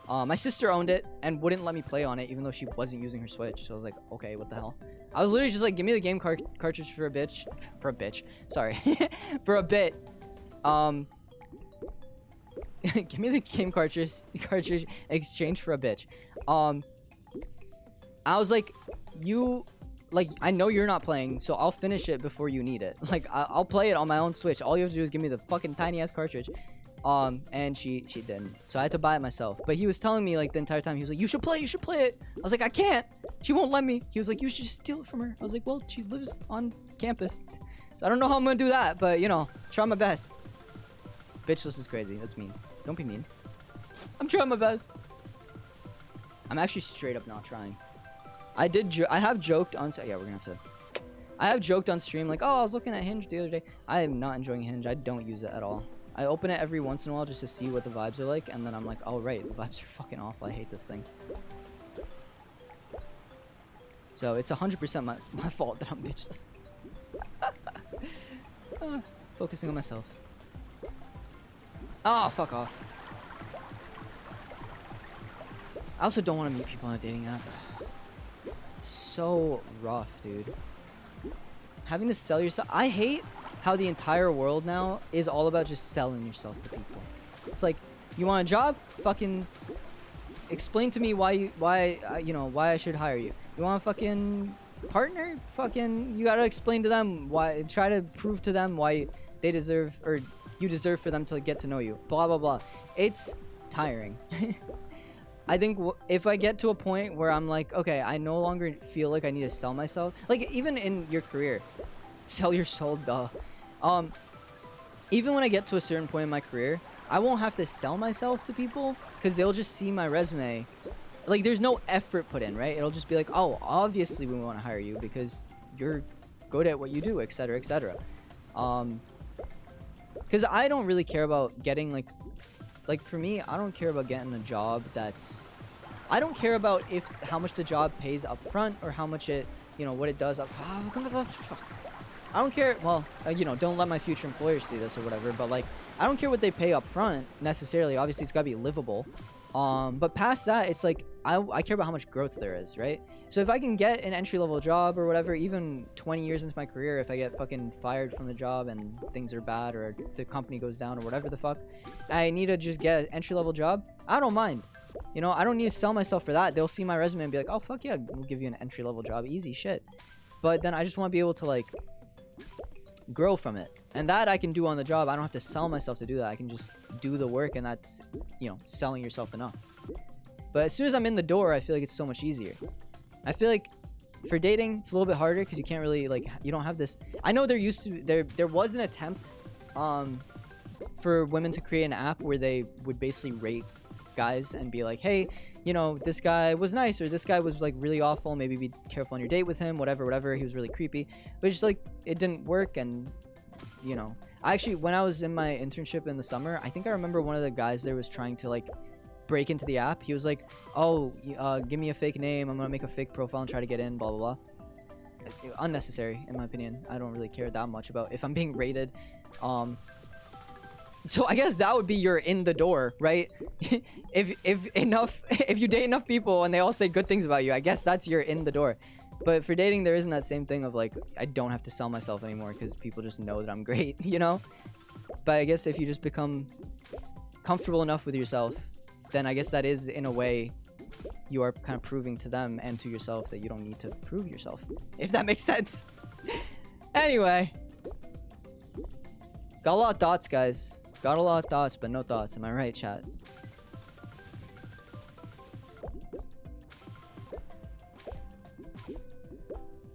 My sister owned it and wouldn't let me play on it, even though she wasn't using her Switch. So I was like, okay, what the hell? I was literally just like, give me the game cartridge for a bitch. Sorry. For a bit. Give me the game cartridge in exchange for a bitch. I was like, I know you're not playing, so I'll finish it before you need it. Like, I'll play it on my own Switch. All you have to do is give me the fucking tiny ass cartridge. And she didn't. So I had to buy it myself. But he was telling me like the entire time, he was like, you should play it. I was like, I can't. She won't let me. He was like, you should just steal it from her. I was like, well, she lives on campus. So I don't know how I'm gonna do that, but you know, try my best. Bitchless is crazy. That's mean. Don't be mean. I'm trying my best. I'm actually straight up not trying. I have joked on... Yeah, we're gonna have to... I have joked on stream like, oh, I was looking at Hinge the other day. I am not enjoying Hinge. I don't use it at all. I open it every once in a while just to see what the vibes are like, and then I'm like, oh, right, the vibes are fucking awful. I hate this thing. So it's 100% my fault that I'm bitchless. Focusing on myself. Oh, fuck off. I also don't want to meet people on a dating app. So rough, dude. Having to sell yourself. I hate how the entire world now is all about just selling yourself to people. It's like, you want a job? Fucking explain to me why I should hire you. You want a fucking partner? Fucking, you gotta explain to them why. Try to prove to them why they deserve, or you deserve for them to get to know you. Blah blah blah. It's tiring. I think if I get to a point where I'm like, okay, I no longer feel like I need to sell myself. Like, even in your career, sell your soul, duh. Even when I get to a certain point in my career, I won't have to sell myself to people because they'll just see my resume. Like, there's no effort put in, right? It'll just be like, oh, obviously we want to hire you because you're good at what you do, etc., etc. Because I don't really care about getting like for me, I don't care about getting a job that's... I don't care about how much the job pays up front or how much it, what it does up... I don't care... Well, don't let my future employers see this or whatever, but, like, I don't care what they pay up front, necessarily. Obviously, it's gotta be livable. But past that, it's like, I care about how much growth there is, right? So if I can get an entry-level job or whatever, even 20 years into my career, if I get fucking fired from the job and things are bad or the company goes down or whatever the fuck, I need to just get an entry-level job, I don't mind. I don't need to sell myself for that. They'll see my resume and be like, oh, fuck yeah, we'll give you an entry-level job. Easy shit. But then I just want to be able to, like, grow from it. And that I can do on the job. I don't have to sell myself to do that. I can just do the work, and that's, selling yourself enough. But as soon as I'm in the door, I feel like it's so much easier. I feel like For dating, it's a little bit harder because you can't really like you don't have this. I know there was an attempt for women to create an app where they would basically rate guys and be like, hey, you know, this guy was nice or this guy was like really awful, maybe be careful on your date with him, whatever, he was really creepy. But just like it didn't work. And you know, I actually, when I was in my internship in the summer, I think I remember one of the guys there was trying to like break into the app. He was like, oh, give me a fake name, I'm gonna make a fake profile and try to get in, blah blah blah. Unnecessary in my opinion. I don't really care that much about if I'm being rated. So I guess that would be your in the door, right? if you date enough people and they all say good things about you, I guess that's your in the door. But for dating, there isn't that same thing of like, I don't have to sell myself anymore because people just know that I'm great, you know? But I guess if you just become comfortable enough with yourself, then I guess that is, in a way, you are kind of proving to them and to yourself that you don't need to prove yourself, if that makes sense. Anyway. Got a lot of thoughts, guys. Got a lot of thoughts, but no thoughts. Am I right, chat?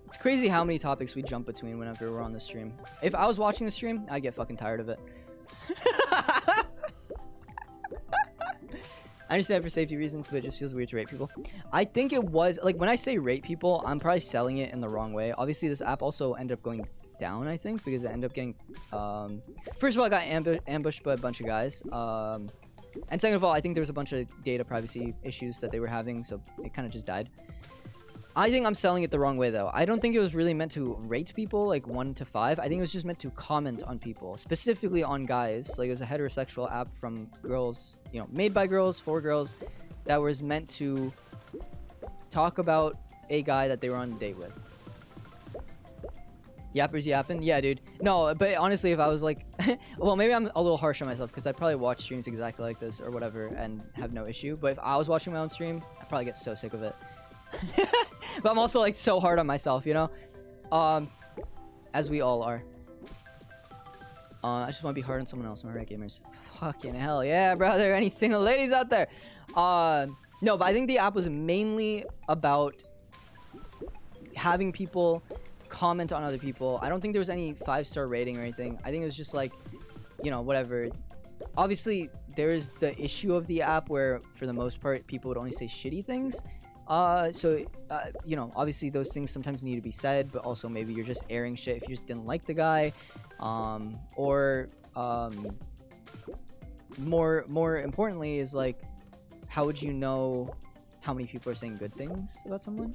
It's crazy how many topics we jump between whenever we're on the stream. If I was watching the stream, I'd get fucking tired of it. I understand for safety reasons, but it just feels weird to rate people. I think it was, like, when I say rate people, I'm probably selling it in the wrong way. Obviously, this app also ended up going down, I think, because it ended up getting first of all, I got ambushed by a bunch of guys, and second of all, I think there was a bunch of data privacy issues that they were having, so it kind of just died. I think I'm selling it the wrong way, though. I don't think it was really meant to rate people like 1 to 5. I think it was just meant to comment on people, specifically on guys. Like, it was a heterosexual app from girls, you know, made by girls for girls, that was meant to talk about a guy that they were on a date with. Yappers yapping? Yeah, dude. No, but honestly, if I was like... well, maybe I'm a little harsh on myself because I'd probably watch streams exactly like this or whatever and have no issue. But if I was watching my own stream, I'd probably get so sick of it. But I'm also like so hard on myself, you know? As we all are. I just want to be hard on someone else. Am I right, gamers? Fucking hell, yeah, brother. Any single ladies out there? No, but I think the app was mainly about having people comment on other people. I don't think there was any 5-star rating or anything. I think it was just like, you know, whatever. Obviously, there is the issue of the app where, for the most part, people would only say shitty things. You know, obviously those things sometimes need to be said, but also maybe you're just airing shit if you just didn't like the guy. More importantly is like, how would you know how many people are saying good things about someone?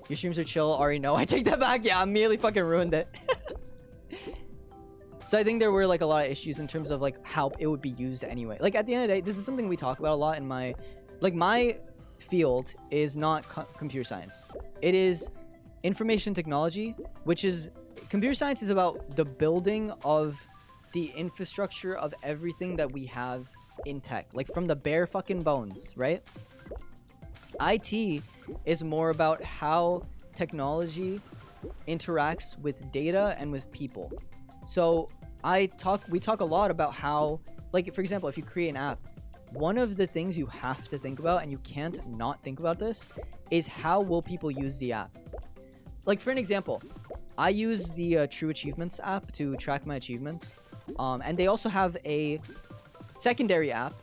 Your streams are chill. Already know. I take that back. Yeah, I immediately fucking ruined it. So I think there were like a lot of issues in terms of like how it would be used anyway. Like at the end of the day, this is something we talk about a lot in my, like my field is not computer science. It is information technology, which is, computer science is about the building of the infrastructure of everything that we have in tech, like from the bare fucking bones, right? IT is more about how technology interacts with data and with people. So we talk a lot about how, like, for example, if you create an app, one of the things you have to think about, and you can't not think about this, is how will people use the app. Like, for an example, I use the True Achievements app to track my achievements, and they also have a secondary app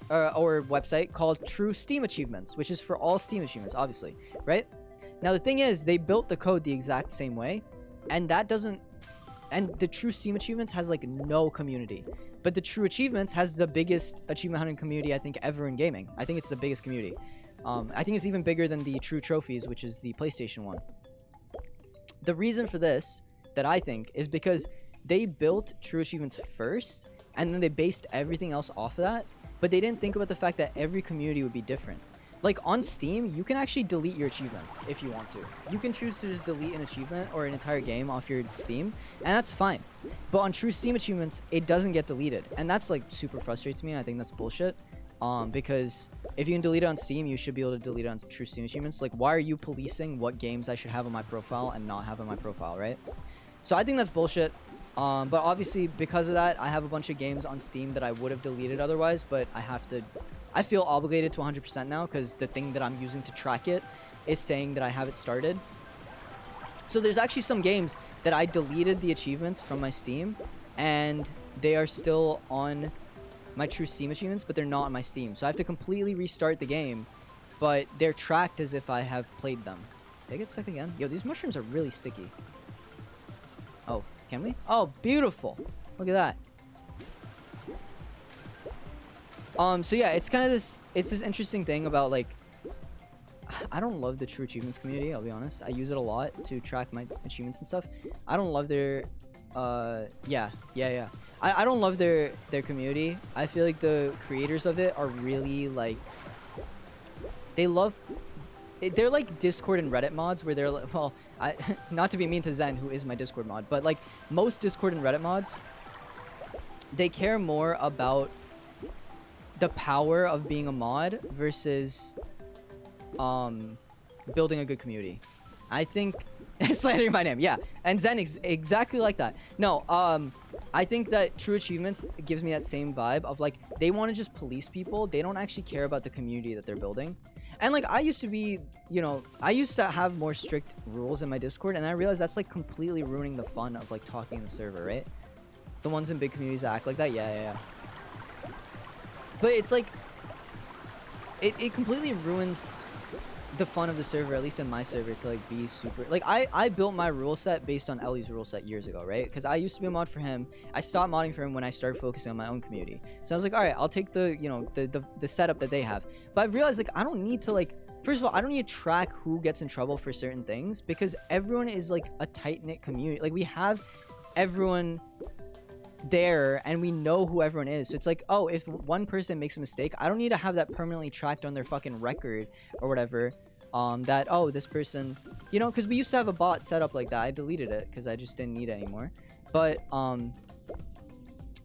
or website called True Steam Achievements, which is for all Steam achievements, obviously, right? Now, the thing is, they built the code the exact same way, and that doesn't... And the True Steam Achievements has, like, no community. But the True Achievements has the biggest achievement hunting community, I think, ever in gaming. I think it's the biggest community. I think it's even bigger than the True Trophies, which is the PlayStation one. The reason for this, that I think, is because they built True Achievements first, and then they based everything else off of that, but they didn't think about the fact that every community would be different. Like, on Steam, you can actually delete your achievements if you want to. You can choose to just delete an achievement or an entire game off your Steam, and that's fine. But on True Steam Achievements, it doesn't get deleted, and that's, like, super frustrates me. I think that's bullshit, because if you can delete it on Steam, you should be able to delete it on True Steam Achievements. Like, why are you policing what games I should have on my profile and not have on my profile, right? So I think that's bullshit. But obviously, because of that, I have a bunch of games on Steam that I would have deleted otherwise, but I feel obligated to 100% now, because the thing that I'm using to track it is saying that I have it started. So there's actually some games that I deleted the achievements from my Steam, and they are still on my true Steam achievements, but they're not on my Steam. So I have to completely restart the game, but they're tracked as if I have played them. Did I get stuck again? Yo, these mushrooms are really sticky. Oh, can we? Oh, beautiful. Look at that. So yeah, it's kind of this interesting thing about, like, I don't love the True Achievements community, I'll be honest. I use it a lot to track my achievements and stuff. I don't love their, yeah. I don't love their community. I feel like the creators of it are really, like, they're like Discord and Reddit mods where they're like, well, not to be mean to Zen, who is my Discord mod, but like most Discord and Reddit mods, they care more about the power of being a mod versus building a good community. I think slandering my name, yeah. And Zen is exactly like that. No, I think that True Achievements gives me that same vibe of, like, they want to just police people. They don't actually care about the community that they're building. And, like, I used to be, you know, I used to have more strict rules in my Discord, and I realized that's, like, completely ruining the fun of, like, talking in the server, right? The ones in big communities that act like that, yeah. But it's like, it completely ruins the fun of the server, at least in my server, to, like, be super, like, I built my rule set based on Ellie's rule set years ago, right? Because I used to be a mod for him. I stopped modding for him when I started focusing on my own community. So I was like, all right, I'll take the, you know, the setup that they have. But I realized, like, I don't need to, like, first of all, I don't need to track who gets in trouble for certain things, because everyone is, like, a tight-knit community. Like, we have everyone there and we know who everyone is. So it's like, oh, if one person makes a mistake, I don't need to have that permanently tracked on their fucking record or whatever, that, oh, this person, you know, because we used to have a bot set up like that. I deleted it because I just didn't need it anymore. But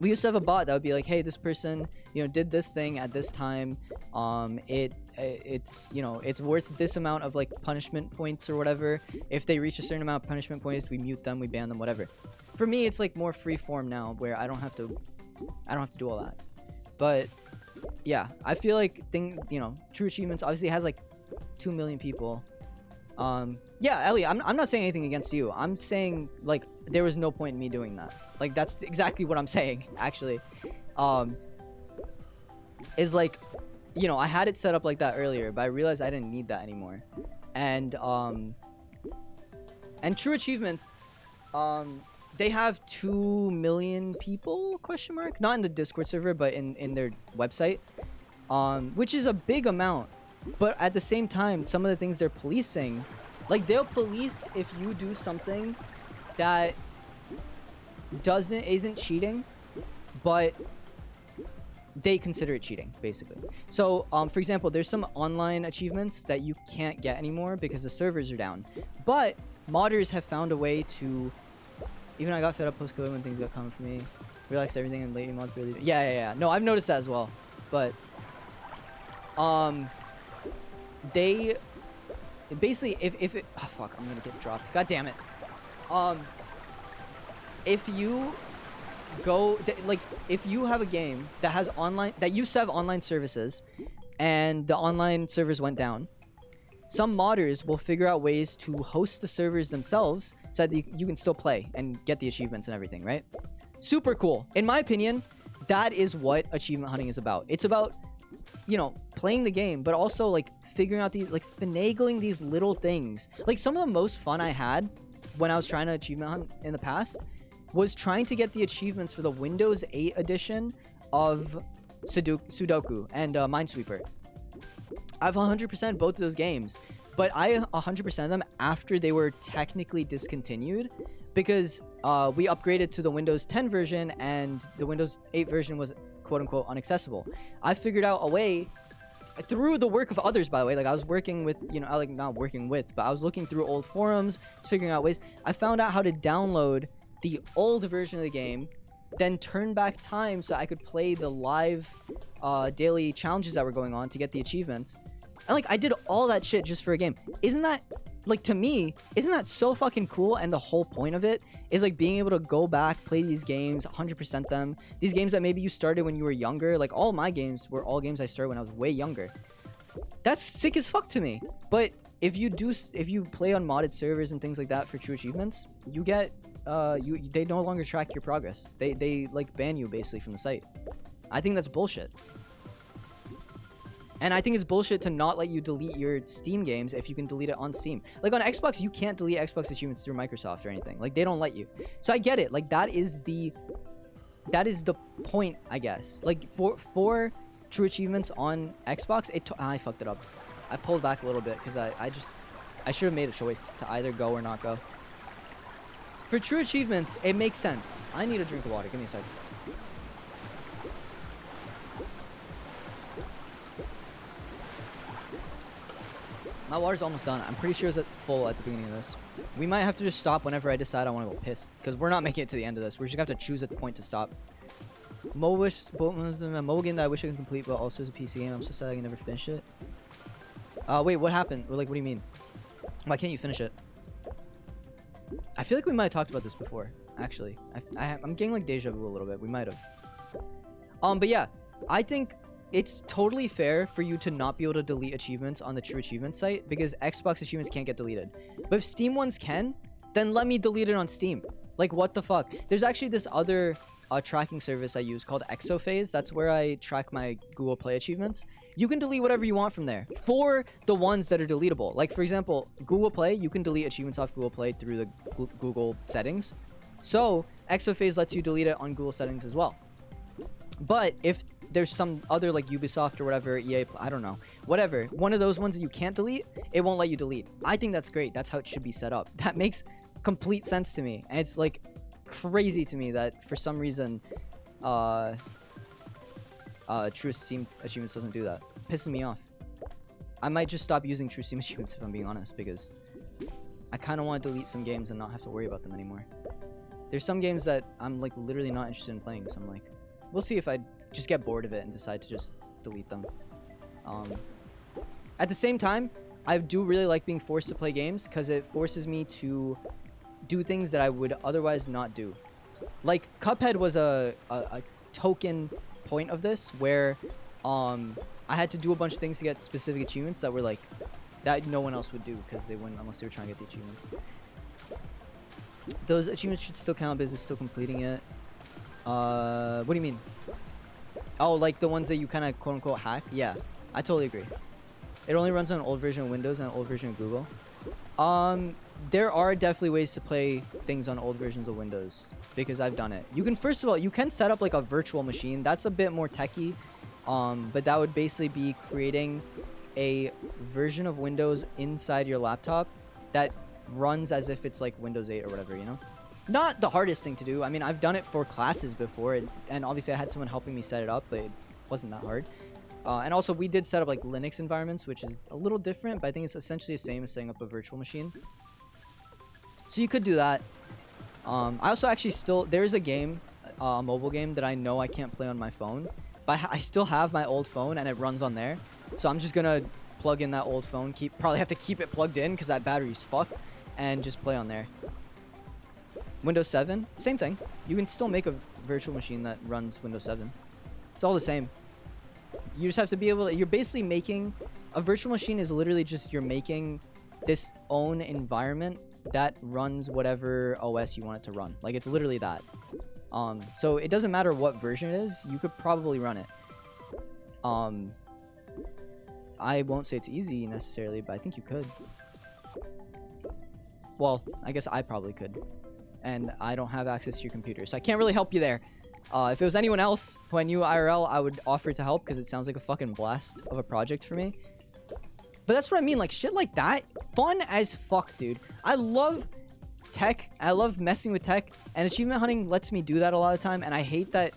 we used to have a bot that would be like, hey, this person, you know, did this thing at this time, it's, you know, it's worth this amount of, like, punishment points or whatever. If they reach a certain amount of punishment points, we mute them, we ban them, whatever. For me, it's, like, more free form now, where I don't have to do all that. But yeah, I feel like you know, True Achievements obviously has, like, 2 million people. Yeah, Ellie, I'm not saying anything against you. I'm saying, like, there was no point in me doing that. Like, that's exactly what I'm saying, actually. Is, like, you know, I had it set up like that earlier, but I realized I didn't need that anymore. And True Achievements, they have 2 million people, question mark? Not in the Discord server, but in their website, which is a big amount. But at the same time, some of the things they're policing, like, they'll police if you do something that isn't cheating, but they consider it cheating, basically. So, for example, there's some online achievements that you can't get anymore because the servers are down. But modders have found a way to, even I got fed up post-COVID when things got common for me. Relaxed everything and lady mods really. Yeah. No, I've noticed that as well. But they basically, if it, oh fuck, I'm gonna get dropped. God damn it. If you go, like, if you have a game that has online, that used to have online services, and the online servers went down, some modders will figure out ways to host the servers themselves so that you can still play and get the achievements and everything, right? Super cool. In my opinion, that is what achievement hunting is about. It's about, you know, playing the game, but also, like, figuring out these, like, finagling these little things. Like, some of the most fun I had when I was trying to achievement hunt in the past was trying to get the achievements for the Windows 8 edition of Sudoku and Minesweeper. I've 100% both of those games, but I 100% of them after they were technically discontinued, because we upgraded to the Windows 10 version and the Windows 8 version was quote-unquote inaccessible. I figured out a way, through the work of others, by the way. Like, I was working with, you know, like, not working with, but I was looking through old forums, figuring out ways. I found out how to download the old version of the game, then turn back time so I could play the live daily challenges that were going on to get the achievements. And, like, I did all that shit just for a game. Isn't that, like, to me, isn't that so fucking cool? And the whole point of it is, like, being able to go back, play these games, 100% them. These games that maybe you started when you were younger. Like, all my games were all games I started when I was way younger. That's sick as fuck to me. But if you play on modded servers and things like that for true achievements, you get they no longer track your progress. They like ban you basically from the site. I think that's bullshit. And I think it's bullshit to not let you delete your Steam games if you can delete it on Steam. Like on Xbox, you can't delete Xbox achievements through Microsoft or anything. Like they don't let you. So I get it. Like that is the point, I guess. Like for true achievements on Xbox, I fucked it up. I pulled back a little bit because I should have made a choice to either go or not go. For true achievements, it makes sense. I need a drink of water. Give me a sec. My water's almost done. I'm pretty sure it's at full at the beginning of this. We might have to just stop whenever I decide I want to go piss. Because we're not making it to the end of this. We're just going to have to choose at the point to stop. A mobile game that I wish I could complete, but also is a PC game. I'm so sad I can never finish it. Wait, what happened? Like, what do you mean? Why can't you finish it? I feel like we might have talked about this before, actually. I'm getting like deja vu a little bit. We might have. But yeah, I think it's totally fair for you to not be able to delete achievements on the True Achievement site because Xbox achievements can't get deleted. But if Steam ones can, then let me delete it on Steam. Like, what the fuck? There's actually this other tracking service I use called Exophase. That's where I track my Google Play achievements. You can delete whatever you want from there for the ones that are deletable. Like, for example, Google Play, you can delete achievements off Google Play through the Google settings. So Exophase lets you delete it on Google settings as well. But if there's some other like Ubisoft or whatever, EA, I don't know, whatever, one of those ones that you can't delete, it won't let you delete. I think that's great. That's how it should be set up. That makes complete sense to me. And it's like crazy to me that for some reason True Steam Achievements doesn't do that. Pisses me off. I might just stop using True Steam Achievements if I'm being honest, because I kind of want to delete some games and not have to worry about them anymore. There's some games that I'm like literally not interested in playing, so I'm like, we'll see if I just get bored of it and decide to just delete them. At the same time, I do really like being forced to play games because it forces me to do things that I would otherwise not do. Like Cuphead was a token point of this where I had to do a bunch of things to get specific achievements that were like that no one else would do because they wouldn't unless they were trying to get the achievements. Those achievements should still count because it's still completing it. What do you mean? Oh, like the ones that you kind of quote unquote hack? Yeah, I totally agree. It only runs on an old version of Windows and an old version of Google. There are definitely ways to play things on old versions of Windows because I've done it. You can, first of all, you can set up like a virtual machine. That's a bit more techie. But that would basically be creating a version of Windows inside your laptop that runs as if it's like Windows 8 or whatever, you know? Not the hardest thing to do. I mean, I've done it for classes before, and obviously I had someone helping me set it up, but it wasn't that hard. And also, we did set up like Linux environments, which is a little different, but I think it's essentially the same as setting up a virtual machine. So you could do that. I also actually there is a game, a mobile game that I know I can't play on my phone, but I still have my old phone and it runs on there. So I'm just gonna plug in that old phone, probably have to keep it plugged in because that battery's fucked, and just play on there. Windows 7, same thing. You can still make a virtual machine that runs Windows 7. It's all the same. You just have to be able to, you're basically making, a virtual machine is literally just you're making this own environment that runs whatever OS you want it to run. Like it's literally that. So it doesn't matter what version it is, you could probably run it. I won't say it's easy necessarily, but I think you could. Well, I guess I probably could. And I don't have access to your computer, so I can't really help you there. If it was anyone else who I knew IRL, I would offer to help because it sounds like a fucking blast of a project for me. But that's what I mean, like shit like that, fun as fuck, dude. I love tech, I love messing with tech, and achievement hunting lets me do that a lot of the time, and I hate that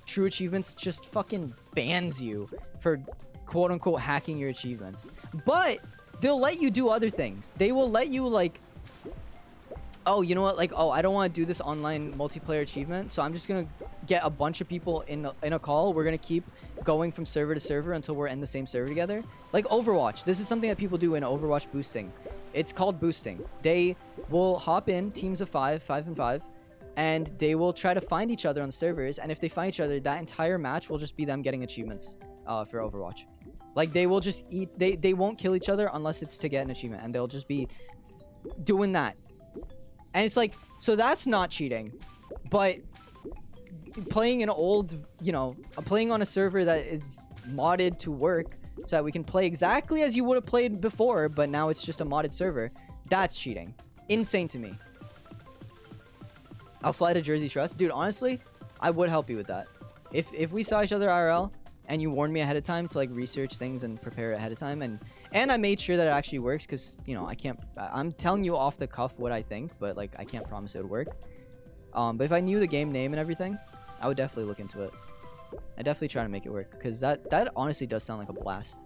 True Achievements just fucking bans you for quote-unquote hacking your achievements. But they'll let you do other things. They will let you like, oh, you know what, like, oh, I don't want to do this online multiplayer achievement, so I'm just gonna get a bunch of people in a call. We're gonna keep going from server to server until we're in the same server together. Like Overwatch, this is something that people do in Overwatch boosting. It's called boosting. They will hop in teams of 5 and 5, and they will try to find each other on the servers, and if they find each other, that entire match will just be them getting achievements for Overwatch. Like they will just eat. They won't kill each other unless it's to get an achievement, and they'll just be doing that. And it's like, so that's not cheating, but playing an old, you know, playing on a server that is modded to work so that we can play exactly as you would have played before, but now it's just a modded server. That's cheating. Insane to me. I'll fly to Jersey Trust. Dude, honestly, I would help you with that. If we saw each other IRL and you warned me ahead of time to like research things and prepare ahead of time, and I made sure that it actually works, because, you know, I'm telling you off the cuff what I think, but like I can't promise it would work. But if I knew the game name and everything, I would definitely look into it. I definitely try to make it work, because that honestly does sound like a blast.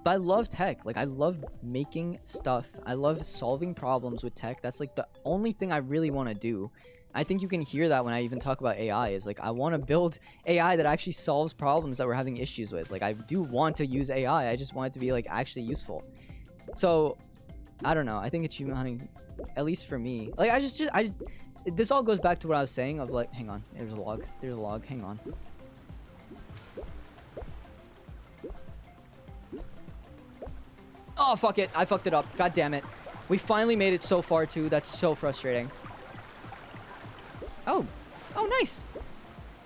But I love tech. Like, I love making stuff. I love solving problems with tech. That's like the only thing I really want to do. I think you can hear that when I even talk about AI, is like, I want to build AI that actually solves problems that we're having issues with. Like, I do want to use AI. I just want it to be like actually useful. So I don't know. I think achievement hunting, at least for me, like this all goes back to what I was saying of like, hang on, there's a log. There's a log. Hang on. Oh, fuck it. I fucked it up. God damn it. We finally made it so far, too. That's so frustrating. Oh. Oh, nice.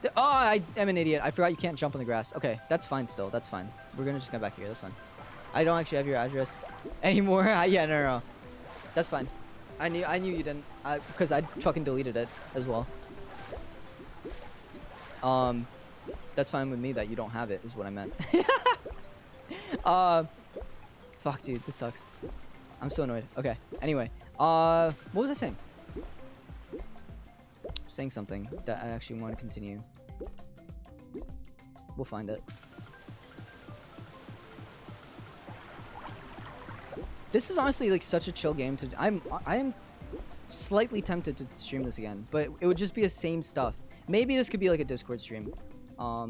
Oh, I am an idiot. I forgot you can't jump on the grass. Okay, that's fine still. That's fine. We're gonna just come back here. That's fine. I don't actually have your address anymore. Yeah, no. That's fine. I knew you didn't. Because I fucking deleted it as well. That's fine with me that you don't have it, is what I meant. Fuck, dude, this sucks. I'm so annoyed. Okay, anyway. What was I saying? Saying something that I actually want to continue. We'll find it. This is honestly like such a chill game to. I am slightly tempted to stream this again, but it would just be the same stuff. Maybe this could be like a Discord stream. I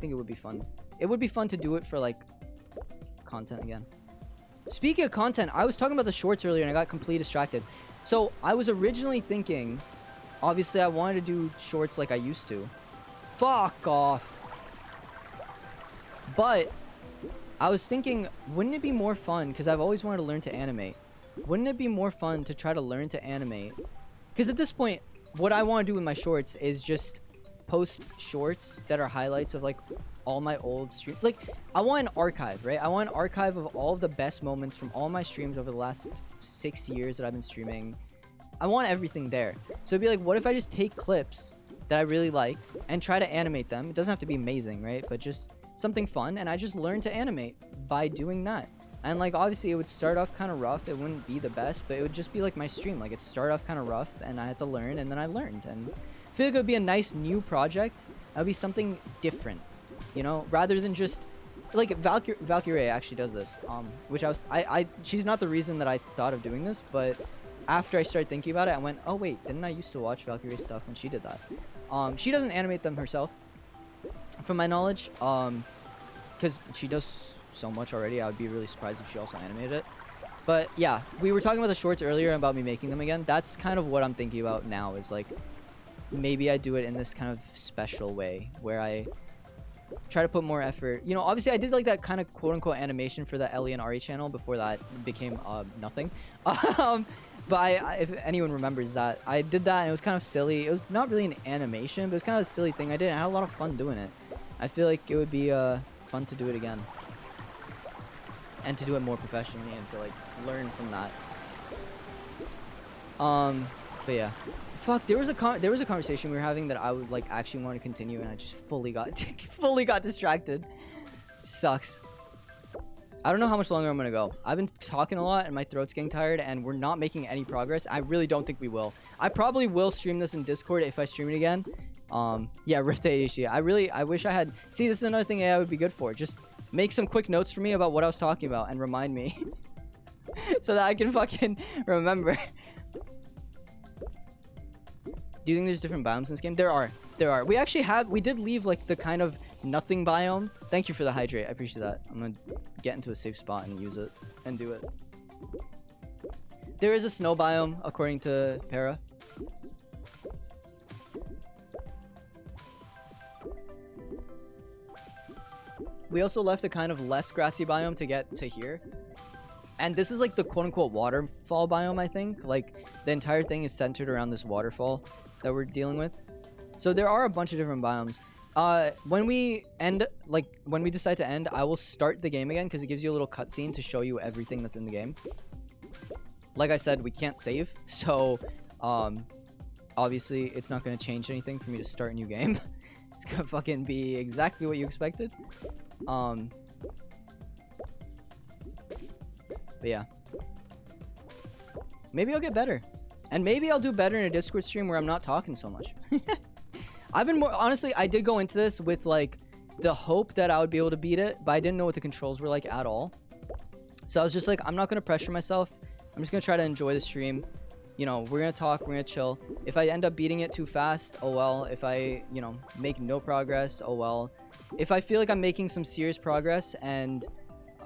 think it would be fun. It would be fun to do it for like content again. Speaking of content, I was talking about the shorts earlier and I got completely distracted. So I was originally thinking, obviously I wanted to do shorts like I used to. Fuck off. But I was thinking, wouldn't it be more fun, because I've always wanted to learn to animate. Wouldn't it be more fun to try to learn to animate? Because at this point, what I want to do with my shorts is just post shorts that are highlights of like all my old streams. Like, I want an archive, right? I want an archive of all of the best moments from all my streams over the last 6 years that I've been streaming. I want everything there. So it'd be like, what if I just take clips that I really like and try to animate them? It doesn't have to be amazing, right? But just something fun, and I just learn to animate by doing that. And like, obviously it would start off kind of rough. It wouldn't be the best, but it would just be like my stream. Like, it'd start off kind of rough and I had to learn, and then I learned. And I feel like it would be a nice new project. It would be something different, you know, rather than just like FebruAary actually does this, which she's not the reason that I thought of doing this, but after I started thinking about it, I went, oh wait, didn't I used to watch FebruAary stuff when she did that? She doesn't animate them herself, from my knowledge, because she does so much already. I would be really surprised if she also animated it. But yeah, we were talking about the shorts earlier about me making them again. That's kind of what I'm thinking about now, is like, maybe I do it in this kind of special way where I try to put more effort. You know, obviously I did like that kind of quote-unquote animation for the Ellie and Ari channel before that became nothing. But if anyone remembers that, I did that and it was kind of silly. It was not really an animation, but it was kind of a silly thing I did. I had a lot of fun doing it. I feel like it would be fun to do it again. And to do it more professionally and to like learn from that. But yeah. Fuck, there was a conversation we were having that I would like actually want to continue, and I just fully got distracted. Sucks. I don't know how much longer I'm gonna go. I've been talking a lot and my throat's getting tired, and we're not making any progress. I really don't think we will. I probably will stream this in Discord if I stream it again. Yeah, rip the ADHD. I wish I had. See, this is another thing AI would be good for. Just make some quick notes for me about what I was talking about and remind me so that I can fucking remember. Do you think there's different biomes in this game? There are. We did leave like the kind of nothing biome. Thank you for the hydrate. I appreciate that. I'm gonna get into a safe spot and use it and do it. There is a snow biome according to Para. We also left a kind of less grassy biome to get to here. And this is like the quote-unquote waterfall biome, I think. Like, the entire thing is centered around this waterfall that we're dealing with. So there are a bunch of different biomes. When we decide to end, I will start the game again because it gives you a little cutscene to show you everything that's in the game. Like I said, we can't save, so obviously it's not going to change anything for me to start a new game. It's gonna fucking be exactly what you expected. But yeah, maybe I'll get better, and maybe I'll do better in a Discord stream where I'm not talking so much. I've been more honestly, I did go into this with like the hope that I would be able to beat it, but I didn't know what the controls were like at all. So I was just like, I'm not gonna pressure myself. I'm just gonna try to enjoy the stream. You know, we're gonna talk, we're gonna chill. If I end up beating it too fast, oh well. If I, you know, make no progress, oh well. If I feel like I'm making some serious progress and,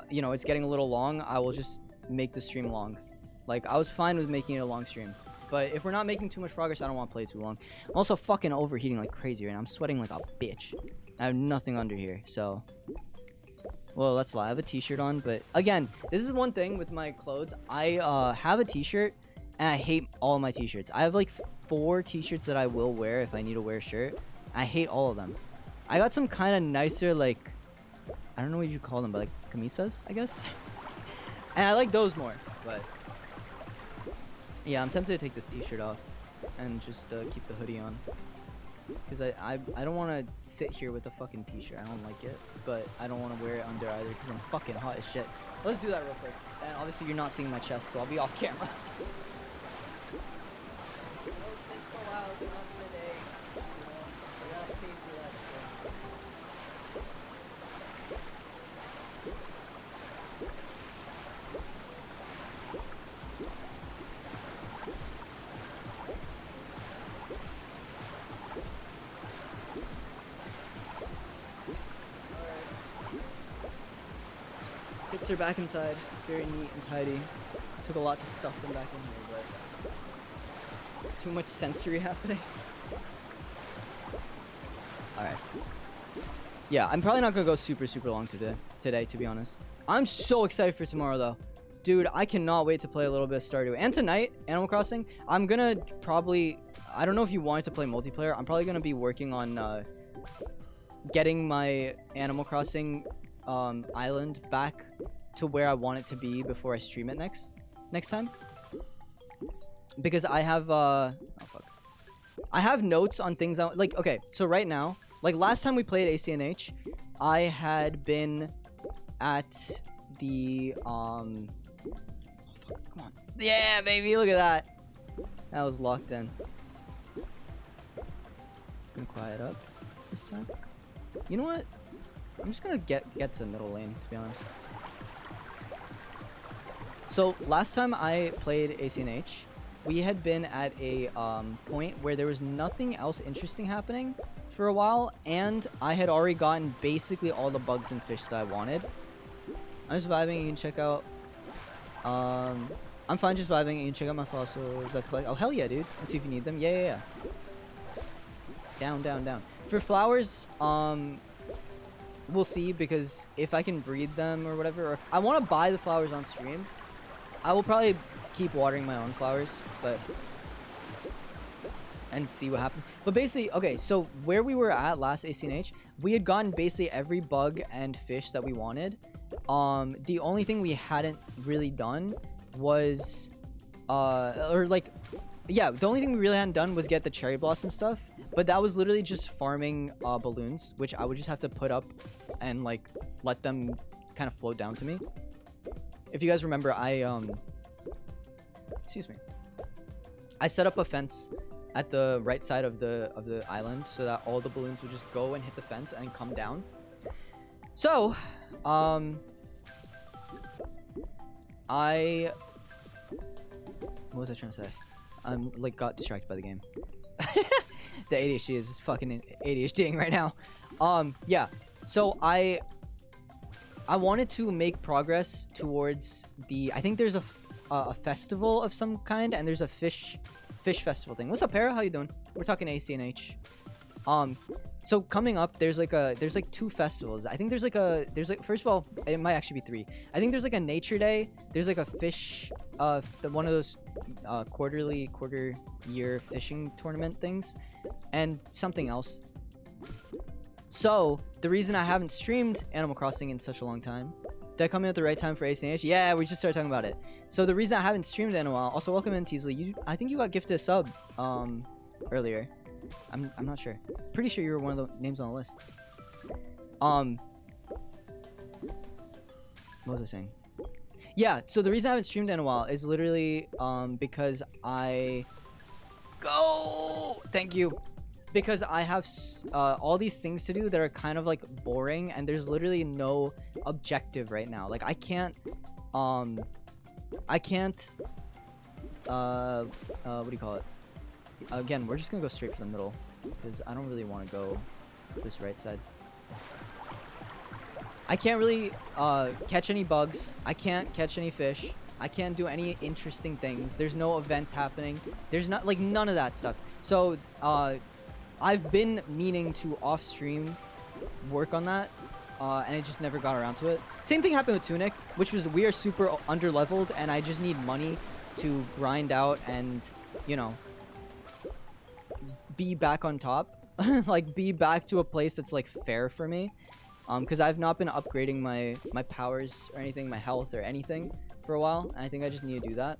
you know, it's getting a little long, I will just make the stream long. Like, I was fine with making it a long stream. But if we're not making too much progress, I don't want to play too long. I'm also fucking overheating like crazy right now. I'm sweating like a bitch. I have nothing under here, so... Well, that's a lie. I have a t-shirt on, but again, this is one thing with my clothes. I have a t-shirt, and I hate all of my t-shirts. I have like 4 t-shirts that I will wear if I need to wear a shirt. I hate all of them. I got some kind of nicer, like, I don't know what you call them, but like camisas, I guess. And I like those more, but yeah, I'm tempted to take this t-shirt off and just keep the hoodie on. Because I don't want to sit here with a fucking t-shirt. I don't like it, but I don't want to wear it under either because I'm fucking hot as shit. Let's do that real quick. And obviously you're not seeing my chest, so I'll be off camera. Tits are back inside, very neat and tidy. Took a lot to stuff them back in here, but too much sensory happening. Alright. Yeah, I'm probably not gonna go super long today, to be honest. I'm so excited for tomorrow though. Dude, I cannot wait to play a little bit of Stardew. And tonight, Animal Crossing, I'm gonna probably, I don't know if you wanted to play multiplayer, I'm probably gonna be working on getting my Animal Crossing island back to where I want it to be before I stream it next time, because I have I have notes on things I like. Okay, so right now, like last time we played ACNH, I had been at the come on, yeah baby, look at that, that was locked in. Gonna quiet up for a sec. You know what, I'm just gonna get to the middle lane, to be honest. So last time I played ACNH, we had been at a point where there was nothing else interesting happening for a while, and I had already gotten basically all the bugs and fish that I wanted. I'm just vibing. You can check out. I'm fine just vibing. You can check out my fossils. I collect. Oh hell yeah, dude! Let's see if you need them. Yeah. Down. For flowers, we'll see, because if I can breed them or whatever, or if I want to buy the flowers on stream, I will probably keep watering my own flowers, but and see what happens. But basically, okay, so where we were at last ACNH, we had gotten basically every bug and fish that we wanted. The only thing we hadn't really done was the only thing we really hadn't done was get the cherry blossom stuff, but that was literally just farming balloons, which I would just have to put up and like let them kind of float down to me. If you guys remember, excuse me, I set up a fence at the right side of the island so that all the balloons would just go and hit the fence and come down. So what was I trying to say? I'm like got distracted by the game. The ADHD is fucking ADHDing right now. Yeah, so I wanted to make progress towards the, I think there's a festival of some kind, and there's a fish festival thing. What's up, Para? How you doing? We're talking ACNH. So coming up, there's like 2 festivals. I think there's like first of all, it might actually be 3. I think there's like a nature day. There's like a fish, one of those quarter year fishing tournament things, and something else. So the reason I haven't streamed Animal Crossing in such a long time. Did I come in at the right time for ACNH? Yeah, we just started talking about it. So the reason I haven't streamed in a while. Also, welcome in, Teasley. I think you got gifted a sub earlier. I'm not sure. Pretty sure you were one of the names on the list. What was I saying? Yeah, so the reason I haven't streamed in a while is literally because thank you. Because I have all these things to do that are kind of like boring, and there's literally no objective right now. Like I can't what do you call it? Again, we're just gonna go straight for the middle because I don't really want to go this right side. I can't really catch any bugs. I can't catch any fish. I can't do any interesting things. There's no events happening. There's not like none of that stuff. So I've been meaning to off stream work on that, and I just never got around to it. Same thing happened with Tunic, which was we are super under leveled, and I just need money to grind out and, you know, be back on top. Like be back to a place that's like fair for me, because I've not been upgrading my powers or anything, my health or anything for a while, and I think I just need to do that.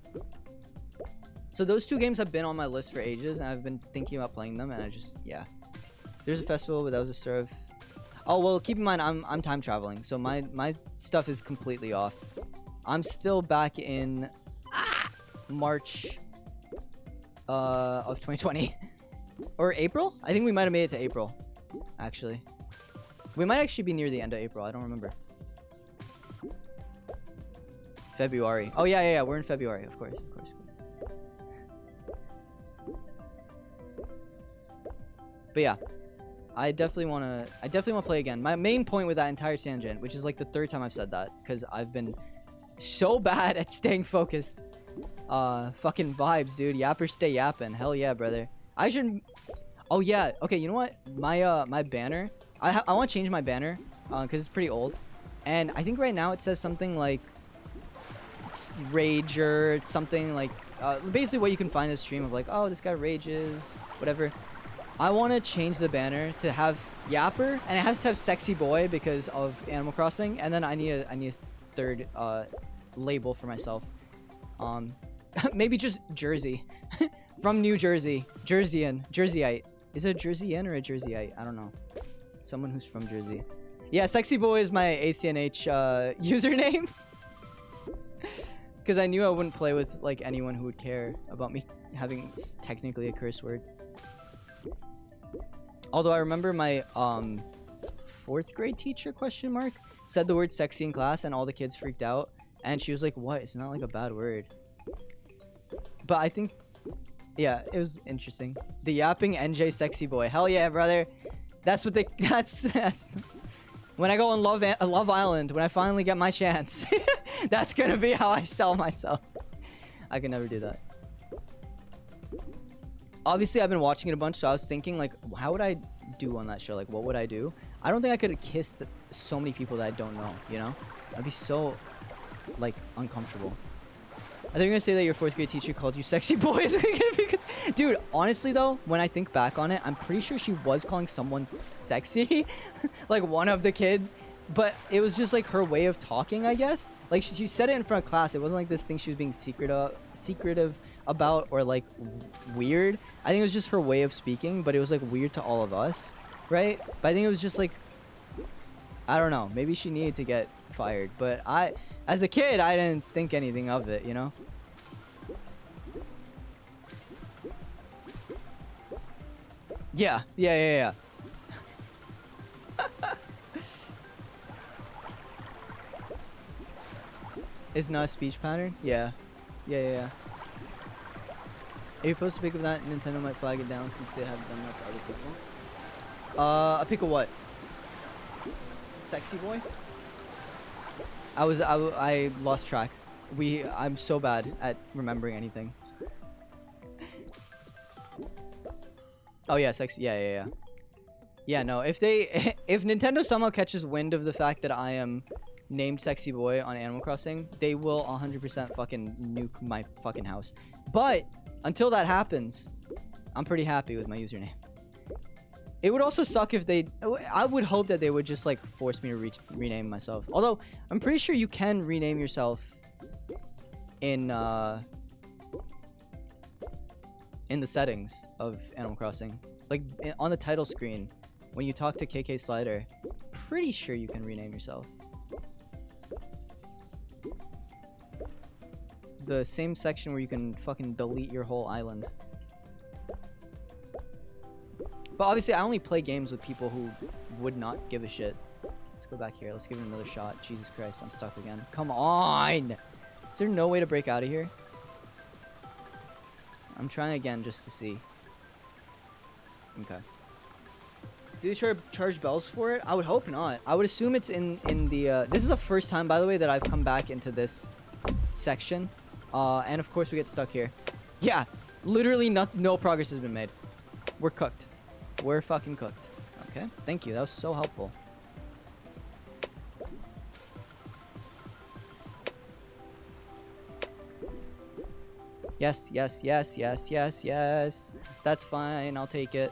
So those 2 games have been on my list for ages, and I've been thinking about playing them, and I just, yeah. There's a festival, but that was a serve. Oh, well, keep in mind, I'm time traveling, so my stuff is completely off. I'm still back in March of 2020. Or April? I think we might have made it to April, actually. We might actually be near the end of April, I don't remember. FebruAary. Oh, yeah, we're in February, of course. But yeah, I definitely want to play again. My main point with that entire tangent, which is like the 3rd time I've said that, because I've been so bad at staying focused. Fucking vibes, dude. Yappers stay yapping. Hell yeah, brother. I should. Oh yeah. Okay, you know what? My banner. I want to change my banner, because it's pretty old, and I think right now it says something like Rager, something like basically what you can find in the stream of like, oh, this guy rages, whatever. I want to change the banner to have Yapper, and it has to have Sexy Boy because of Animal Crossing, and then I need a 3rd label for myself. Maybe just Jersey. From New Jersey. Jerseyite. Is it a Jerseyan or a Jerseyite? I don't know. Someone who's from Jersey. Yeah, Sexy Boy is my ACNH username. Because I knew I wouldn't play with like anyone who would care about me having technically a curse word. Although I remember my 4th grade teacher said the word sexy in class, and all the kids freaked out, and she was like, what? It's not like a bad word. But I think, yeah, it was interesting. The Yapping NJ Sexy Boy. Hell yeah, brother. That's what that's when I go on Love Island, when I finally get my chance. That's gonna be how I sell myself. I can never do that. Obviously, I've been watching it a bunch, so I was thinking, like, how would I do on that show? Like, what would I do? I don't think I could have kissed so many people that I don't know, you know? I'd be so, like, uncomfortable. I think you're gonna say that your 4th grade teacher called you sexy boys. Dude, honestly, though, when I think back on it, I'm pretty sure she was calling someone sexy. Like, one of the kids. But it was just, like, her way of talking, I guess. Like, she said it in front of class. It wasn't like this thing she was being secretive about or like weird. I think it was just her way of speaking, but it was like weird to all of us, right? But I think it was just like, I don't know, maybe she needed to get fired, but as a kid, I didn't think anything of it, you know? Yeah. It's not a speech pattern? Yeah. If you post a pic of that, Nintendo might flag it down since they have done that to other people. A pic of what? Sexy boy? I lost track. I'm so bad at remembering anything. Oh yeah, sexy. Yeah. Yeah, no, if they if Nintendo somehow catches wind of the fact that I am named Sexy Boy on Animal Crossing, they will 100% fucking nuke my fucking house. But until that happens, I'm pretty happy with my username. It would also suck if they... I would hope that they would just, like, force me to rename myself. Although, I'm pretty sure you can rename yourself in the settings of Animal Crossing. Like, on the title screen, when you talk to KK Slider, pretty sure you can rename yourself. The same section where you can fucking delete your whole island. But obviously, I only play games with people who would not give a shit. Let's go back here. Let's give it another shot. Jesus Christ, I'm stuck again. Come on! Is there no way to break out of here? I'm trying again just to see. Okay. Do they charge bells for it? I would hope not. I would assume it's in the... this is the first time, by the way, that I've come back into this section. And of course, we get stuck here. Yeah, literally no progress has been made. We're cooked. We're fucking cooked. Okay, thank you. That was so helpful. Yes, yes, yes, yes, yes, yes. That's fine. I'll take it.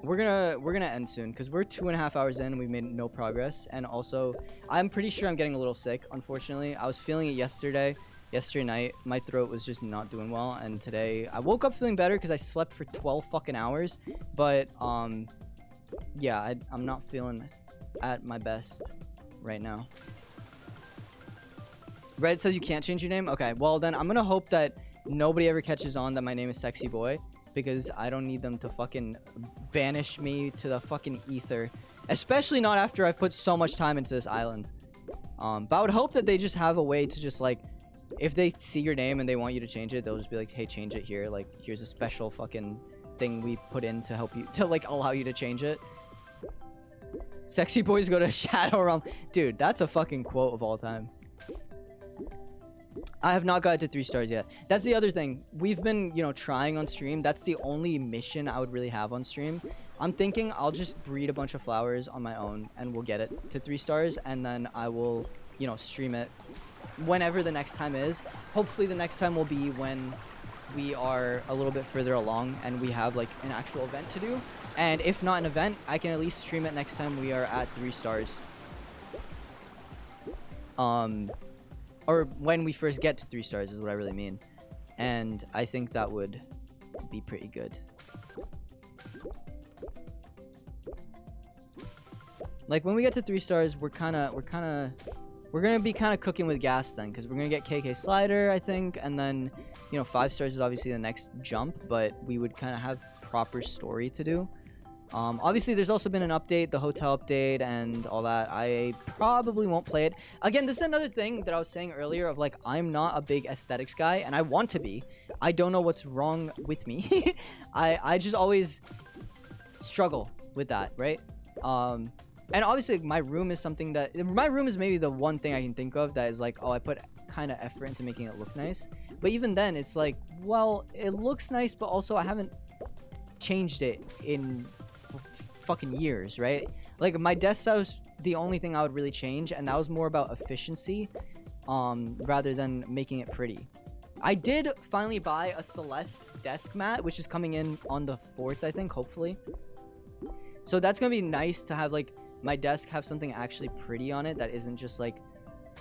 We're gonna end soon because we're 2.5 hours in and we've made no progress. And also, I'm pretty sure I'm getting a little sick. Unfortunately, I was feeling it yesterday night. My throat was just not doing well, and today I woke up feeling better because I slept for 12 fucking hours. But yeah, I'm not feeling at my best right now. Reddit says you can't change your name. Okay, well then I'm gonna hope that nobody ever catches on that my name is Sexy Boy, because I don't need them to fucking banish me to the fucking ether, especially not after I've put so much time into this island. But I would hope that they just have a way to just, like, if they see your name and they want you to change it, they'll just be like, hey, change it here. Like, here's a special fucking thing we put in to help you, to, like, allow you to change it. Sexy boys go to Shadow Realm. Dude, that's a fucking quote of all time. I have not got to 3 stars yet. That's the other thing. We've been, you know, trying on stream. That's the only mission I would really have on stream. I'm thinking I'll just breed a bunch of flowers on my own and we'll get it to 3 stars. And then I will, you know, stream it whenever the next time is. Hopefully the next time will be when we are a little bit further along and we have, like, an actual event to do. And if not an event, I can at least stream it next time we are at 3 stars. Or when we first get to 3 stars is what I really mean. And I think that would be pretty good. Like, when we get to 3 stars, we're gonna be kind of cooking with gas then, because we're gonna get KK Slider, I think, and then, you know, 5 stars is obviously the next jump, but we would kind of have proper story to do. Obviously, there's also been an update, the hotel update, and all that. I probably won't play it. Again, this is another thing that I was saying earlier of, like, I'm not a big aesthetics guy, and I want to be. I don't know what's wrong with me. I just always struggle with that, right? And obviously, my room is something that... My room is maybe the one thing I can think of that is like, oh, I put kind of effort into making it look nice. But even then, it's like, well, it looks nice, but also I haven't changed it in fucking years, right? Like, my desk set was the only thing I would really change, and that was more about efficiency rather than making it pretty. I did finally buy a Celeste desk mat, which is coming in on the 4th, I think, hopefully. So that's gonna be nice to have, like, my desk have something actually pretty on it that isn't just, like,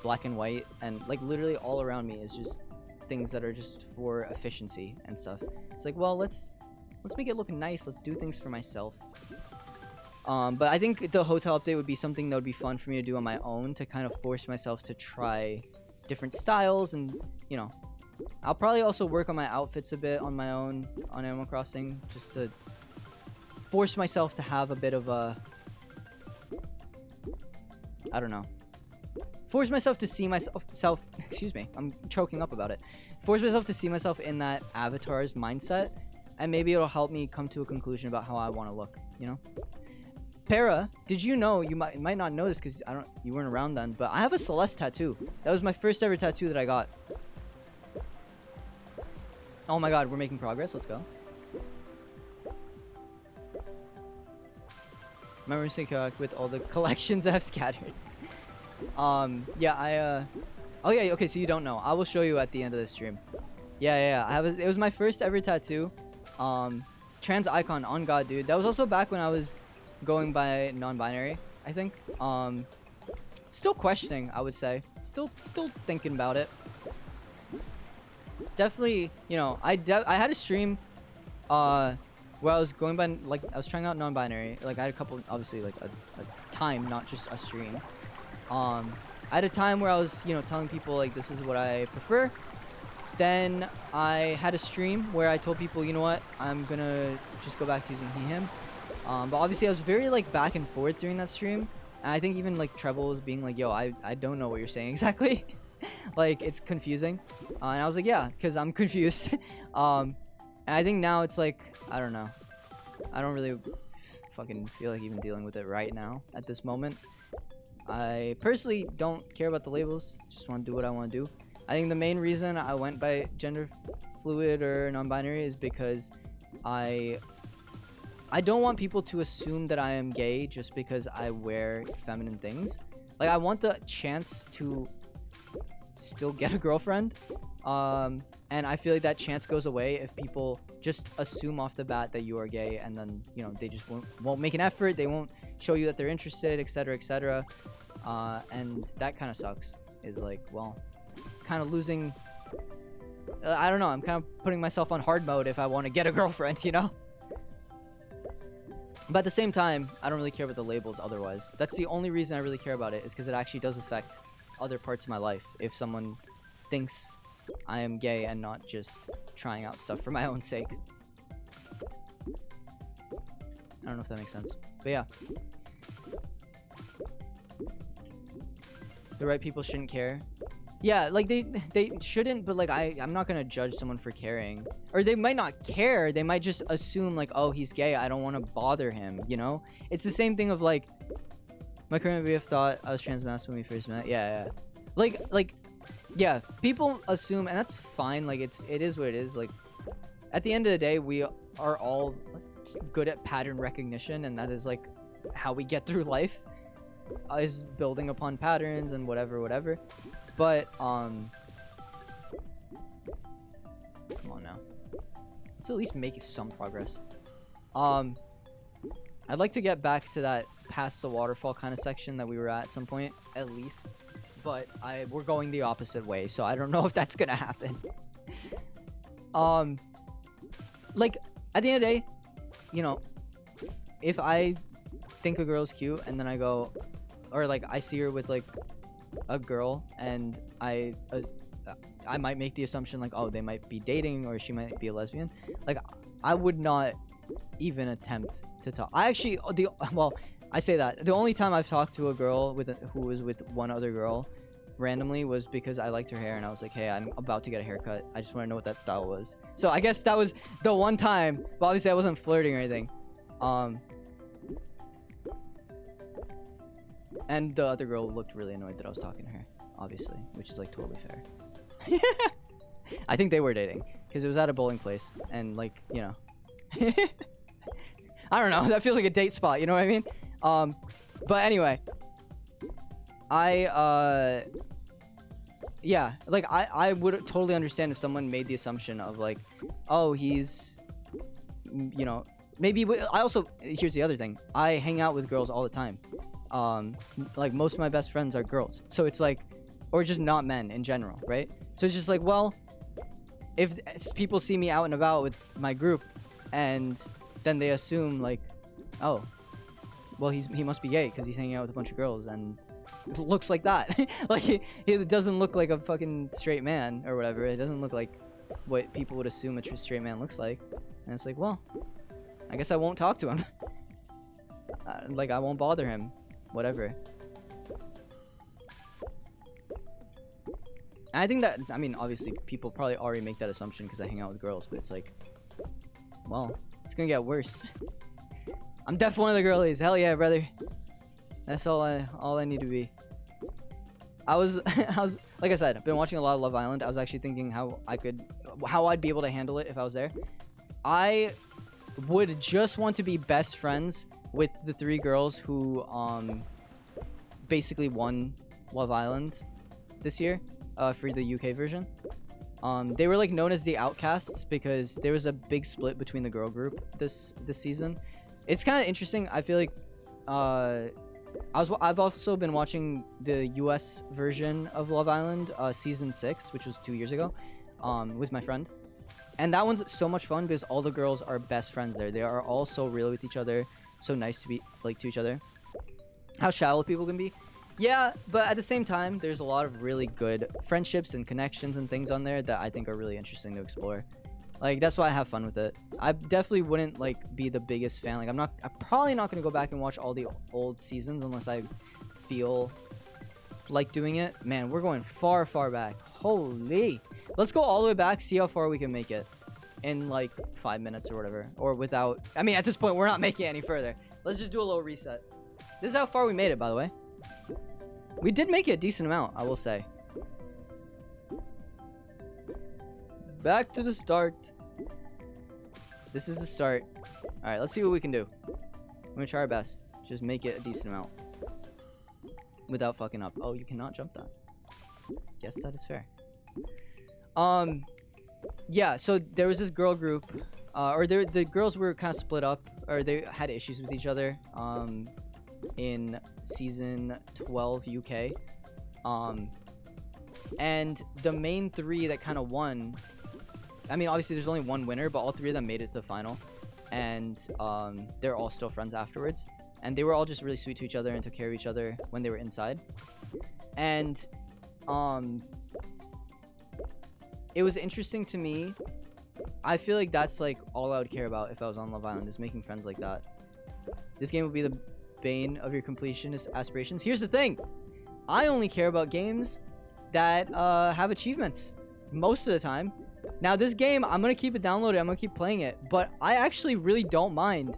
black and white, and, like, literally all around me is just things that are just for efficiency and stuff. It's like, well, let's make it look nice. Let's do things for myself. But I think the hotel update would be something that would be fun for me to do on my own, to kind of force myself to try different styles. And, you know, I'll probably also work on my outfits a bit on my own on Animal Crossing, just to force myself to have a bit of a, I don't know, force myself to see myself, excuse me, I'm choking up about it. Force myself to see myself in that avatar's mindset, and maybe it'll help me come to a conclusion about how I want to look, you know? Para, did you know, you might not know this because you weren't around then, but I have a Celeste tattoo. That was my first ever tattoo that I got. Oh my god, we're making progress. Let's go. Memory stick with all the collections I've scattered. Yeah, oh yeah, okay, so you don't know. I will show you at the end of the stream. Yeah. It was my first ever tattoo. Trans icon on God, dude. That was also back when I was going by non-binary, I think. Still questioning, I would say. Still thinking about it. Definitely, you know, I had a stream where I was going by, like, I was trying out non-binary. Like, I had a couple, obviously, like a time, not just a stream. I had a time where I was, you know, telling people like this is what I prefer. Then I had a stream where I told people, you know what, I'm gonna just go back to using he him. But obviously I was very like back and forth during that stream, and I think even like Treble was being like, yo, I don't know what you're saying exactly. Like, it's confusing. And I was like, yeah, because I'm confused. And I think now it's like, I don't know, I don't really fucking feel like even dealing with it right now at this moment. I personally don't care about the labels, just want to do what I want to do. I think the main reason I went by gender fluid or non-binary is because I don't want people to assume that I am gay just because I wear feminine things. Like, I want the chance to still get a girlfriend. And I feel like that chance goes away if people just assume off the bat that you are gay, and then, you know, they just won't make an effort, they won't show you that they're interested, etc, etc. And that kind of sucks. Is like, well, kind of losing, I don't know, I'm kind of putting myself on hard mode if I want to get a girlfriend, you know? But at the same time, I don't really care about the labels otherwise. That's the only reason I really care about it, is because it actually does affect other parts of my life. If someone thinks I am gay and not just trying out stuff for my own sake. I don't know if that makes sense. But yeah. The right people shouldn't care. Yeah, like they shouldn't, but like I'm not gonna judge someone for caring. Or they might not care, they might just assume like, oh, he's gay, I don't want to bother him, you know? It's the same thing of like, my current BF thought I was trans when we first met. Yeah. Like, yeah, people assume, and that's fine, like it is what it is. Like, at the end of the day, we are all good at pattern recognition, and that is like how we get through life, is building upon patterns and whatever. But come on now, let's at least make some progress. I'd like to get back to that past the waterfall kind of section that we were at some point, at least. But we're going the opposite way, so I don't know if that's gonna happen. Like, at the end of the day, you know, if I think a girl's cute and then I go, or like I see her with like a girl, and I might make the assumption like, oh, they might be dating or she might be a lesbian. Like, I would not even attempt to talk. I actually, I say that the only time I've talked to a girl who was with one other girl randomly was because I liked her hair, and I was like, hey, I'm about to get a haircut, I just want to know what that style was. So I guess that was the one time, but obviously I wasn't flirting or anything. And the other girl looked really annoyed that I was talking to her, obviously, which is like totally fair. I think they were dating because it was at a bowling place, and like, you know, I don't know, that feels like a date spot, you know what I mean? But anyway, yeah, like I would totally understand if someone made the assumption of like, oh, he's, you know, maybe I also, here's the other thing, I hang out with girls all the time. Like, most of my best friends are girls, so it's like, or just not men in general, right? So it's just like, well, if people see me out and about with my group, and then they assume like, oh, well, he must be gay because he's hanging out with a bunch of girls and looks like that. Like, he doesn't look like a fucking straight man or whatever. It doesn't look like what people would assume a straight man looks like. And it's like, well, I guess I won't talk to him. Like, I won't bother him, whatever. And I think that, I mean, obviously people probably already make that assumption because I hang out with girls, but it's like, well, it's gonna get worse. I'm definitely one of the girlies. Hell yeah, brother. That's all I need to be. I was like I said, I've been watching a lot of Love Island. I was actually thinking how I'd be able to handle it if I was there. I would just want to be best friends with the 3 girls who basically won Love Island this year for the UK version. They were like known as the outcasts because there was a big split between the girl group this season. It's kind of interesting. I feel like I've also been watching the US version of Love Island, season 6, which was 2 years ago, with my friend. And that one's so much fun because all the girls are best friends there. They are all so real with each other, so nice to be like to each other. How shallow people can be. Yeah, but at the same time, there's a lot of really good friendships and connections and things on there that I think are really interesting to explore. Like, that's why I have fun with it. I definitely wouldn't, like, be the biggest fan. Like, I'm probably not going to go back and watch all the old seasons unless I feel like doing it. Man, we're going far, far back. Holy. Let's go all the way back, see how far we can make it in, like, 5 minutes or whatever. Or without... I mean, at this point, we're not making it any further. Let's just do a little reset. This is how far we made it, by the way. We did make it a decent amount, I will say. Back to the start. This is the start. Alright, let's see what we can do. I'm gonna try our best. Just make it a decent amount. Without fucking up. Oh, you cannot jump that. Guess that is fair. Yeah, so there was this girl group. The girls were kind of split up. Or they had issues with each other. In season 12 UK. And the main 3 that kind of won, I mean, obviously there's only one winner, but all 3 of them made it to the final. And they're all still friends afterwards. And they were all just really sweet to each other and took care of each other when they were inside. And it was interesting to me. I feel like that's like all I would care about if I was on Love Island, is making friends like that. This game would be the bane of your completionist aspirations. Here's the thing. I only care about games that have achievements most of the time. Now, this game, I'm going to keep it downloaded. I'm going to keep playing it. But I actually really don't mind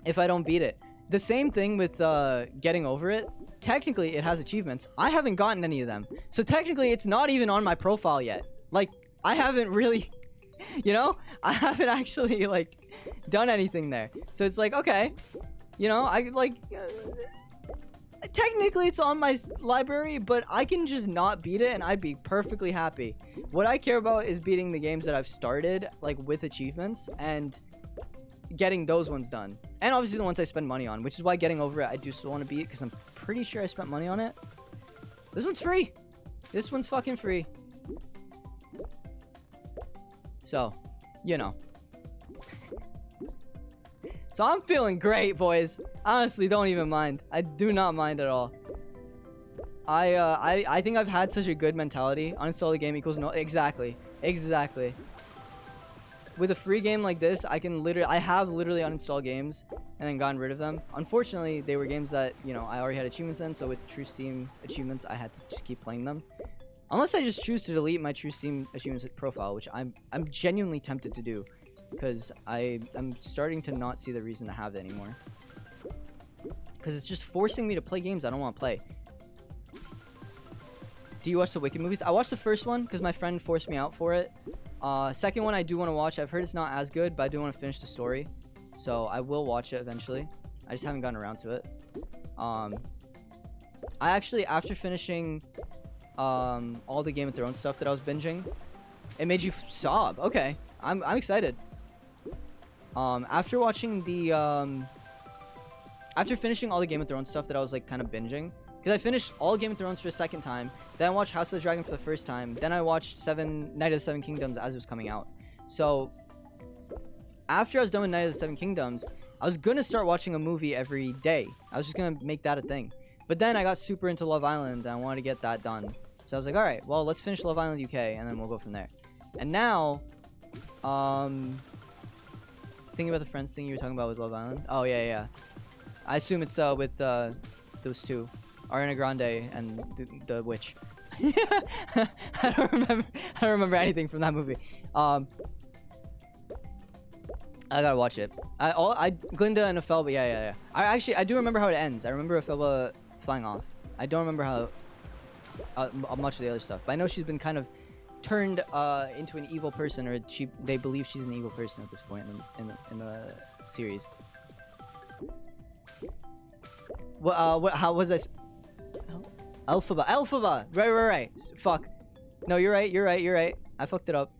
if I don't beat it. The same thing with Getting Over It. Technically, it has achievements. I haven't gotten any of them. So technically, it's not even on my profile yet. Like, I haven't really, you know? I haven't actually, like, done anything there. So it's like, okay. You know, I, like... technically it's on my library, but I can just not beat it and I'd be perfectly happy. What I care about is beating the games that I've started, like, with achievements, and getting those ones done. And obviously the ones I spend money on, which is why Getting Over It I do still want to beat, because I'm pretty sure I spent money on it. This one's free. This one's fucking free. So, you know. So I'm feeling great, boys. Honestly, don't even mind. I do not mind at all. I think I've had such a good mentality. Uninstall the game equals no. Exactly. Exactly. With a free game like this, I have literally uninstalled games and then gotten rid of them. Unfortunately, they were games that, you know, I already had achievements in, so with True Steam achievements, I had to just keep playing them. Unless I just choose to delete my True Steam achievements profile, which I'm genuinely tempted to do. Because I'm starting to not see the reason to have it anymore. Because it's just forcing me to play games I don't want to play. Do you watch the Wicked movies? I watched the first one because my friend forced me out for it. Second one I do want to watch. I've heard it's not as good, but I do want to finish the story. So I will watch it eventually. I just haven't gotten around to it. I actually, after finishing all the Game of Thrones stuff that I was binging, it made you sob. Okay. I'm excited. After watching the after finishing all the Game of Thrones stuff that I was like kind of binging, because I finished all Game of Thrones for the second time, then I watched House of the Dragon for the first time, then I watched Night of the Seven Kingdoms as it was coming out. So after I was done with Night of the Seven Kingdoms, I was gonna start watching a movie every day. I was just gonna make that a thing. But then I got super into Love Island and I wanted to get that done. So I was like, all right, well, let's finish Love Island UK and then we'll go from there. And now, thinking about the Friends thing you were talking about with Love Island. Oh yeah. I assume it's with those two, Ariana Grande and the witch. I don't remember anything from that movie. I gotta watch it. Glinda and Elphaba. Yeah. I do remember how it ends. I remember Elphaba flying off. I don't remember how much of the other stuff. But I know she's been kind of turned into an evil person, or they believe she's an evil person at this point in the series. How was I? Alphaba. Right. Fuck. No, you're right. I fucked it up.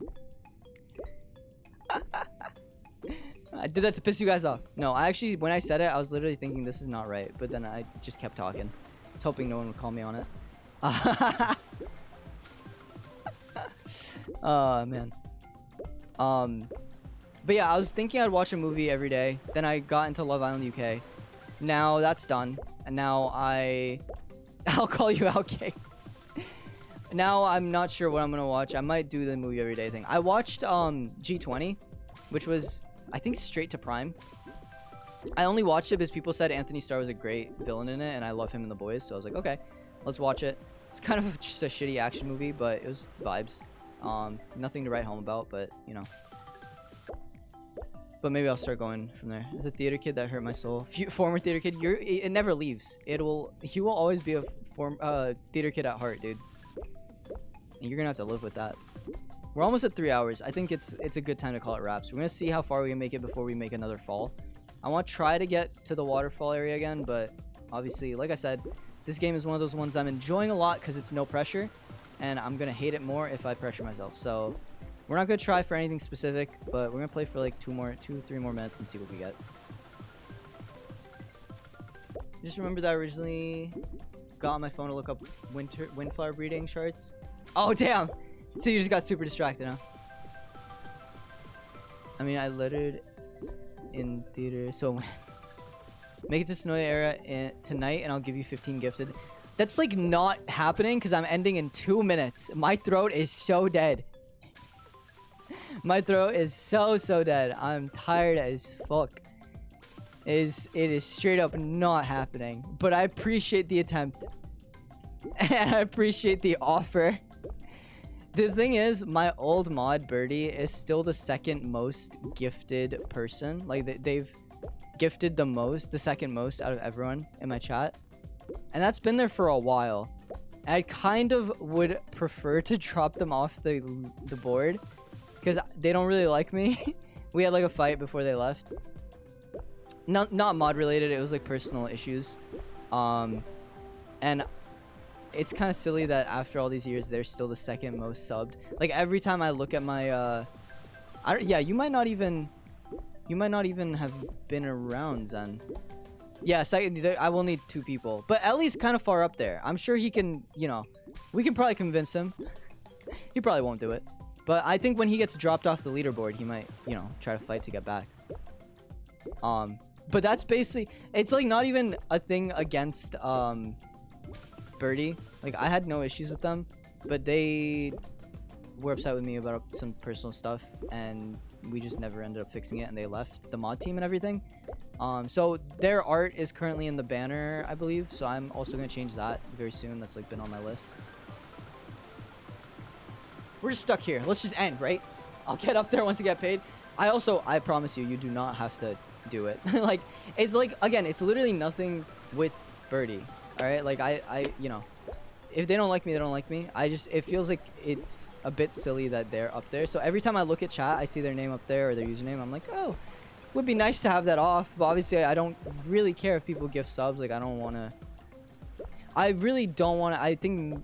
I did that to piss you guys off. No, I actually, when I said it, I was literally thinking this is not right, but then I just kept talking. I was hoping no one would call me on it. Oh, man. But yeah, I was thinking I'd watch a movie every day. Then I got into Love Island UK. Now that's done. And now I'll call you out, Kate. Now I'm not sure what I'm gonna watch. I might do the movie every day thing. I watched G20, which was, I think, straight to Prime. I only watched it because people said Anthony Starr was a great villain in it, and I love him in The Boys, so I was like, okay, let's watch it. It's kind of just a shitty action movie, but it was vibes. Nothing to write home about, but you know. But maybe I'll start going from there. As a theater kid that hurt my soul. Former theater kid, it never leaves. You will always be a theater kid at heart, dude. And you're gonna have to live with that. We're almost at 3 hours. I think it's a good time to call it wraps. We're gonna see how far we can make it before we make another fall. I want to try to get to the waterfall area again, but obviously, like I said, this game is one of those ones I'm enjoying a lot because it's no pressure, and I'm gonna hate it more if I pressure myself. So we're not gonna try for anything specific, but we're gonna play for like 3 more minutes and see what we get. Just remember that I originally got on my phone to look up windflower breeding charts. Oh damn! So you just got super distracted, huh? I mean, I littered in theater, so make it to Snowy era tonight, and I'll give you 15 gifted. That's like not happening because I'm ending in 2 minutes. My throat is so dead. My throat is so dead. I'm tired as fuck. It is straight up not happening. But I appreciate the attempt. And I appreciate the offer. The thing is, my old mod Birdie is still the second most gifted person. Like they've gifted the second most out of everyone in my chat. And that's been there for a while. And I kind of would prefer to drop them off the board because they don't really like me. We had like a fight before they left. Not mod related, it was like personal issues. And it's kind of silly that after all these years they're still the second most subbed. Like every time I look at my yeah, you might not even have been around, Zen. Yeah, I will need 2 people, but Ellie's kind of far up there. I'm sure he can, you know, we can probably convince him. He probably won't do it, but I think when he gets dropped off the leaderboard, he might, you know, try to fight to get back. But that's basically, it's like not even a thing against Birdie. Like I had no issues with them, but they were upset with me about some personal stuff, and we just never ended up fixing it, and they left the mod team and everything. So their art is currently in the banner, I believe, so I'm also gonna change that very soon. That's like been on my list. We're just stuck here. Let's just end, right? I'll get up there once I get paid. I promise you do not have to do it. Like it's like, again, it's literally nothing with Birdie. All right, like I you know, if they don't like me, they don't like me. It feels like it's a bit silly that they're up there. So every time I look at chat, I see their name up there or their username. I'm like, oh, would be nice to have that off. But obviously, I don't really care if people give subs. Like, I really don't want to. I think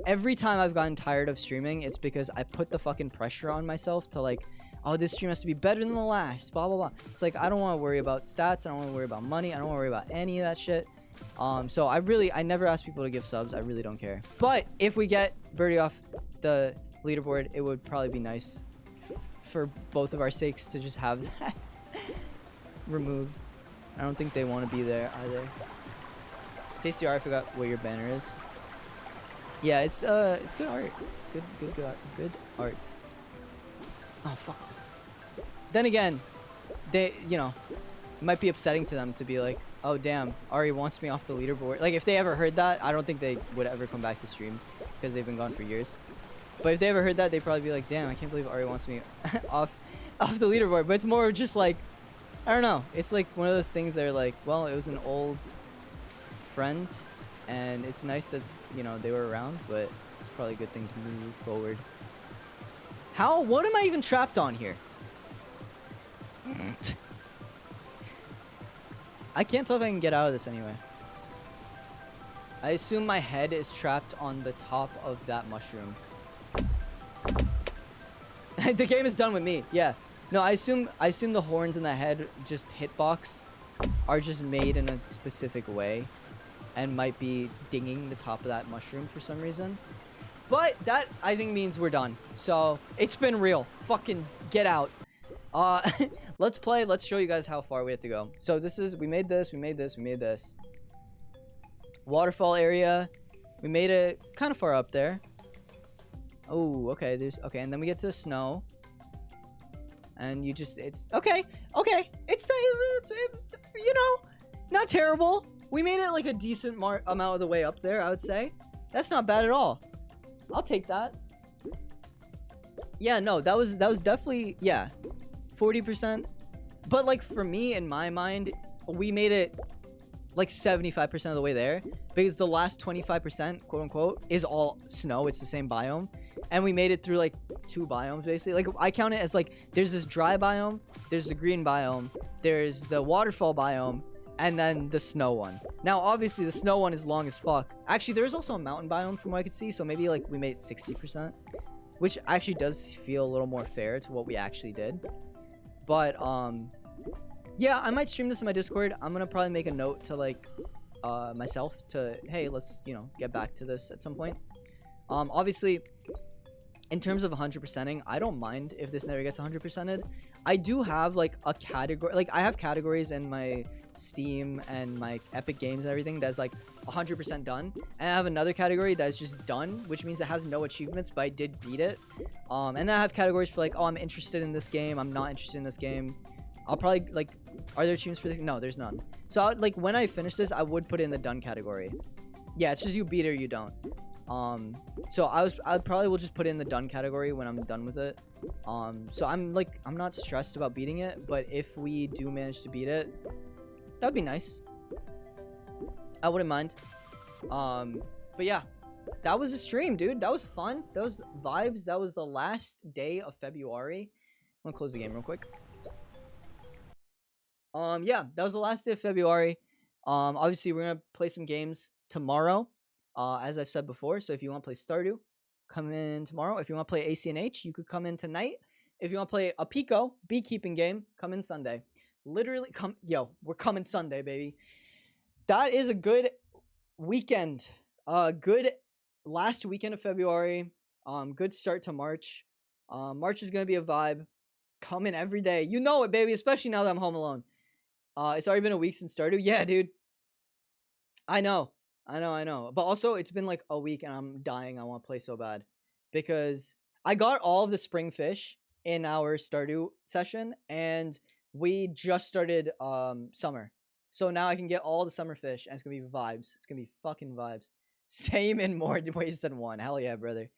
every time I've gotten tired of streaming, it's because I put the fucking pressure on myself to like, oh, this stream has to be better than the last, blah, blah, blah. It's like, I don't want to worry about stats. I don't want to worry about money. I don't want to worry about any of that shit. So I never ask people to give subs. I really don't care. But if we get Birdie off the leaderboard, it would probably be nice for both of our sakes to just have that removed. I don't think they want to be there either. Tasty art, I forgot what your banner is. Yeah, it's good art. It's good art. Oh fuck. Then again, they, you know, it might be upsetting to them to be like, oh damn, Ari wants me off the leaderboard. Like if they ever heard that, I don't think they would ever come back to streams because they've been gone for years. But if they ever heard that, they'd probably be like, damn, I can't believe Ari wants me off the leaderboard. But it's more just like, I don't know. It's like one of those things that are like, well, it was an old friend, and it's nice that, you know, they were around, but it's probably a good thing to move forward. How? What am I even trapped on here? I can't tell if I can get out of this anyway. I assume my head is trapped on the top of that mushroom. The game is done with me. Yeah. No, I assume the horns in the head just hitbox are just made in a specific way and might be dinging the top of that mushroom for some reason. But that, I think, means we're done. So, it's been real. Fucking get out. Let's play. Let's show you guys how far we have to go. So, this is... We made this. We made this. We made this. Waterfall area. We made it kind of far up there. Oh, okay. There's... Okay, and then we get to the snow. And you just... It's... Okay. Okay. It's you know, not terrible. We made it like a decent amount of the way up there, I would say. That's not bad at all. I'll take that. Yeah, no, that was definitely, yeah, 40%. But like for me, in my mind, we made it like 75% of the way there because the last 25%, quote unquote, is all snow. It's the same biome. And we made it through like 2 biomes basically. Like I count it as like there's this dry biome, there's the green biome, there's the waterfall biome, and then the snow one. Now, obviously, the snow one is long as fuck. Actually, there's also a mountain biome from what I could see, so maybe, like, we made 60%. Which actually does feel a little more fair to what we actually did. But, yeah, I might stream this in my Discord. I'm gonna probably make a note to, like, myself to, hey, let's, you know, get back to this at some point. Obviously, in terms of 100%ing, I don't mind if this never gets 100%ed. I do have, like, a category. Like, I have categories in my Steam and my Epic Games and everything that's like 100% done, and I have another category that's just done, which means it has no achievements, but I did beat it. And then I have categories for like, oh, I'm interested in this game, I'm not interested in this game. I'll probably like, are there achievements for this? No, there's none. So like when I finish this, I would put it in the done category. Yeah, it's just you beat it or you don't. So I probably will just put it in the done category when I'm done with it. So I'm not stressed about beating it, but if we do manage to beat it, that'd be nice. I wouldn't mind. But yeah, that was a stream, dude. That was fun. Those vibes. That was the last day of February. I'm gonna close the game real quick. Yeah, that was the last day of February. Obviously we're gonna play some games tomorrow, as I've said before. So if you want to play Stardew, come in tomorrow. If you want to play ACNH, you could come in tonight. If you want to play a Pico beekeeping game, come in Sunday. Literally come, yo, we're coming Sunday, baby. That is a good weekend. Good last weekend of February. Good start to March. March is gonna be a vibe. Come in every day. You know it, baby, especially now that I'm home alone. It's already been a week since Stardew. Yeah, dude. I know. But also, it's been like a week and I'm dying. I want to play so bad. Because I got all of the spring fish in our Stardew session, and we just started summer. So now I can get all the summer fish, and it's going to be vibes. It's going to be fucking vibes. Same in more ways than one. Hell yeah, brother.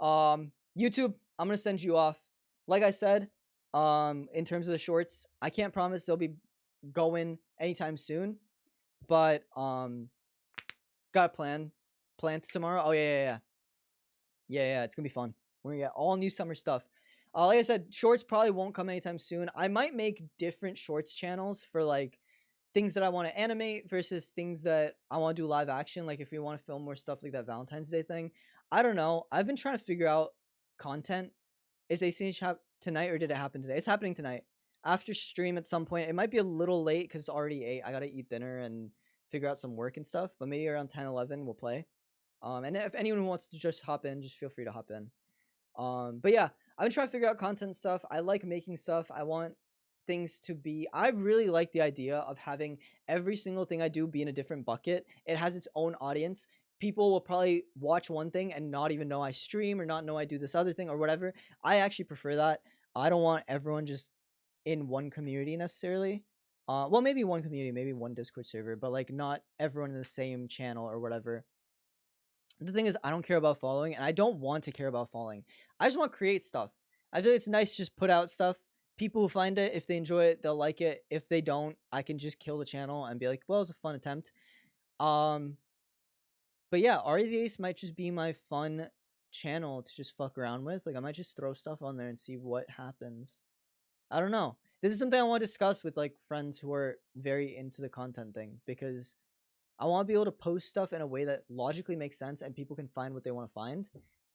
YouTube, I'm going to send you off. Like I said, in terms of the shorts, I can't promise they'll be going anytime soon. But, got plans tomorrow. Oh, yeah. Yeah, it's going to be fun. We're going to get all new summer stuff. Like I said, shorts probably won't come anytime soon. I might make different shorts channels for, like, things that I want to animate versus things that I want to do live action. Like, if we want to film more stuff like that Valentine's Day thing. I don't know. I've been trying to figure out content. Is ACH tonight or did it happen today? It's happening tonight. After stream at some point. It might be a little late because it's already 8. I got to eat dinner and figure out some work and stuff. But maybe around 10, 11, we'll play. And if anyone wants to just hop in, just feel free to hop in. But yeah, I've been trying to figure out content stuff. I like making stuff. I want things to be... I really like the idea of having every single thing I do be in a different bucket. It has its own audience. People will probably watch one thing and not even know I stream or not know I do this other thing or whatever. I actually prefer that. I don't want everyone just in one community necessarily. Well, maybe one community, maybe one Discord server, but like not everyone in the same channel or whatever. The thing is, I don't care about following, and I don't want to care about following. I just want to create stuff. I feel like it's nice to just put out stuff. People who find it, if they enjoy it, they'll like it. If they don't, I can just kill the channel and be like, well, it was a fun attempt. But yeah, Ari the Ace might just be my fun channel to just fuck around with. Like I might just throw stuff on there and see what happens. I don't know. This is something I want to discuss with like friends who are very into the content thing, because I want to be able to post stuff in a way that logically makes sense and people can find what they want to find.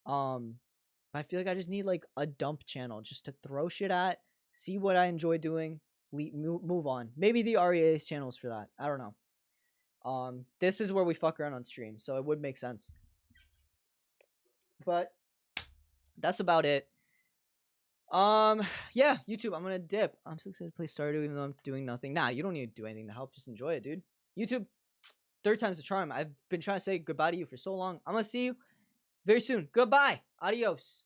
I feel like I just need like a dump channel just to throw shit at, see what I enjoy doing, move on. Maybe the REA's channels for that. I don't know. This is where we fuck around on stream, so it would make sense. But that's about it. Yeah, YouTube, I'm gonna dip. I'm so excited to play Stardew even though I'm doing nothing. Nah, you don't need to do anything to help. Just enjoy it, dude. YouTube, third time's the charm. I've been trying to say goodbye to you for so long. I'm gonna see you very soon. Goodbye. Adios.